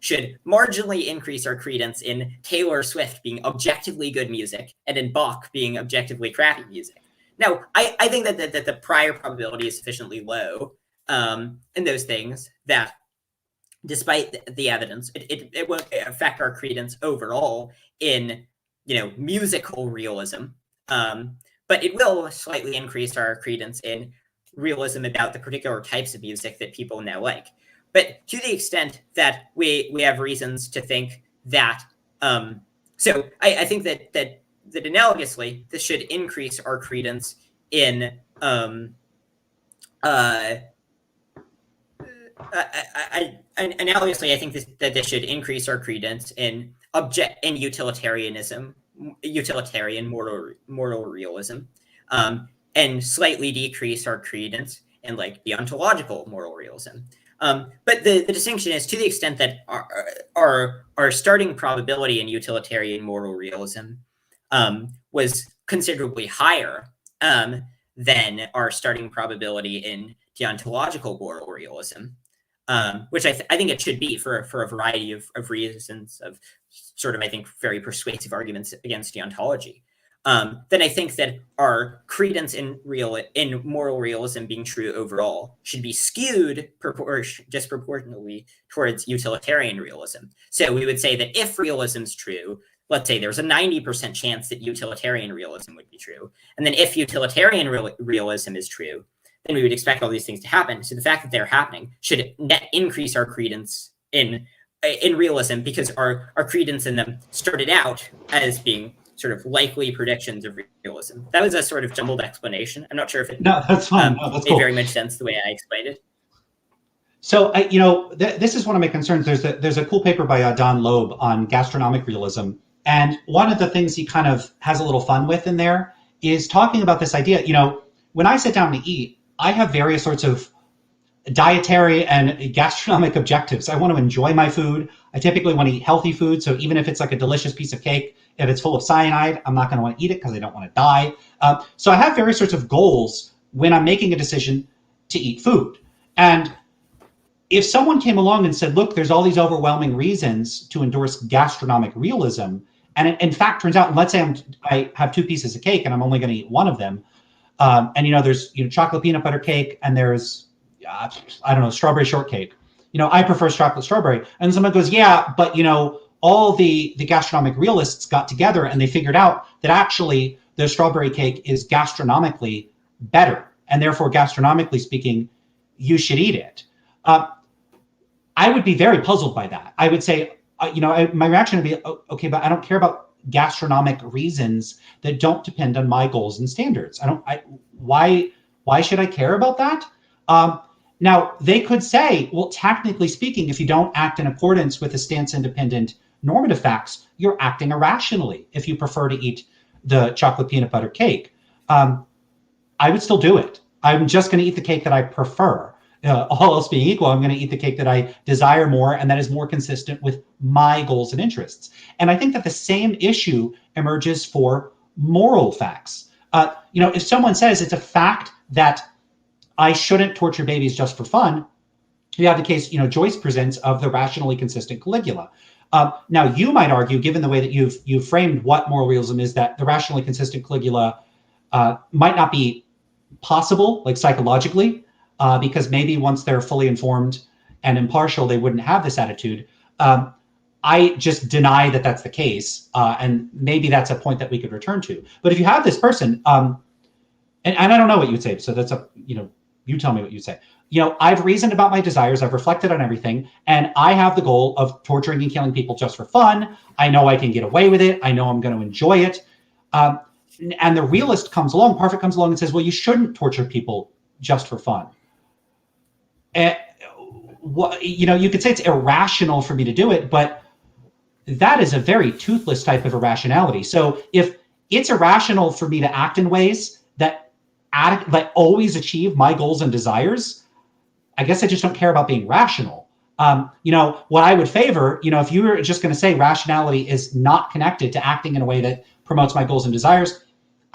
should marginally increase our credence in Taylor Swift being objectively good music and in Bach being objectively crappy music. Now, I think that the prior probability is sufficiently low in those things that despite the evidence, it won't affect our credence overall in musical realism, but it will slightly increase our credence in realism about the particular types of music that people now like. But to the extent that we have reasons to think that, so I think that analogously, this should increase our credence in analogously, I think that this should increase our credence in utilitarianism, utilitarian moral realism, and slightly decrease our credence in the ontological moral realism. But the distinction is to the extent that our starting probability in utilitarian moral realism was considerably higher than our starting probability in deontological moral realism, which I think it should be for a variety of reasons of sort of, I think, very persuasive arguments against deontology. Then I think that our credence in moral realism being true overall should be skewed disproportionately towards utilitarian realism. So we would say that if realism is true, let's say there's a 90% chance that utilitarian realism would be true. And then if utilitarian realism is true, then we would expect all these things to happen. So the fact that they're happening should net increase our credence in realism, because our credence in them started out as being sort of likely predictions of realism. That was a sort of jumbled explanation. I'm not sure if it that's fine. That's made cool. very much sense the way I explained it. So, this is one of my concerns. There's a cool paper by Don Loeb on gastronomic realism. And one of the things he kind of has a little fun with in there is talking about this idea, when I sit down to eat, I have various sorts of dietary and gastronomic objectives. I want to enjoy my food. I typically want to eat healthy food. So even if it's like a delicious piece of cake, if it's full of cyanide, I'm not going to want to eat it because I don't want to die. So I have various sorts of goals when I'm making a decision to eat food. And if someone came along and said, look, there's all these overwhelming reasons to endorse gastronomic realism, and it in fact turns out, let's say I have two pieces of cake and I'm only going to eat one of them, and there's chocolate peanut butter cake and there's strawberry shortcake. I prefer chocolate strawberry. And someone goes, yeah, but all the gastronomic realists got together and they figured out that actually the strawberry cake is gastronomically better, and therefore gastronomically speaking, you should eat it. I would be very puzzled by that. I would say, my reaction would be, okay, but I don't care about gastronomic reasons that don't depend on my goals and standards. Why should I care about that? Now, they could say, well, technically speaking, if you don't act in accordance with the stance-independent normative facts, you're acting irrationally if you prefer to eat the chocolate peanut butter cake. I would still do it. I'm just going to eat the cake that I prefer. All else being equal, I'm going to eat the cake that I desire more and that is more consistent with my goals and interests. And I think that the same issue emerges for moral facts. If someone says it's a fact that I shouldn't torture babies just for fun, you have the case, Joyce presents of the rationally consistent Caligula. Now, you might argue, given the way that you've framed what moral realism is, that the rationally consistent Caligula might not be possible, like psychologically, because maybe once they're fully informed and impartial, they wouldn't have this attitude. I just deny that that's the case, and maybe that's a point that we could return to. But if you have this person, and I don't know what you would say. So that's you tell me what you'd say. I've reasoned about my desires. I've reflected on everything. And I have the goal of torturing and killing people just for fun. I know I can get away with it. I know I'm going to enjoy it. And the realist comes along, Parfit comes along and says, well, you shouldn't torture people just for fun. And, you could say it's irrational for me to do it, but that is a very toothless type of irrationality. So if it's irrational for me to act in ways that always achieve my goals and desires, I guess I just don't care about being rational. What I would favor, if you were just going to say rationality is not connected to acting in a way that promotes my goals and desires,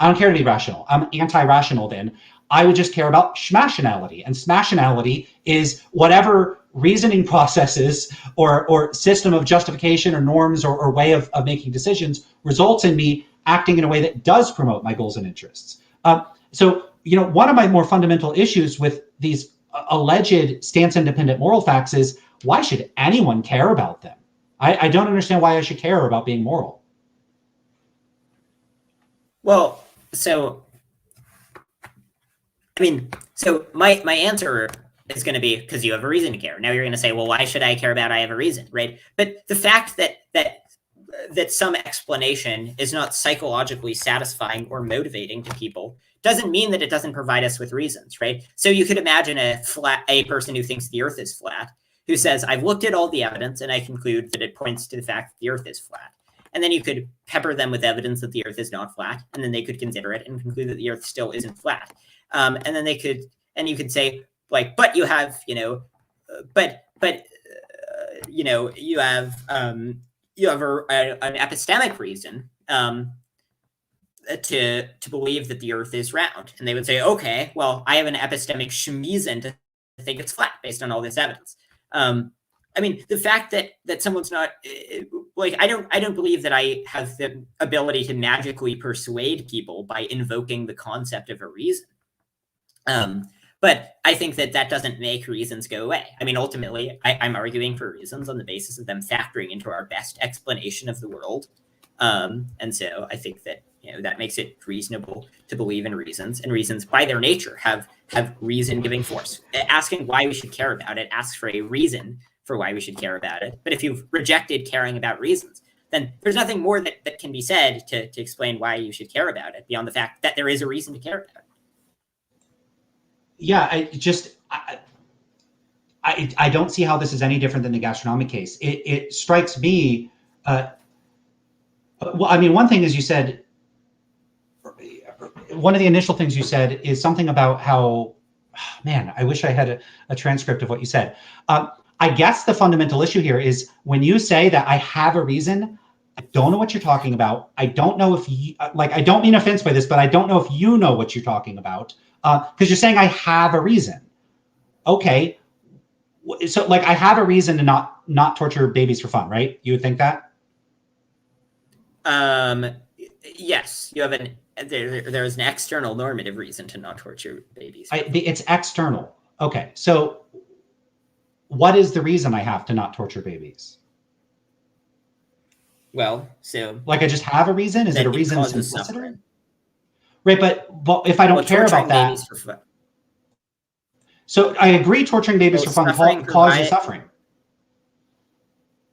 I don't care to be rational. I'm anti-rational then. I would just care about schmationality. And schmationality is whatever reasoning processes or system of justification or norms or way of making decisions results in me acting in a way that does promote my goals and interests. So one of my more fundamental issues with these alleged stance-independent moral facts is, why should anyone care about them? I don't understand why I should care about being moral. Well, so my answer is going to be because you have a reason to care. Now you're going to say, well, why should I care about? I have a reason, right? But the fact that some explanation is not psychologically satisfying or motivating to people doesn't mean that it doesn't provide us with reasons, right? So you could imagine a person who thinks the Earth is flat, who says, I've looked at all the evidence and I conclude that it points to the fact that the Earth is flat. And then you could pepper them with evidence that the Earth is not flat, and then they could consider it and conclude that the Earth still isn't flat. And then you could say, like, but you have, you have an epistemic reason to believe that the Earth is round. And they would say, okay, well, I have an epistemic schmeezen to think it's flat based on all this evidence. The fact that someone's not I don't believe that I have the ability to magically persuade people by invoking the concept of a reason. But I think that doesn't make reasons go away. Ultimately, I'm arguing for reasons on the basis of them factoring into our best explanation of the world. And so I think that that makes it reasonable to believe in reasons, and reasons by their nature have reason giving force. Asking why we should care about it asks for a reason for why we should care about it. But if you've rejected caring about reasons, then there's nothing more that can be said to explain why you should care about it beyond the fact that there is a reason to care about it. Yeah, I don't see how this is any different than the gastronomic case. It strikes me. One thing is you said. One of the initial things you said is something about how, man, I wish I had a transcript of what you said. I guess the fundamental issue here is when you say that I have a reason, I don't know what you're talking about. I don't know if you, I don't mean offense by this, but I don't know if you know what you're talking about. Because you're saying I have a reason. Okay. So I have a reason to not torture babies for fun, right? You would think that? Yes, you have there's an external normative reason to not torture babies. It's external. Okay. So what is the reason I have to not torture babies? Well, so I just have a reason? Is it a reason simplicity? Right, but if I don't care about that. So I agree torturing babies for fun causes suffering.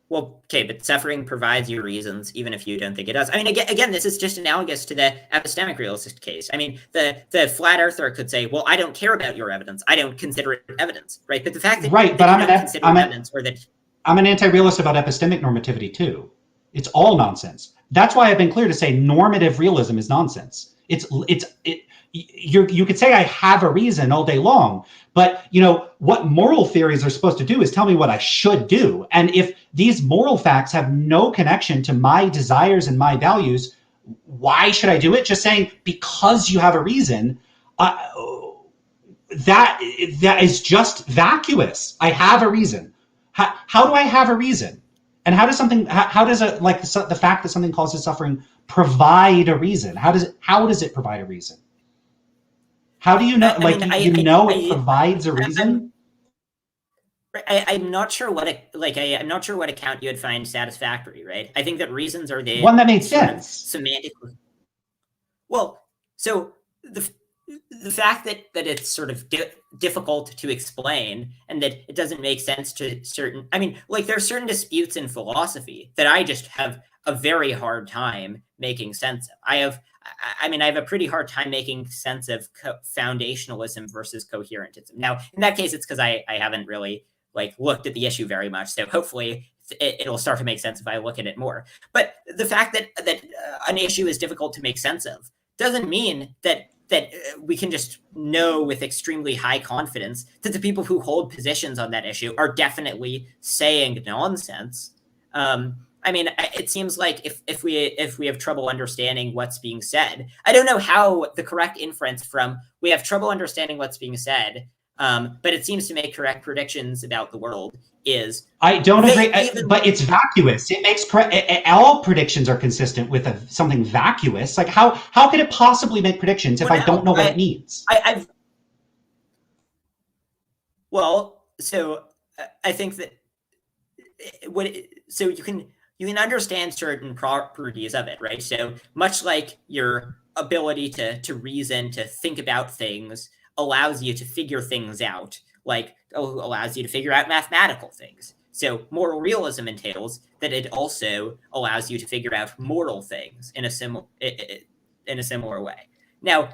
Well, okay, but suffering provides you reasons, even if you don't think it does. Again, this is just analogous to the epistemic realist case. The flat earther could say, well, I don't care about your evidence. I don't consider it evidence, right? But the fact that I'm an anti-realist about epistemic normativity too. It's all nonsense. That's why I've been clear to say normative realism is nonsense. You could say I have a reason all day long, but what moral theories are supposed to do is tell me what I should do. And if these moral facts have no connection to my desires and my values, why should I do it? Just saying because you have a reason, that is just vacuous. I have a reason. How do I have a reason? And how does the fact that something causes suffering provide a reason? How does it provide a reason? How do you know? It provides a reason. I'm not sure I'm not sure what account you would find satisfactory, right? I think that reasons are the one that made sense semantically. Well, so the fact that it's sort of difficult to explain and that it doesn't make sense to certain, I mean, like there are certain disputes in philosophy that I just have a very hard time making sense of. I have a pretty hard time making sense of foundationalism versus coherentism. Now, in that case, it's because I haven't really like looked at the issue very much. So hopefully it'll start to make sense if I look at it more. But the fact that an issue is difficult to make sense of doesn't mean that we can just know with extremely high confidence that the people who hold positions on that issue are definitely saying nonsense. I mean, it seems like if we have trouble understanding what's being said, I don't know how the correct inference from we have trouble understanding what's being said, but it seems to make correct predictions about the world is. I don't agree, but it's vacuous. It makes all predictions are consistent with something vacuous. Like how could it possibly make predictions if I don't know what it means? So I think that so you can understand certain properties of it, right? So much like your ability to reason, to think about things allows you to figure things out, like allows you to figure out mathematical things. So moral realism entails that it also allows you to figure out moral things in a similar way. Now,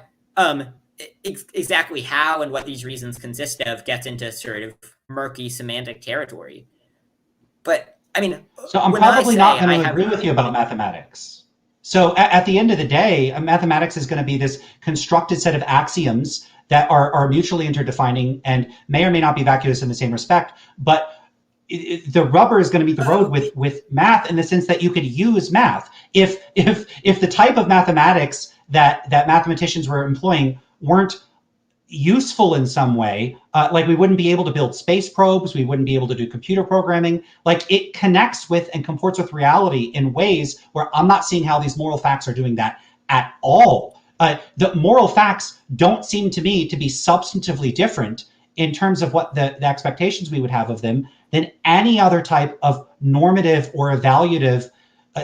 exactly how and what these reasons consist of gets into sort of murky semantic territory. But I mean, so I'm probably not going to agree with you about mathematics. So at the end of the day, mathematics is going to be this constructed set of axioms that are mutually interdefining and may or may not be vacuous in the same respect. But the rubber is going to meet the road with math in the sense that you could use math. If the type of mathematics that mathematicians were employing weren't useful in some way, like we wouldn't be able to build space probes, we wouldn't be able to do computer programming. Like it connects with and comports with reality in ways where I'm not seeing how these moral facts are doing that at all. The moral facts don't seem to me to be substantively different in terms of what the expectations we would have of them than any other type of normative or evaluative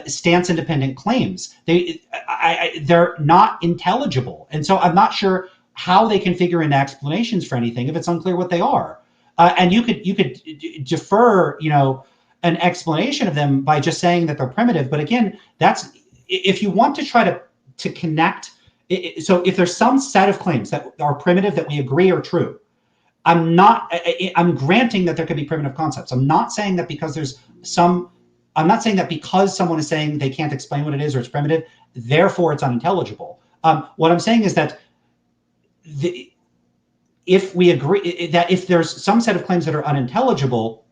stance-independent claims. They're not intelligible. And so I'm not sure how they can figure in explanations for anything if it's unclear what they are. And you could defer, an explanation of them by just saying that they're primitive. But again, that's if you want to try to connect. So if there's some set of claims that are primitive that we agree are true, I'm granting that there could be primitive concepts. I'm not saying that because someone is saying they can't explain what it is or it's primitive, therefore it's unintelligible. What I'm saying is that if we agree that if there's some set of claims that are unintelligible,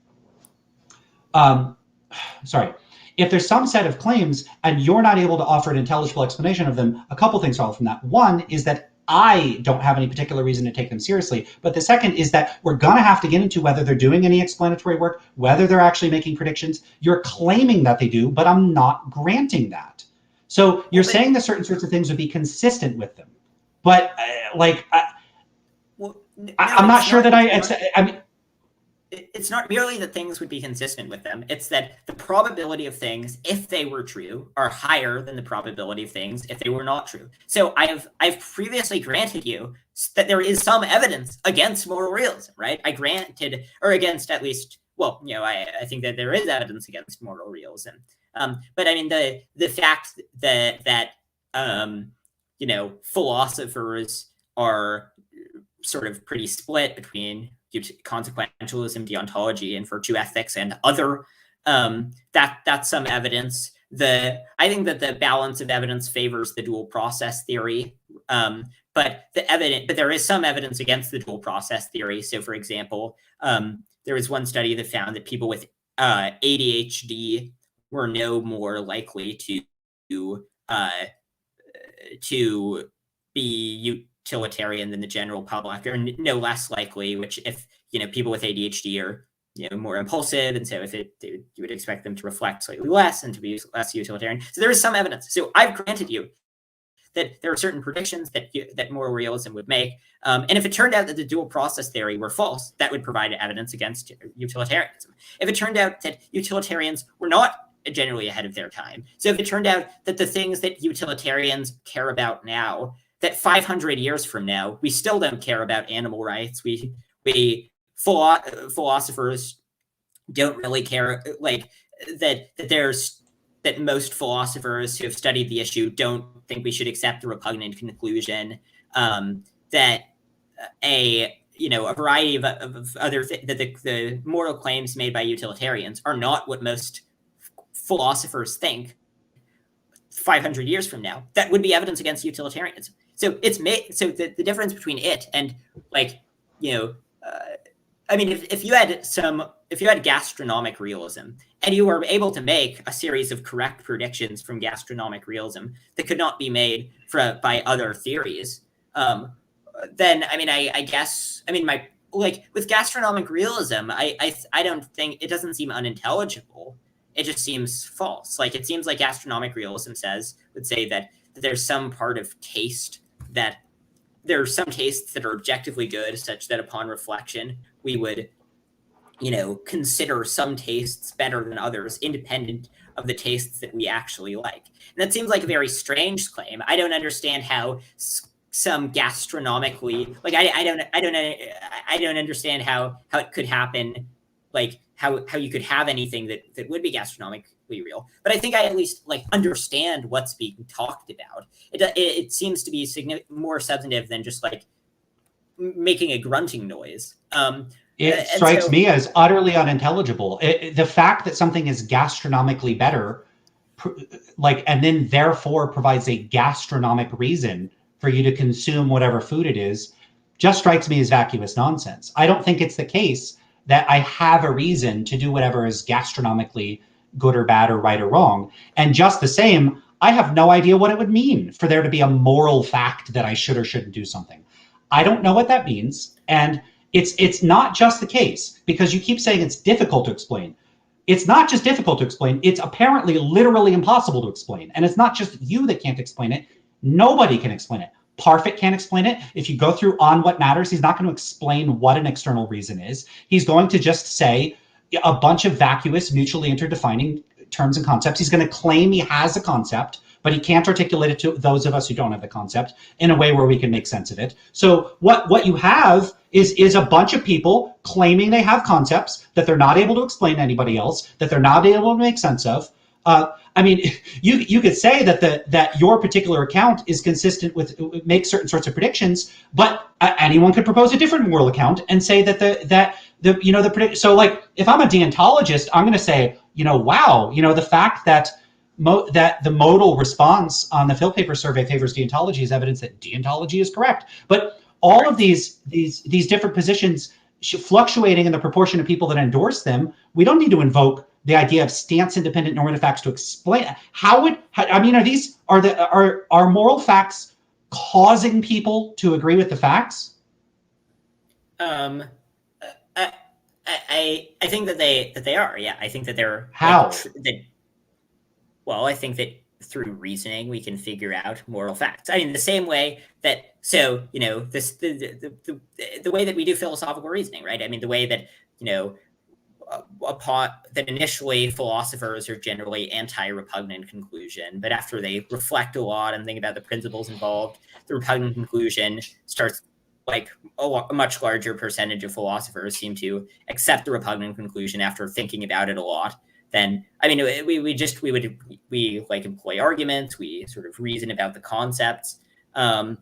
if there's some set of claims and you're not able to offer an intelligible explanation of them, a couple things follow from that. One is that I don't have any particular reason to take them seriously. But the second is that we're going to have to get into whether they're doing any explanatory work, whether they're actually making predictions. You're claiming that they do, but I'm not granting that. So you're saying that certain sorts of things would be consistent with them. But I'm not sure that I mean, it's not merely that things would be consistent with them. It's that the probability of things, if they were true, are higher than the probability of things if they were not true. So I've previously granted you that there is some evidence against moral realism, right? I granted, or against at least, well, I think that there is evidence against moral realism. But I mean, the fact that philosophers are sort of pretty split between consequentialism, deontology, and virtue ethics, and other. That's some evidence. I think that the balance of evidence favors the dual process theory, but there is some evidence against the dual process theory. So, for example, there was one study that found that people with ADHD were no more likely to be utilitarian than the general public, or no less likely, which if people with ADHD are more impulsive, and so you would expect them to reflect slightly less and to be less utilitarian. So there is some evidence. So I've granted you that there are certain predictions that moral realism would make, and if it turned out that the dual process theory were false, that would provide evidence against utilitarianism. If it turned out that utilitarians were not generally ahead of their time, so if it turned out that the things that utilitarians care about now that 500 years from now, we still don't care about animal rights. Philosophers don't really care, like that most philosophers who have studied the issue don't think we should accept the repugnant conclusion, that a variety of other that the moral claims made by utilitarians are not what most philosophers think 500 years from now. That would be evidence against utilitarianism. So the difference between it and if you had gastronomic realism and you were able to make a series of correct predictions from gastronomic realism that could not be made by other theories, then with gastronomic realism, I don't think it doesn't seem unintelligible. It just seems false. Like, it seems like gastronomic realism would say that there's some part of taste that there are some tastes that are objectively good, such that upon reflection, we would, consider some tastes better than others, independent of the tastes that we actually like. And that seems like a very strange claim. I don't understand how some gastronomically, like, I don't understand how it could happen, like how you could have anything that would be gastronomically real. But I think I at least understand what's being talked about. It seems to be more substantive than just making a grunting noise. It strikes me as utterly unintelligible. The fact that something is gastronomically better, and then therefore provides a gastronomic reason for you to consume whatever food it is, just strikes me as vacuous nonsense. I don't think it's the case that I have a reason to do whatever is gastronomically good or bad or right or wrong. And just the same, I have no idea what it would mean for there to be a moral fact that I should or shouldn't do something. I don't know what that means. And it's not just the case, because you keep saying it's difficult to explain. It's not just difficult to explain, it's apparently literally impossible to explain. And it's not just you that can't explain it. Nobody can explain it. Parfit can't explain it. If you go through On What Matters, he's not going to explain what an external reason is. He's going to just say a bunch of vacuous, mutually interdefining terms and concepts. He's going to claim he has a concept, but he can't articulate it to those of us who don't have the concept in a way where we can make sense of it. So what you have is a bunch of people claiming they have concepts that they're not able to explain to anybody else, that they're not able to make sense of. You could say that your particular account is consistent with make certain sorts of predictions, but anyone could propose a different moral account and say the predict. So if I'm a deontologist, I'm going to say, the fact that the modal response on the Phil paper survey favors deontology is evidence that deontology is correct. But all of these different positions fluctuating in the proportion of people that endorse them, we don't need to invoke the idea of stance-independent normative facts to explain are moral facts causing people to agree with the facts? I think that they are. Yeah, I think that they're how. I think that through reasoning we can figure out moral facts. I mean, the same way that the way that we do philosophical reasoning, right? I mean, the way that that initially philosophers are generally anti-repugnant conclusion, but after they reflect a lot and think about the principles involved, the repugnant conclusion starts, a much larger percentage of philosophers seem to accept the repugnant conclusion after thinking about it a lot. Then, we employ arguments, we sort of reason about the concepts. The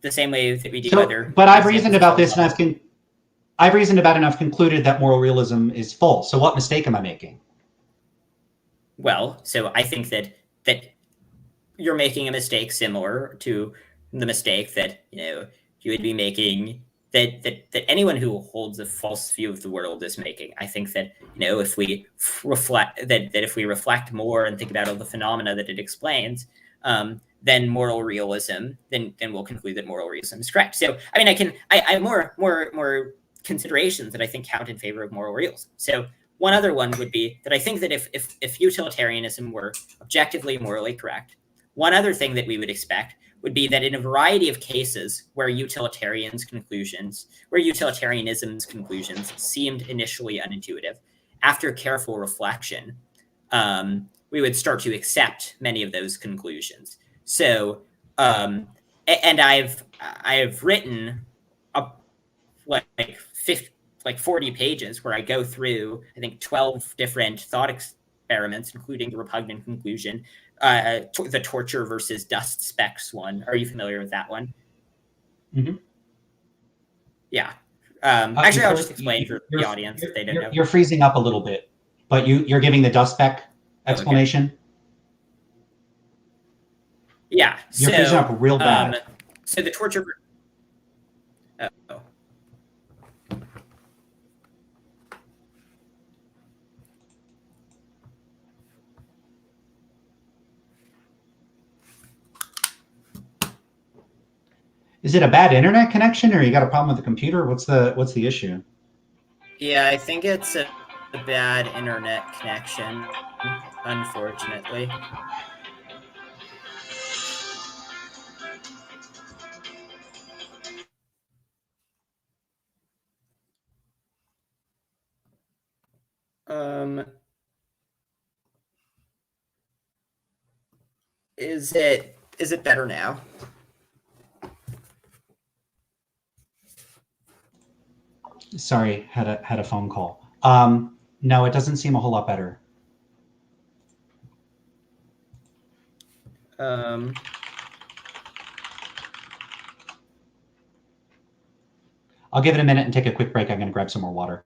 same way that we do other. But I've reasoned about this, and I've reasoned about it, and I've concluded that moral realism is false. So what mistake am I making? Well, so I think that you're making a mistake similar to the mistake that you would be making, that anyone who holds a false view of the world is making. I think that if we reflect more and think about all the phenomena that it explains, then moral realism, then we'll conclude that moral realism is correct. So I have more considerations that I think count in favor of moral realism. So one other one would be that I think that if utilitarianism were objectively morally correct, one other thing that we would expect would be that in a variety of cases where utilitarianism's conclusions seemed initially unintuitive, after careful reflection, we would start to accept many of those conclusions. So, and I've written like 50, like 40 pages where I go through, I think, 12 different thought experiments, including the repugnant conclusion, the torture versus dust specks one. Are you familiar with that one? Mm-hmm. Yeah. Actually, I'll just explain for the audience if they don't know. You're freezing up a little bit, but you're giving the dust speck explanation. Okay. Yeah. You're freezing up real bad. So the torture. Oh. Is it a bad internet connection, or you got a problem with the computer? What's the issue? Yeah, I think it's a bad internet connection, unfortunately. Is it better now? Sorry, had a phone call. No, it doesn't seem a whole lot better. I'll give it a minute and take a quick break. I'm going to grab some more water.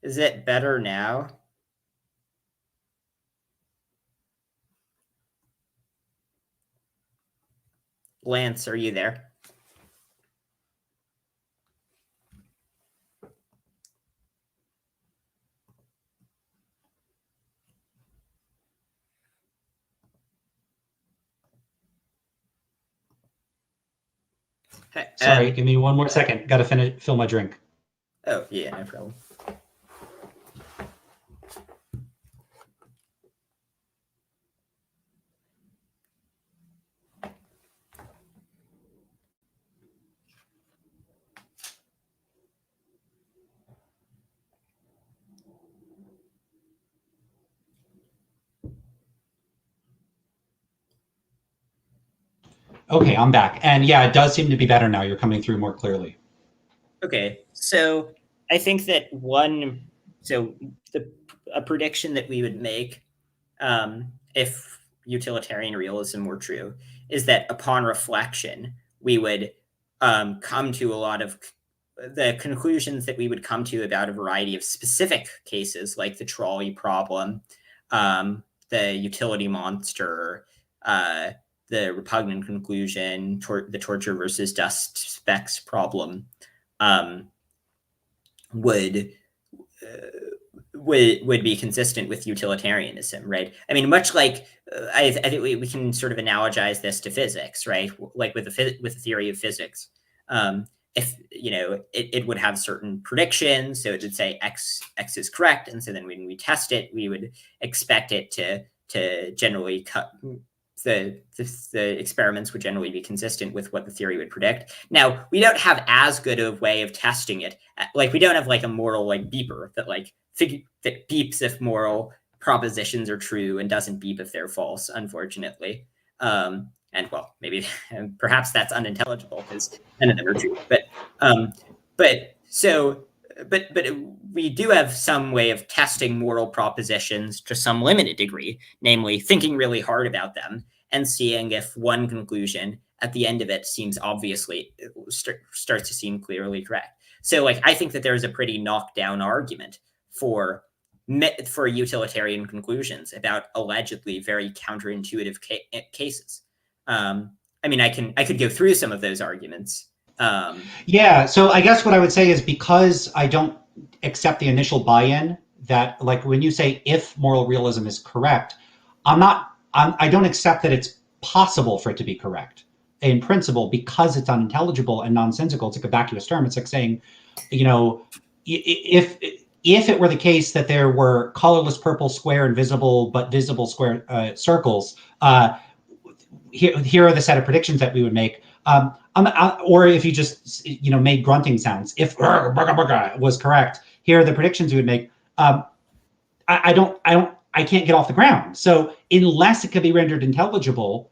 Is it better now? Lance, are you there? Sorry, give me one more second. Got to fill my drink. Oh, yeah, no problem. Okay, I'm back. And yeah, it does seem to be better now. You're coming through more clearly. Okay, so I think that a prediction that we would make if utilitarian realism were true is that upon reflection, we would come to a lot of the conclusions that we would come to about a variety of specific cases, like the trolley problem, the utility monster, the repugnant conclusion, the torture versus dust specks problem, would be consistent with utilitarianism, right? I mean, much like I think we can sort of analogize this to physics, right? Like with the theory of physics, if it would have certain predictions, so it would say x is correct, and so then when we test it, we would expect it to generally cut. The experiments would generally be consistent with what the theory would predict. Now, we don't have as good a way of testing it. Like, we don't have like a moral like beeper that that beeps if moral propositions are true and doesn't beep if they're false, unfortunately. And well, maybe perhaps that's unintelligible because none of them are true. But we do have some way of testing moral propositions to some limited degree, namely thinking really hard about them and seeing if one conclusion at the end of it seems obviously starts to seem clearly correct. So like, I think that there's a pretty knockdown argument for utilitarian conclusions about allegedly very counterintuitive cases. I mean, I could go through some of those arguments. Yeah, so I guess what I would say is, because I don't accept the initial buy-in that, like, when you say if moral realism is correct, I don't accept that it's possible for it to be correct in principle, because it's unintelligible and nonsensical. It's like a vacuous term. It's like saying, you know, if it were the case that there were colorless purple square and visible but visible square circles, here are the set of predictions that we would make. Or if you just made grunting sounds, if was correct, here are the predictions you would make. I can't get off the ground. So unless it could be rendered intelligible,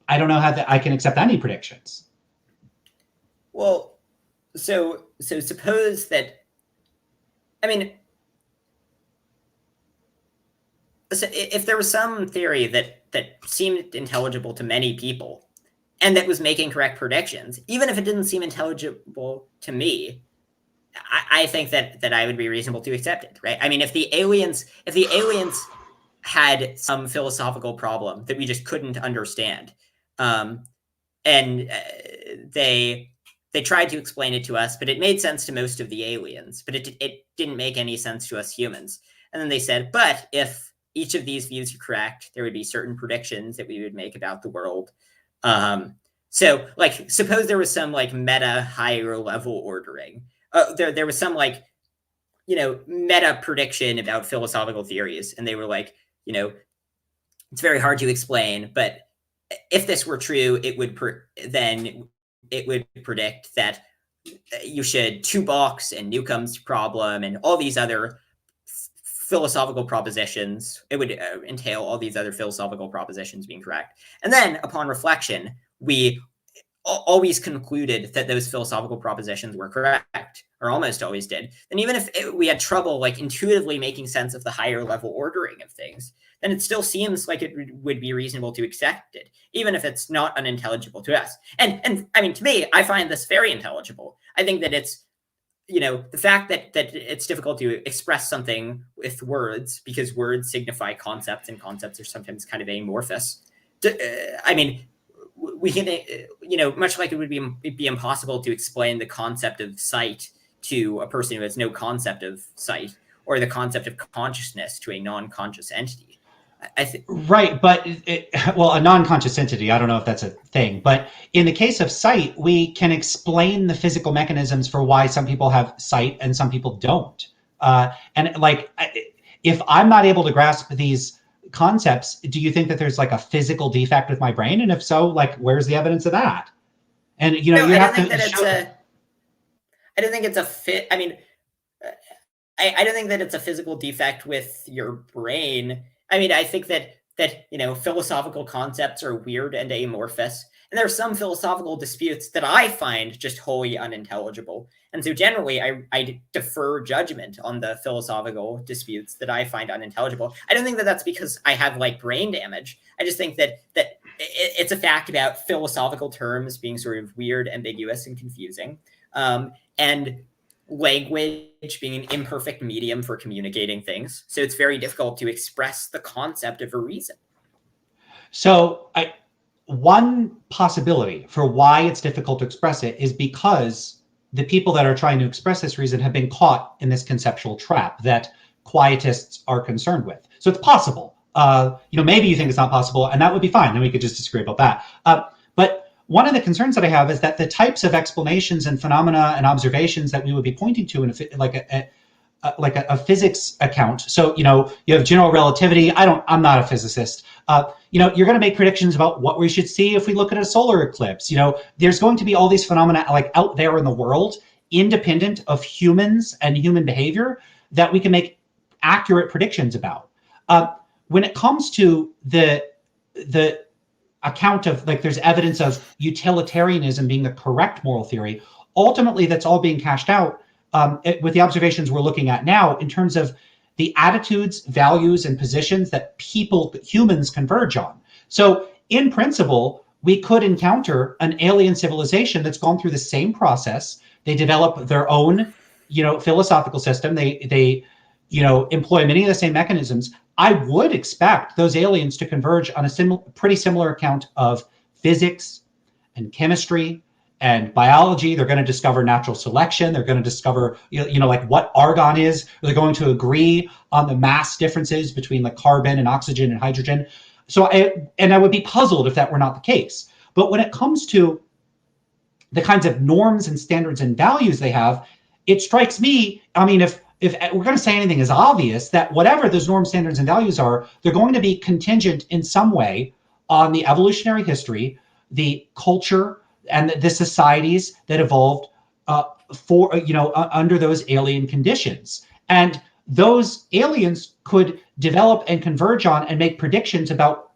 I don't know how I can accept any predictions. Well, so suppose that, I mean, so if there was some theory that seemed intelligible to many people and that was making correct predictions, even if it didn't seem intelligible to me, I think that I would be reasonable to accept it, right? I mean, if the aliens had some philosophical problem that we just couldn't understand, and they tried to explain it to us, but it made sense to most of the aliens, but it didn't make any sense to us humans. And then they said, but if each of these views are correct, there would be certain predictions that we would make about the world. So, like, suppose there was some like meta higher level ordering. There was some like, meta prediction about philosophical theories, and they were like, it's very hard to explain, but if this were true, it would then it would predict that you should two-box and Newcomb's problem and all these other philosophical propositions. It would entail all these other philosophical propositions being correct. And then upon reflection, we always concluded that those philosophical propositions were correct, or almost always did. And even if we had trouble like intuitively making sense of the higher level ordering of things, then it still seems like it would be reasonable to accept it, even if it's not unintelligible to us. And I mean, to me, I find this very intelligible. I think that it's, the fact that it's difficult to express something with words, because words signify concepts, and concepts are sometimes kind of amorphous. I mean, we can, much like it would be impossible to explain the concept of sight to a person who has no concept of sight, or the concept of consciousness to a non-conscious entity. Right, but a non-conscious entity, I don't know if that's a thing, but in the case of sight, we can explain the physical mechanisms for why some people have sight and some people don't. And like, if I'm not able to grasp these concepts, do you think that there's like a physical defect with my brain? And if so, like, where's the evidence of that? And you have to. I don't think it's a fit. I mean, I don't think that it's a physical defect with your brain. I mean, I think that philosophical concepts are weird and amorphous, and there are some philosophical disputes that I find just wholly unintelligible. And so generally, I defer judgment on the philosophical disputes that I find unintelligible. I don't think that that's because I have like brain damage. I just think that it's a fact about philosophical terms being sort of weird, ambiguous, and confusing, and language being an imperfect medium for communicating things. So it's very difficult to express the concept of a reason. So one possibility for why it's difficult to express it is because the people that are trying to express this reason have been caught in this conceptual trap that quietists are concerned with. So it's possible. Maybe you think it's not possible, and that would be fine. Then we could just disagree about that. But one of the concerns that I have is that the types of explanations and phenomena and observations that we would be pointing to in a physics account. So, you have general relativity. I'm not a physicist. You're going to make predictions about what we should see if we look at a solar eclipse. There's going to be all these phenomena like out there in the world, independent of humans and human behavior, that we can make accurate predictions about. When it comes to the account of, like, there's evidence of utilitarianism being the correct moral theory, ultimately that's all being cashed out with the observations we're looking at now in terms of the attitudes, values, and positions that humans converge on. So in principle, we could encounter an alien civilization that's gone through the same process. They develop their own, philosophical system. They employ many of the same mechanisms. I would expect those aliens to converge on a pretty similar account of physics and chemistry and biology. They're going to discover natural selection. They're going to discover, like what argon is. They're going to agree on the mass differences between like carbon and oxygen and hydrogen. So I would be puzzled if that were not the case. But when it comes to the kinds of norms and standards and values they have, it strikes me, I mean, if we're going to say anything is obvious, that whatever those norms, standards, and values are, they're going to be contingent in some way on the evolutionary history, the culture, and the societies that evolved under those alien conditions. And those aliens could develop and converge on and make predictions about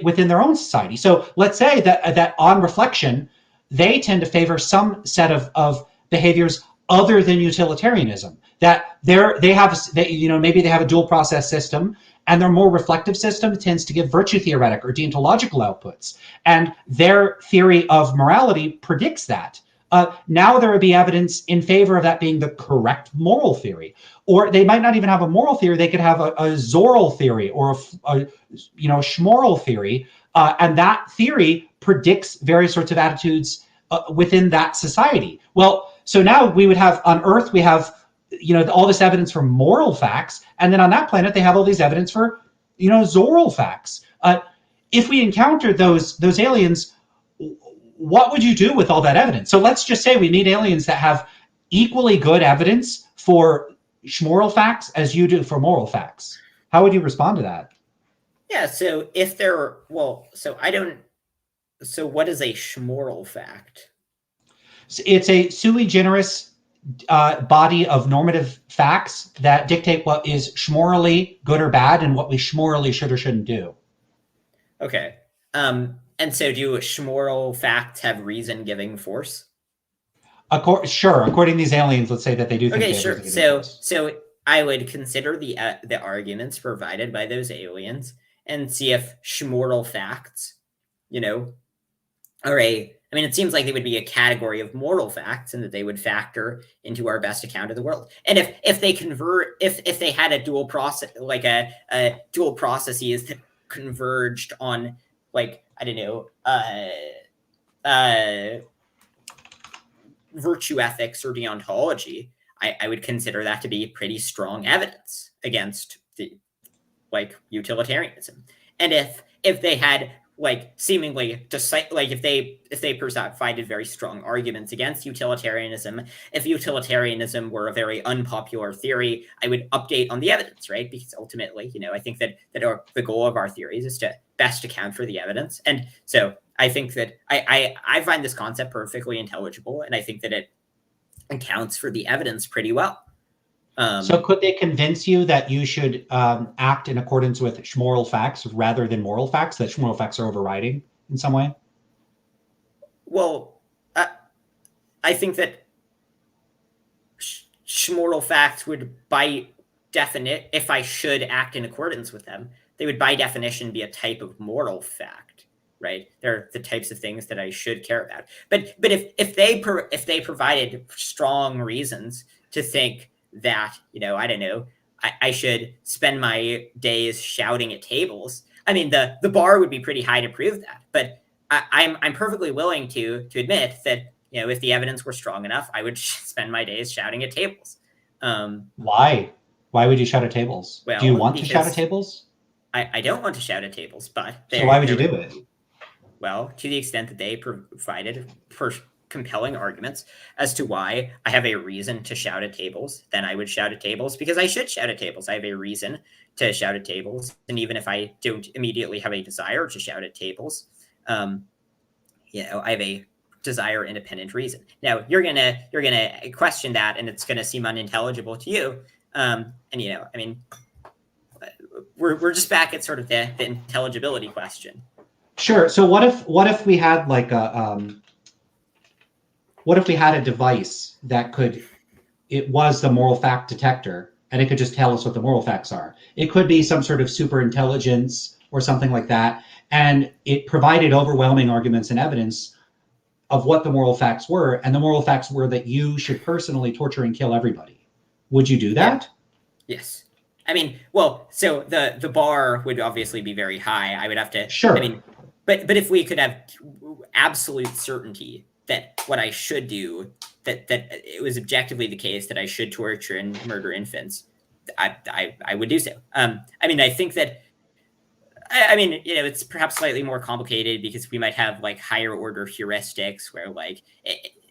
within their own society. So let's say that on reflection, they tend to favor some set of behaviors other than utilitarianism. That maybe they have a dual process system, and their more reflective system tends to give virtue theoretic or deontological outputs. And their theory of morality predicts that. Now there would be evidence in favor of that being the correct moral theory. Or they might not even have a moral theory. They could have a Zoral theory or a schmoral theory. And that theory predicts various sorts of attitudes within that society. Well, so now we would have on Earth, we have all this evidence for moral facts, and then on that planet they have all these evidence for Zoral facts. If we encountered those aliens, what would you do with all that evidence? So let's just say we meet aliens that have equally good evidence for schmoral facts as you do for moral facts. How would you respond to that? Yeah, so so what is a schmoral fact? It's a sui generis body of normative facts that dictate what is schmorally good or bad and what we schmorally should or shouldn't do. Okay. And so do schmoral facts have reason giving force? Sure. According to these aliens, let's say that they do think okay, they sure. have reason giving force. So I would consider the arguments provided by those aliens and see if schmoral facts, it seems like they would be a category of moral facts and that they would factor into our best account of the world. And if they had a dual process, like a dual processes that converged on, virtue ethics or deontology, I would consider that to be pretty strong evidence against the utilitarianism. And if they had seemingly if they provided very strong arguments against utilitarianism, if utilitarianism were a very unpopular theory, I would update on the evidence, right? Because ultimately, I think that the goal of our theories is to best account for the evidence. And so I think that I find this concept perfectly intelligible, and I think that it accounts for the evidence pretty well. So could they convince you that you should act in accordance with schmoral facts rather than moral facts, that schmoral facts are overriding in some way? Well, I think that schmoral facts would, by definition, if I should act in accordance with them, they would by definition be a type of moral fact, right? They're the types of things that I should care about. But if they provided strong reasons to think that, I should spend my days shouting at tables, I mean, the bar would be pretty high to prove that. But I'm perfectly willing to admit that, if the evidence were strong enough, I would spend my days shouting at tables. Why? Why would you shout at tables? Well, do you want to shout at tables? I don't want to shout at tables, but so why would you do it? Well, to the extent that they provided compelling arguments as to why I have a reason to shout at tables, then I would shout at tables because I should shout at tables. I have a reason to shout at tables. And even if I don't immediately have a desire to shout at tables, I have a desire independent reason. Now you're gonna question that, and it's gonna seem unintelligible to you. We're just back at sort of the intelligibility question. Sure. So what if we had what if we had a device that it was the moral fact detector, and it could just tell us what the moral facts are? It could be some sort of super intelligence or something like that, and it provided overwhelming arguments and evidence of what the moral facts were, and the moral facts were that you should personally torture and kill everybody. Would you do that? Yeah. Yes. I mean, well, so the bar would obviously be very high. I would have to. Sure. I mean, but if we could have absolute certainty that what I should do, that it was objectively the case that I should torture and murder infants, I would do so. I mean, I think that. I mean, it's perhaps slightly more complicated because we might have like higher order heuristics where like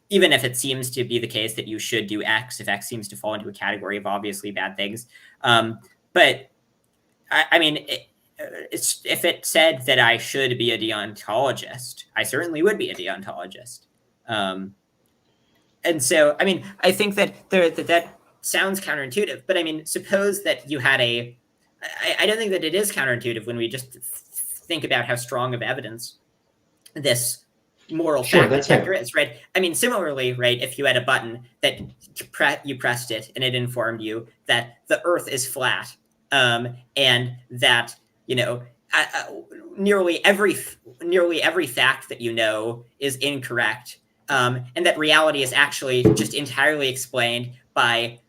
even if it seems to be the case that you should do X, if X seems to fall into a category of obviously bad things. But I mean, if it said that I should be a deontologist, I certainly would be a deontologist. And so, I mean, I think that that sounds counterintuitive, but I mean, suppose that you had I don't think that it is counterintuitive when we just think about how strong of evidence this moral fact detector is, right? I mean, similarly, right, if you had a button that you pressed it and it informed you that the Earth is flat, and that nearly every fact that you know is incorrect, and that reality is actually just entirely explained by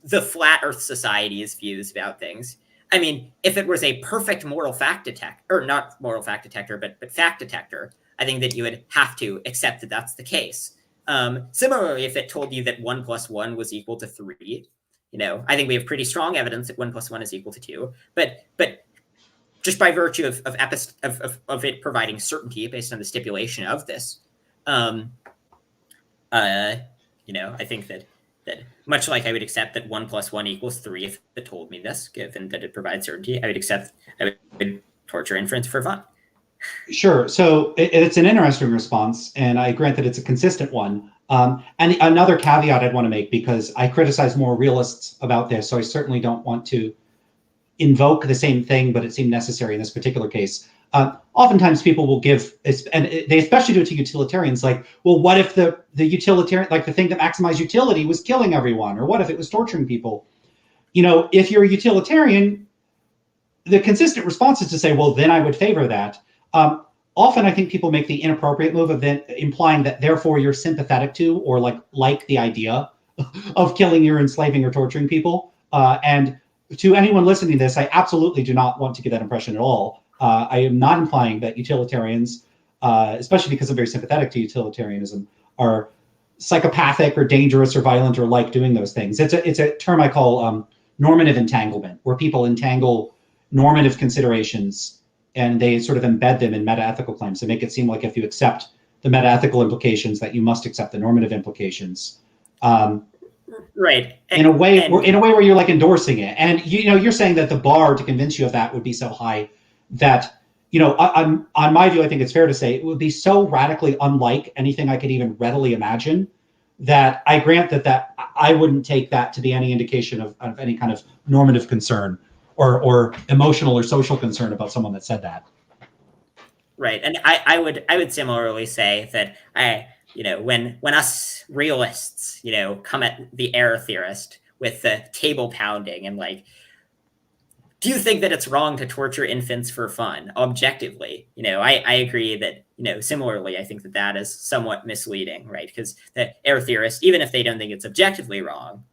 the Flat Earth Society's views about things. I mean, if it was a perfect moral fact detector, or not moral fact detector, but fact detector, I think that you would have to accept that that's the case. Similarly, if it told you that 1 + 1 was equal to 3, I think we have pretty strong evidence that 1 + 1 is equal to 2. But just by virtue of it providing certainty based on the stipulation of this, I think that much like I would accept that 1 + 1 = 3 if it told me this, given that it provides certainty, I would torture inference for fun. Sure. So it's an interesting response, and I grant that it's a consistent one. And another caveat I'd want to make, because I criticize more realists about this, so I certainly don't want to invoke the same thing, but it seemed necessary in this particular case. Oftentimes people will give, and they especially do it to utilitarians, like, well, what if the utilitarian, like the thing that maximized utility was killing everyone, or what if it was torturing people? If you're a utilitarian, the consistent response is to say, well, then I would favor that. Often I think people make the inappropriate move of then implying that therefore you're sympathetic to or like the idea of killing or enslaving or torturing people. And to anyone listening to this, I absolutely do not want to give that impression at all. I am not implying that utilitarians, especially because I'm very sympathetic to utilitarianism, are psychopathic or dangerous or violent or like doing those things. It's a term I call normative entanglement, where people entangle normative considerations and they sort of embed them in meta-ethical claims to make it seem like if you accept the meta-ethical implications, that you must accept the normative implications. Right. In a way where you're like endorsing it, and you're saying that the bar to convince you of that would be so high that on my view, I think it's fair to say it would be so radically unlike anything I could even readily imagine that I grant that I wouldn't take that to be any indication of any kind of normative concern or emotional or social concern about someone that said that. Right, and I would similarly say that when us realists come at the error theorist with the table pounding and like, do you think that it's wrong to torture infants for fun objectively? I agree that similarly I think that is somewhat misleading, right? Because the error theorists, even if they don't think it's objectively wrong,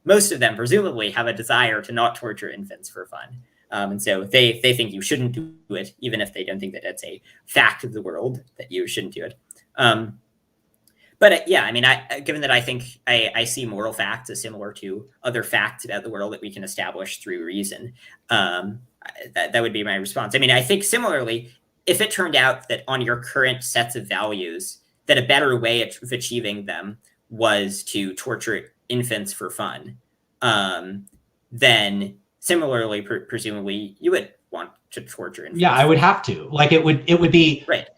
most of them presumably have a desire to not torture infants for fun. And so they think you shouldn't do it, even if they don't think that it's a fact of the world that you shouldn't do it. But yeah, I mean, given that I think I see moral facts as similar to other facts about the world that we can establish through reason, that would be my response. I mean, I think similarly, if it turned out that on your current sets of values, that a better way of achieving them was to torture infants for fun, then similarly, presumably, you would want to torture infants. Yeah, I would have to. Like, it would be right.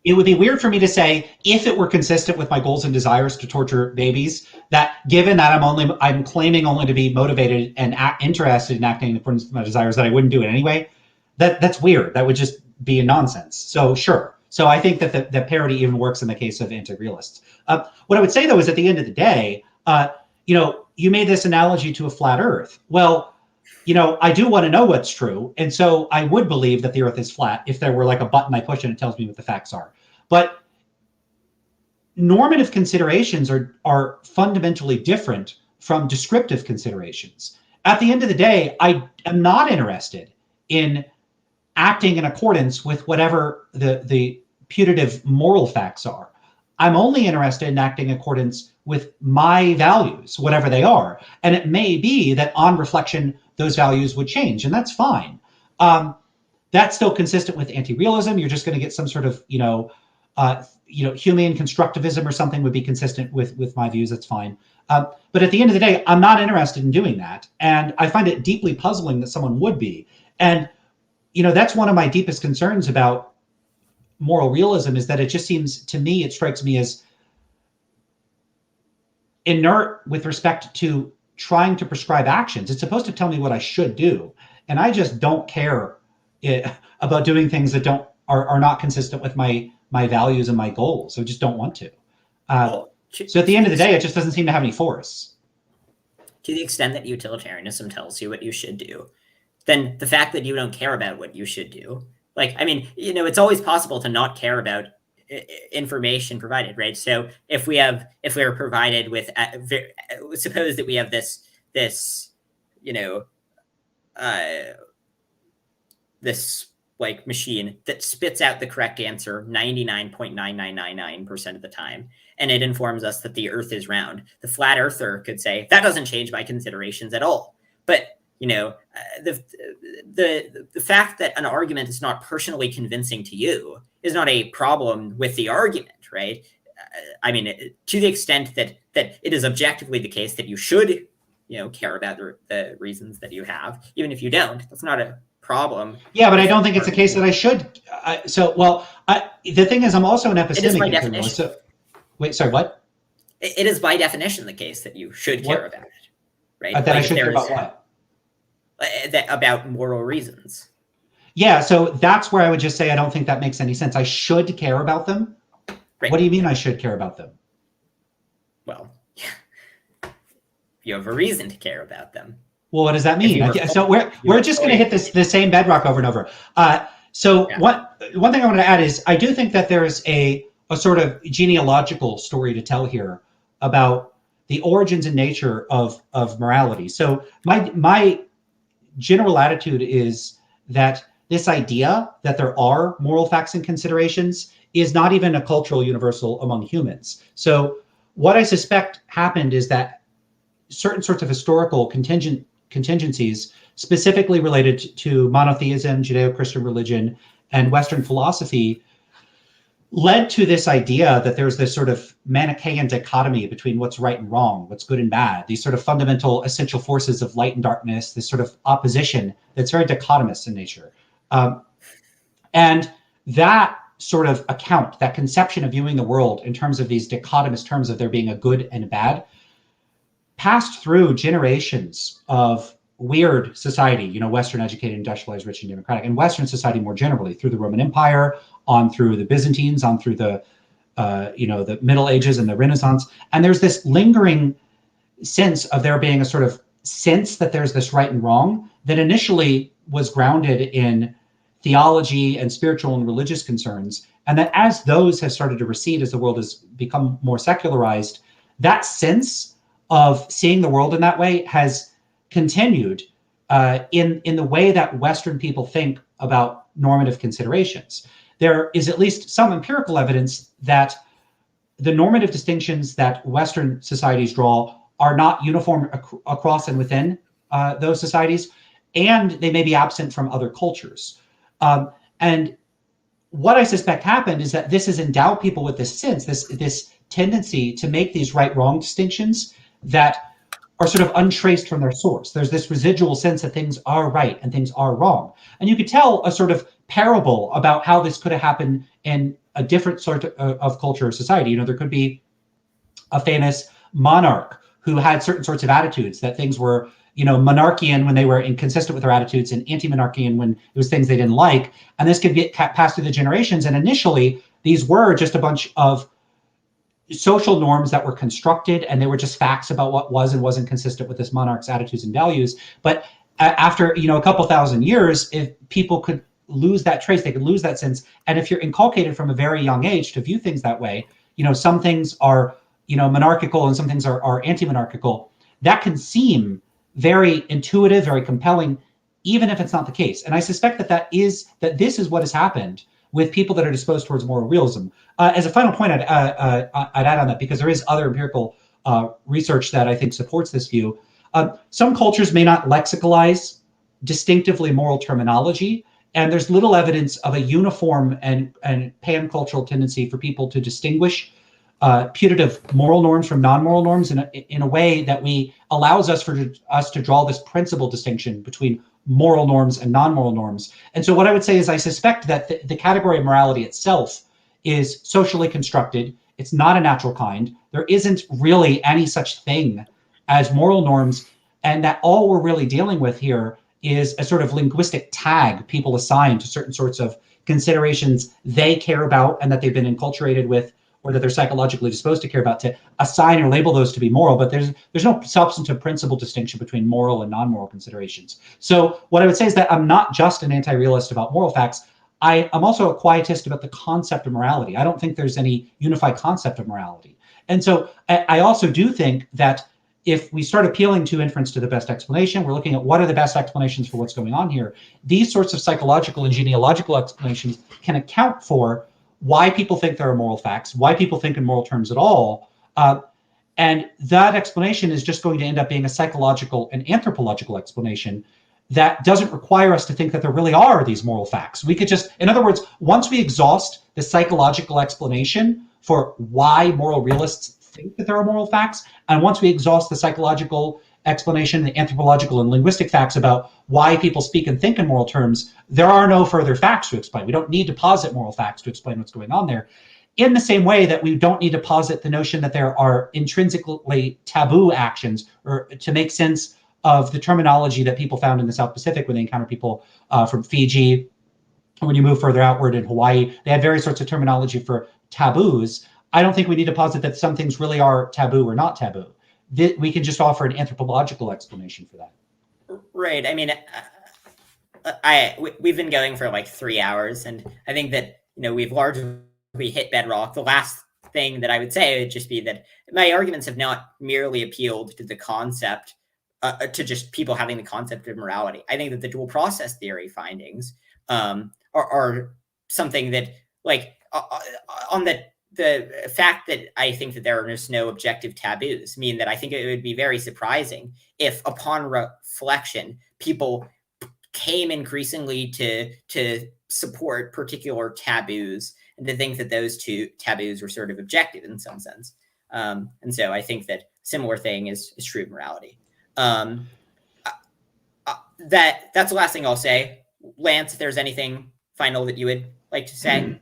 It would be weird for me to say, if it were consistent with my goals and desires to torture babies, that given that I'm claiming only to be motivated and interested in acting in accordance with my desires, that I wouldn't do it anyway. That's weird. That would just be a nonsense. So sure. So I think that the parity even works in the case of anti-realists. What I would say though is at the end of the day, you made this analogy to a flat Earth. Well, I do want to know what's true. And so I would believe that the Earth is flat if there were like a button I push and it tells me what the facts are. But normative considerations are fundamentally different from descriptive considerations. At the end of the day, I am not interested in acting in accordance with whatever the putative moral facts are. I'm only interested in acting in accordance with my values, whatever they are. And it may be that on reflection, those values would change, and that's fine. That's still consistent with anti-realism. You're just going to get some sort of, humane constructivism or something would be consistent with my views. That's fine. But at the end of the day, I'm not interested in doing that. And I find it deeply puzzling that someone would be. And, that's one of my deepest concerns about moral realism, is that it just seems to me, it strikes me as inert with respect to trying to prescribe actions. It's supposed to tell me what I should do. And I just don't care about doing things that are not consistent with my values and my goals. I just don't want to. So at the end of the day, it just doesn't seem to have any force. To the extent that utilitarianism tells you what you should do, then the fact that you don't care about what you should do, it's always possible to not care about information provided, right? So if we're provided with, suppose that we have this machine that spits out the correct answer 99.9999% of the time, and it informs us that the Earth is round. The flat earther could say, that doesn't change my considerations at all. But the fact that an argument is not personally convincing to you is not a problem with the argument, right? To the extent that it is objectively the case that you should, care about the reasons that you have, even if you don't, that's not a problem. Yeah, but I don't think it's a case that I should. The thing is, I'm also an epistemic. It is by definition. So, wait, sorry, what? It is by definition the case that you should care about it, right? That I should care about what? About moral reasons. Yeah, so that's where I would just say I don't think that makes any sense. I should care about them. Right. What do you mean I should care about them? Well, you have a reason to care about them. Well, what does that mean? So we're just going to hit the same bedrock over and over. One thing I want to add is I do think that there's a sort of genealogical story to tell here about the origins and nature of morality. So my general attitude is that this idea that there are moral facts and considerations is not even a cultural universal among humans. So what I suspect happened is that certain sorts of historical contingencies, specifically related to monotheism, Judeo-Christian religion, and Western philosophy, led to this idea that there's this sort of Manichaean dichotomy between what's right and wrong, what's good and bad, these sort of fundamental essential forces of light and darkness, this sort of opposition that's very dichotomous in nature. And that sort of account, that conception of viewing the world in terms of these dichotomous terms of there being a good and a bad, passed through generations of weird society, Western educated, industrialized, rich and democratic, and Western society more generally, through the Roman Empire, on through the Byzantines, on through the Middle Ages and the Renaissance. And there's this lingering sense of there being a sort of sense that there's this right and wrong that initially was grounded in theology and spiritual and religious concerns. And that as those have started to recede, as the world has become more secularized, that sense of seeing the world in that way has continued in the way that Western people think about normative considerations. There is at least some empirical evidence that the normative distinctions that Western societies draw are not uniform across and within those societies, and they may be absent from other cultures. And what I suspect happened is that this has endowed people with this sense, this tendency to make these right-wrong distinctions that are sort of untraced from their source. There's this residual sense that things are right and things are wrong. And you could tell a sort of parable about how this could have happened in a different sort of culture or society. There could be a famous monarch who had certain sorts of attitudes, that things were, monarchian when they were inconsistent with their attitudes and anti-monarchian when it was things they didn't like. And this could get passed through the generations. And initially, these were just a bunch of social norms that were constructed, and they were just facts about what was and wasn't consistent with this monarch's attitudes and values. But after a couple thousand years, if people could lose that trace, they could lose that sense. And if you're inculcated from a very young age to view things that way, some things are, monarchical and some things are anti-monarchical, that can seem very intuitive, very compelling, even if it's not the case. And I suspect that this is what has happened with people that are disposed towards moral realism. As a final point, I'd add on that, because there is other empirical research that I think supports this view. Some cultures may not lexicalize distinctively moral terminology, and there's little evidence of a uniform and pan-cultural tendency for people to distinguish putative moral norms from non-moral norms in a way that allows us to draw this principal distinction between moral norms and non-moral norms. And so what I would say is, I suspect that the category of morality itself is socially constructed. It's not a natural kind. There isn't really any such thing as moral norms, and that all we're really dealing with here is a sort of linguistic tag people assign to certain sorts of considerations they care about and that they've been enculturated with, or that they're psychologically disposed to care about, to assign or label those to be moral. But there's no substantive principle distinction between moral and non-moral considerations. So what I would say is that I'm not just an anti-realist about moral facts. I'm also a quietist about the concept of morality. I don't think there's any unified concept of morality. And so I also do think that if we start appealing to inference to the best explanation, we're looking at what are the best explanations for what's going on here. These sorts of psychological and genealogical explanations can account for why people think there are moral facts, why people think in moral terms at all. And that explanation is just going to end up being a psychological and anthropological explanation that doesn't require us to think that there really are these moral facts. We could just, in other words, once we exhaust the psychological explanation for why moral realists think that there are moral facts, and once we exhaust the psychological explanation, the anthropological and linguistic facts about why people speak and think in moral terms, there are no further facts to explain. We don't need to posit moral facts to explain what's going on there. In the same way that we don't need to posit the notion that there are intrinsically taboo actions, or to make sense of the terminology that people found in the South Pacific when they encounter people from Fiji. When you move further outward in Hawaii, they had various sorts of terminology for taboos. I don't think we need to posit that some things really are taboo or not taboo. We can just offer an anthropological explanation for that. Right. I mean, we've been going for like 3 hours, and I think that we've largely hit bedrock. The last thing that I would say would just be that my arguments have not merely appealed to the concept, to just people having the concept of morality. I think that the dual process theory findings are something that, like, on the fact that I think that there are just no objective taboos mean that I think it would be very surprising if, upon reflection, people came increasingly to support particular taboos and to think that those two taboos were sort of objective in some sense. And so I think that similar thing is true of morality. That's the last thing I'll say. Lance, if there's anything final that you would like to say.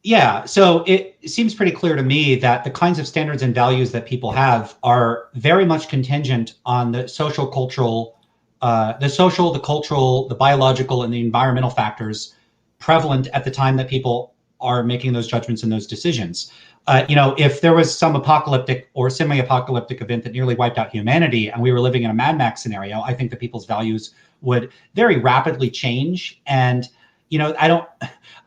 Yeah, so it seems pretty clear to me that the kinds of standards and values that people have are very much contingent on the social, cultural, the cultural, the biological, and the environmental factors prevalent at the time that people are making those judgments and those decisions. If there was some apocalyptic or semi-apocalyptic event that nearly wiped out humanity and we were living in a Mad Max scenario, I think that people's values would very rapidly change. And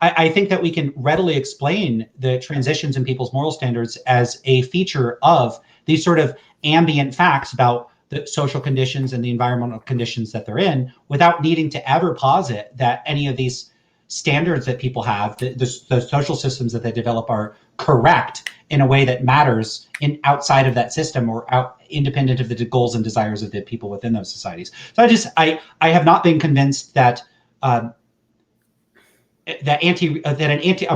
I think that we can readily explain the transitions in people's moral standards as a feature of these sort of ambient facts about the social conditions and the environmental conditions that they're in, without needing to ever posit that any of these standards that people have, the social systems that they develop, are correct in a way that matters outside of that system, or independent of the goals and desires of the people within those societies. So I have not been convinced that a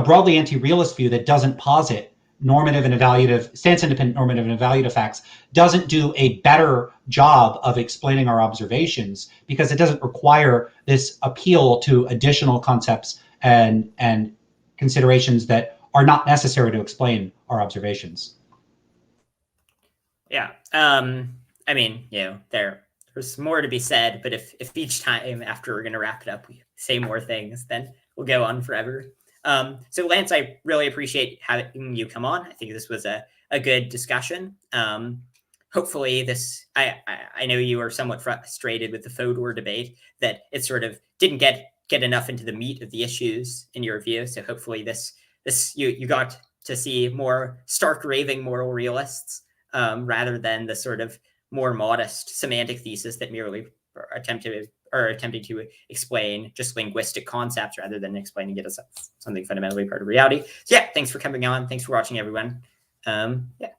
broadly anti-realist view that doesn't posit normative and evaluative, stance-independent normative and evaluative facts doesn't do a better job of explaining our observations, because it doesn't require this appeal to additional concepts and considerations that are not necessary to explain our observations. Yeah. I mean, there's more to be said, but if each time after we're going to wrap it up, we say more things, then we'll go on forever. So Lance, I really appreciate having you come on. I think this was a good discussion. Hopefully I know you were somewhat frustrated with the Fodor debate, that it sort of didn't get enough into the meat of the issues in your view. So hopefully you got to see more stark raving moral realists rather than the sort of more modest semantic thesis that merely attempting to explain just linguistic concepts rather than explaining it as something fundamentally part of reality. So yeah, thanks for coming on. Thanks for watching, everyone. Yeah.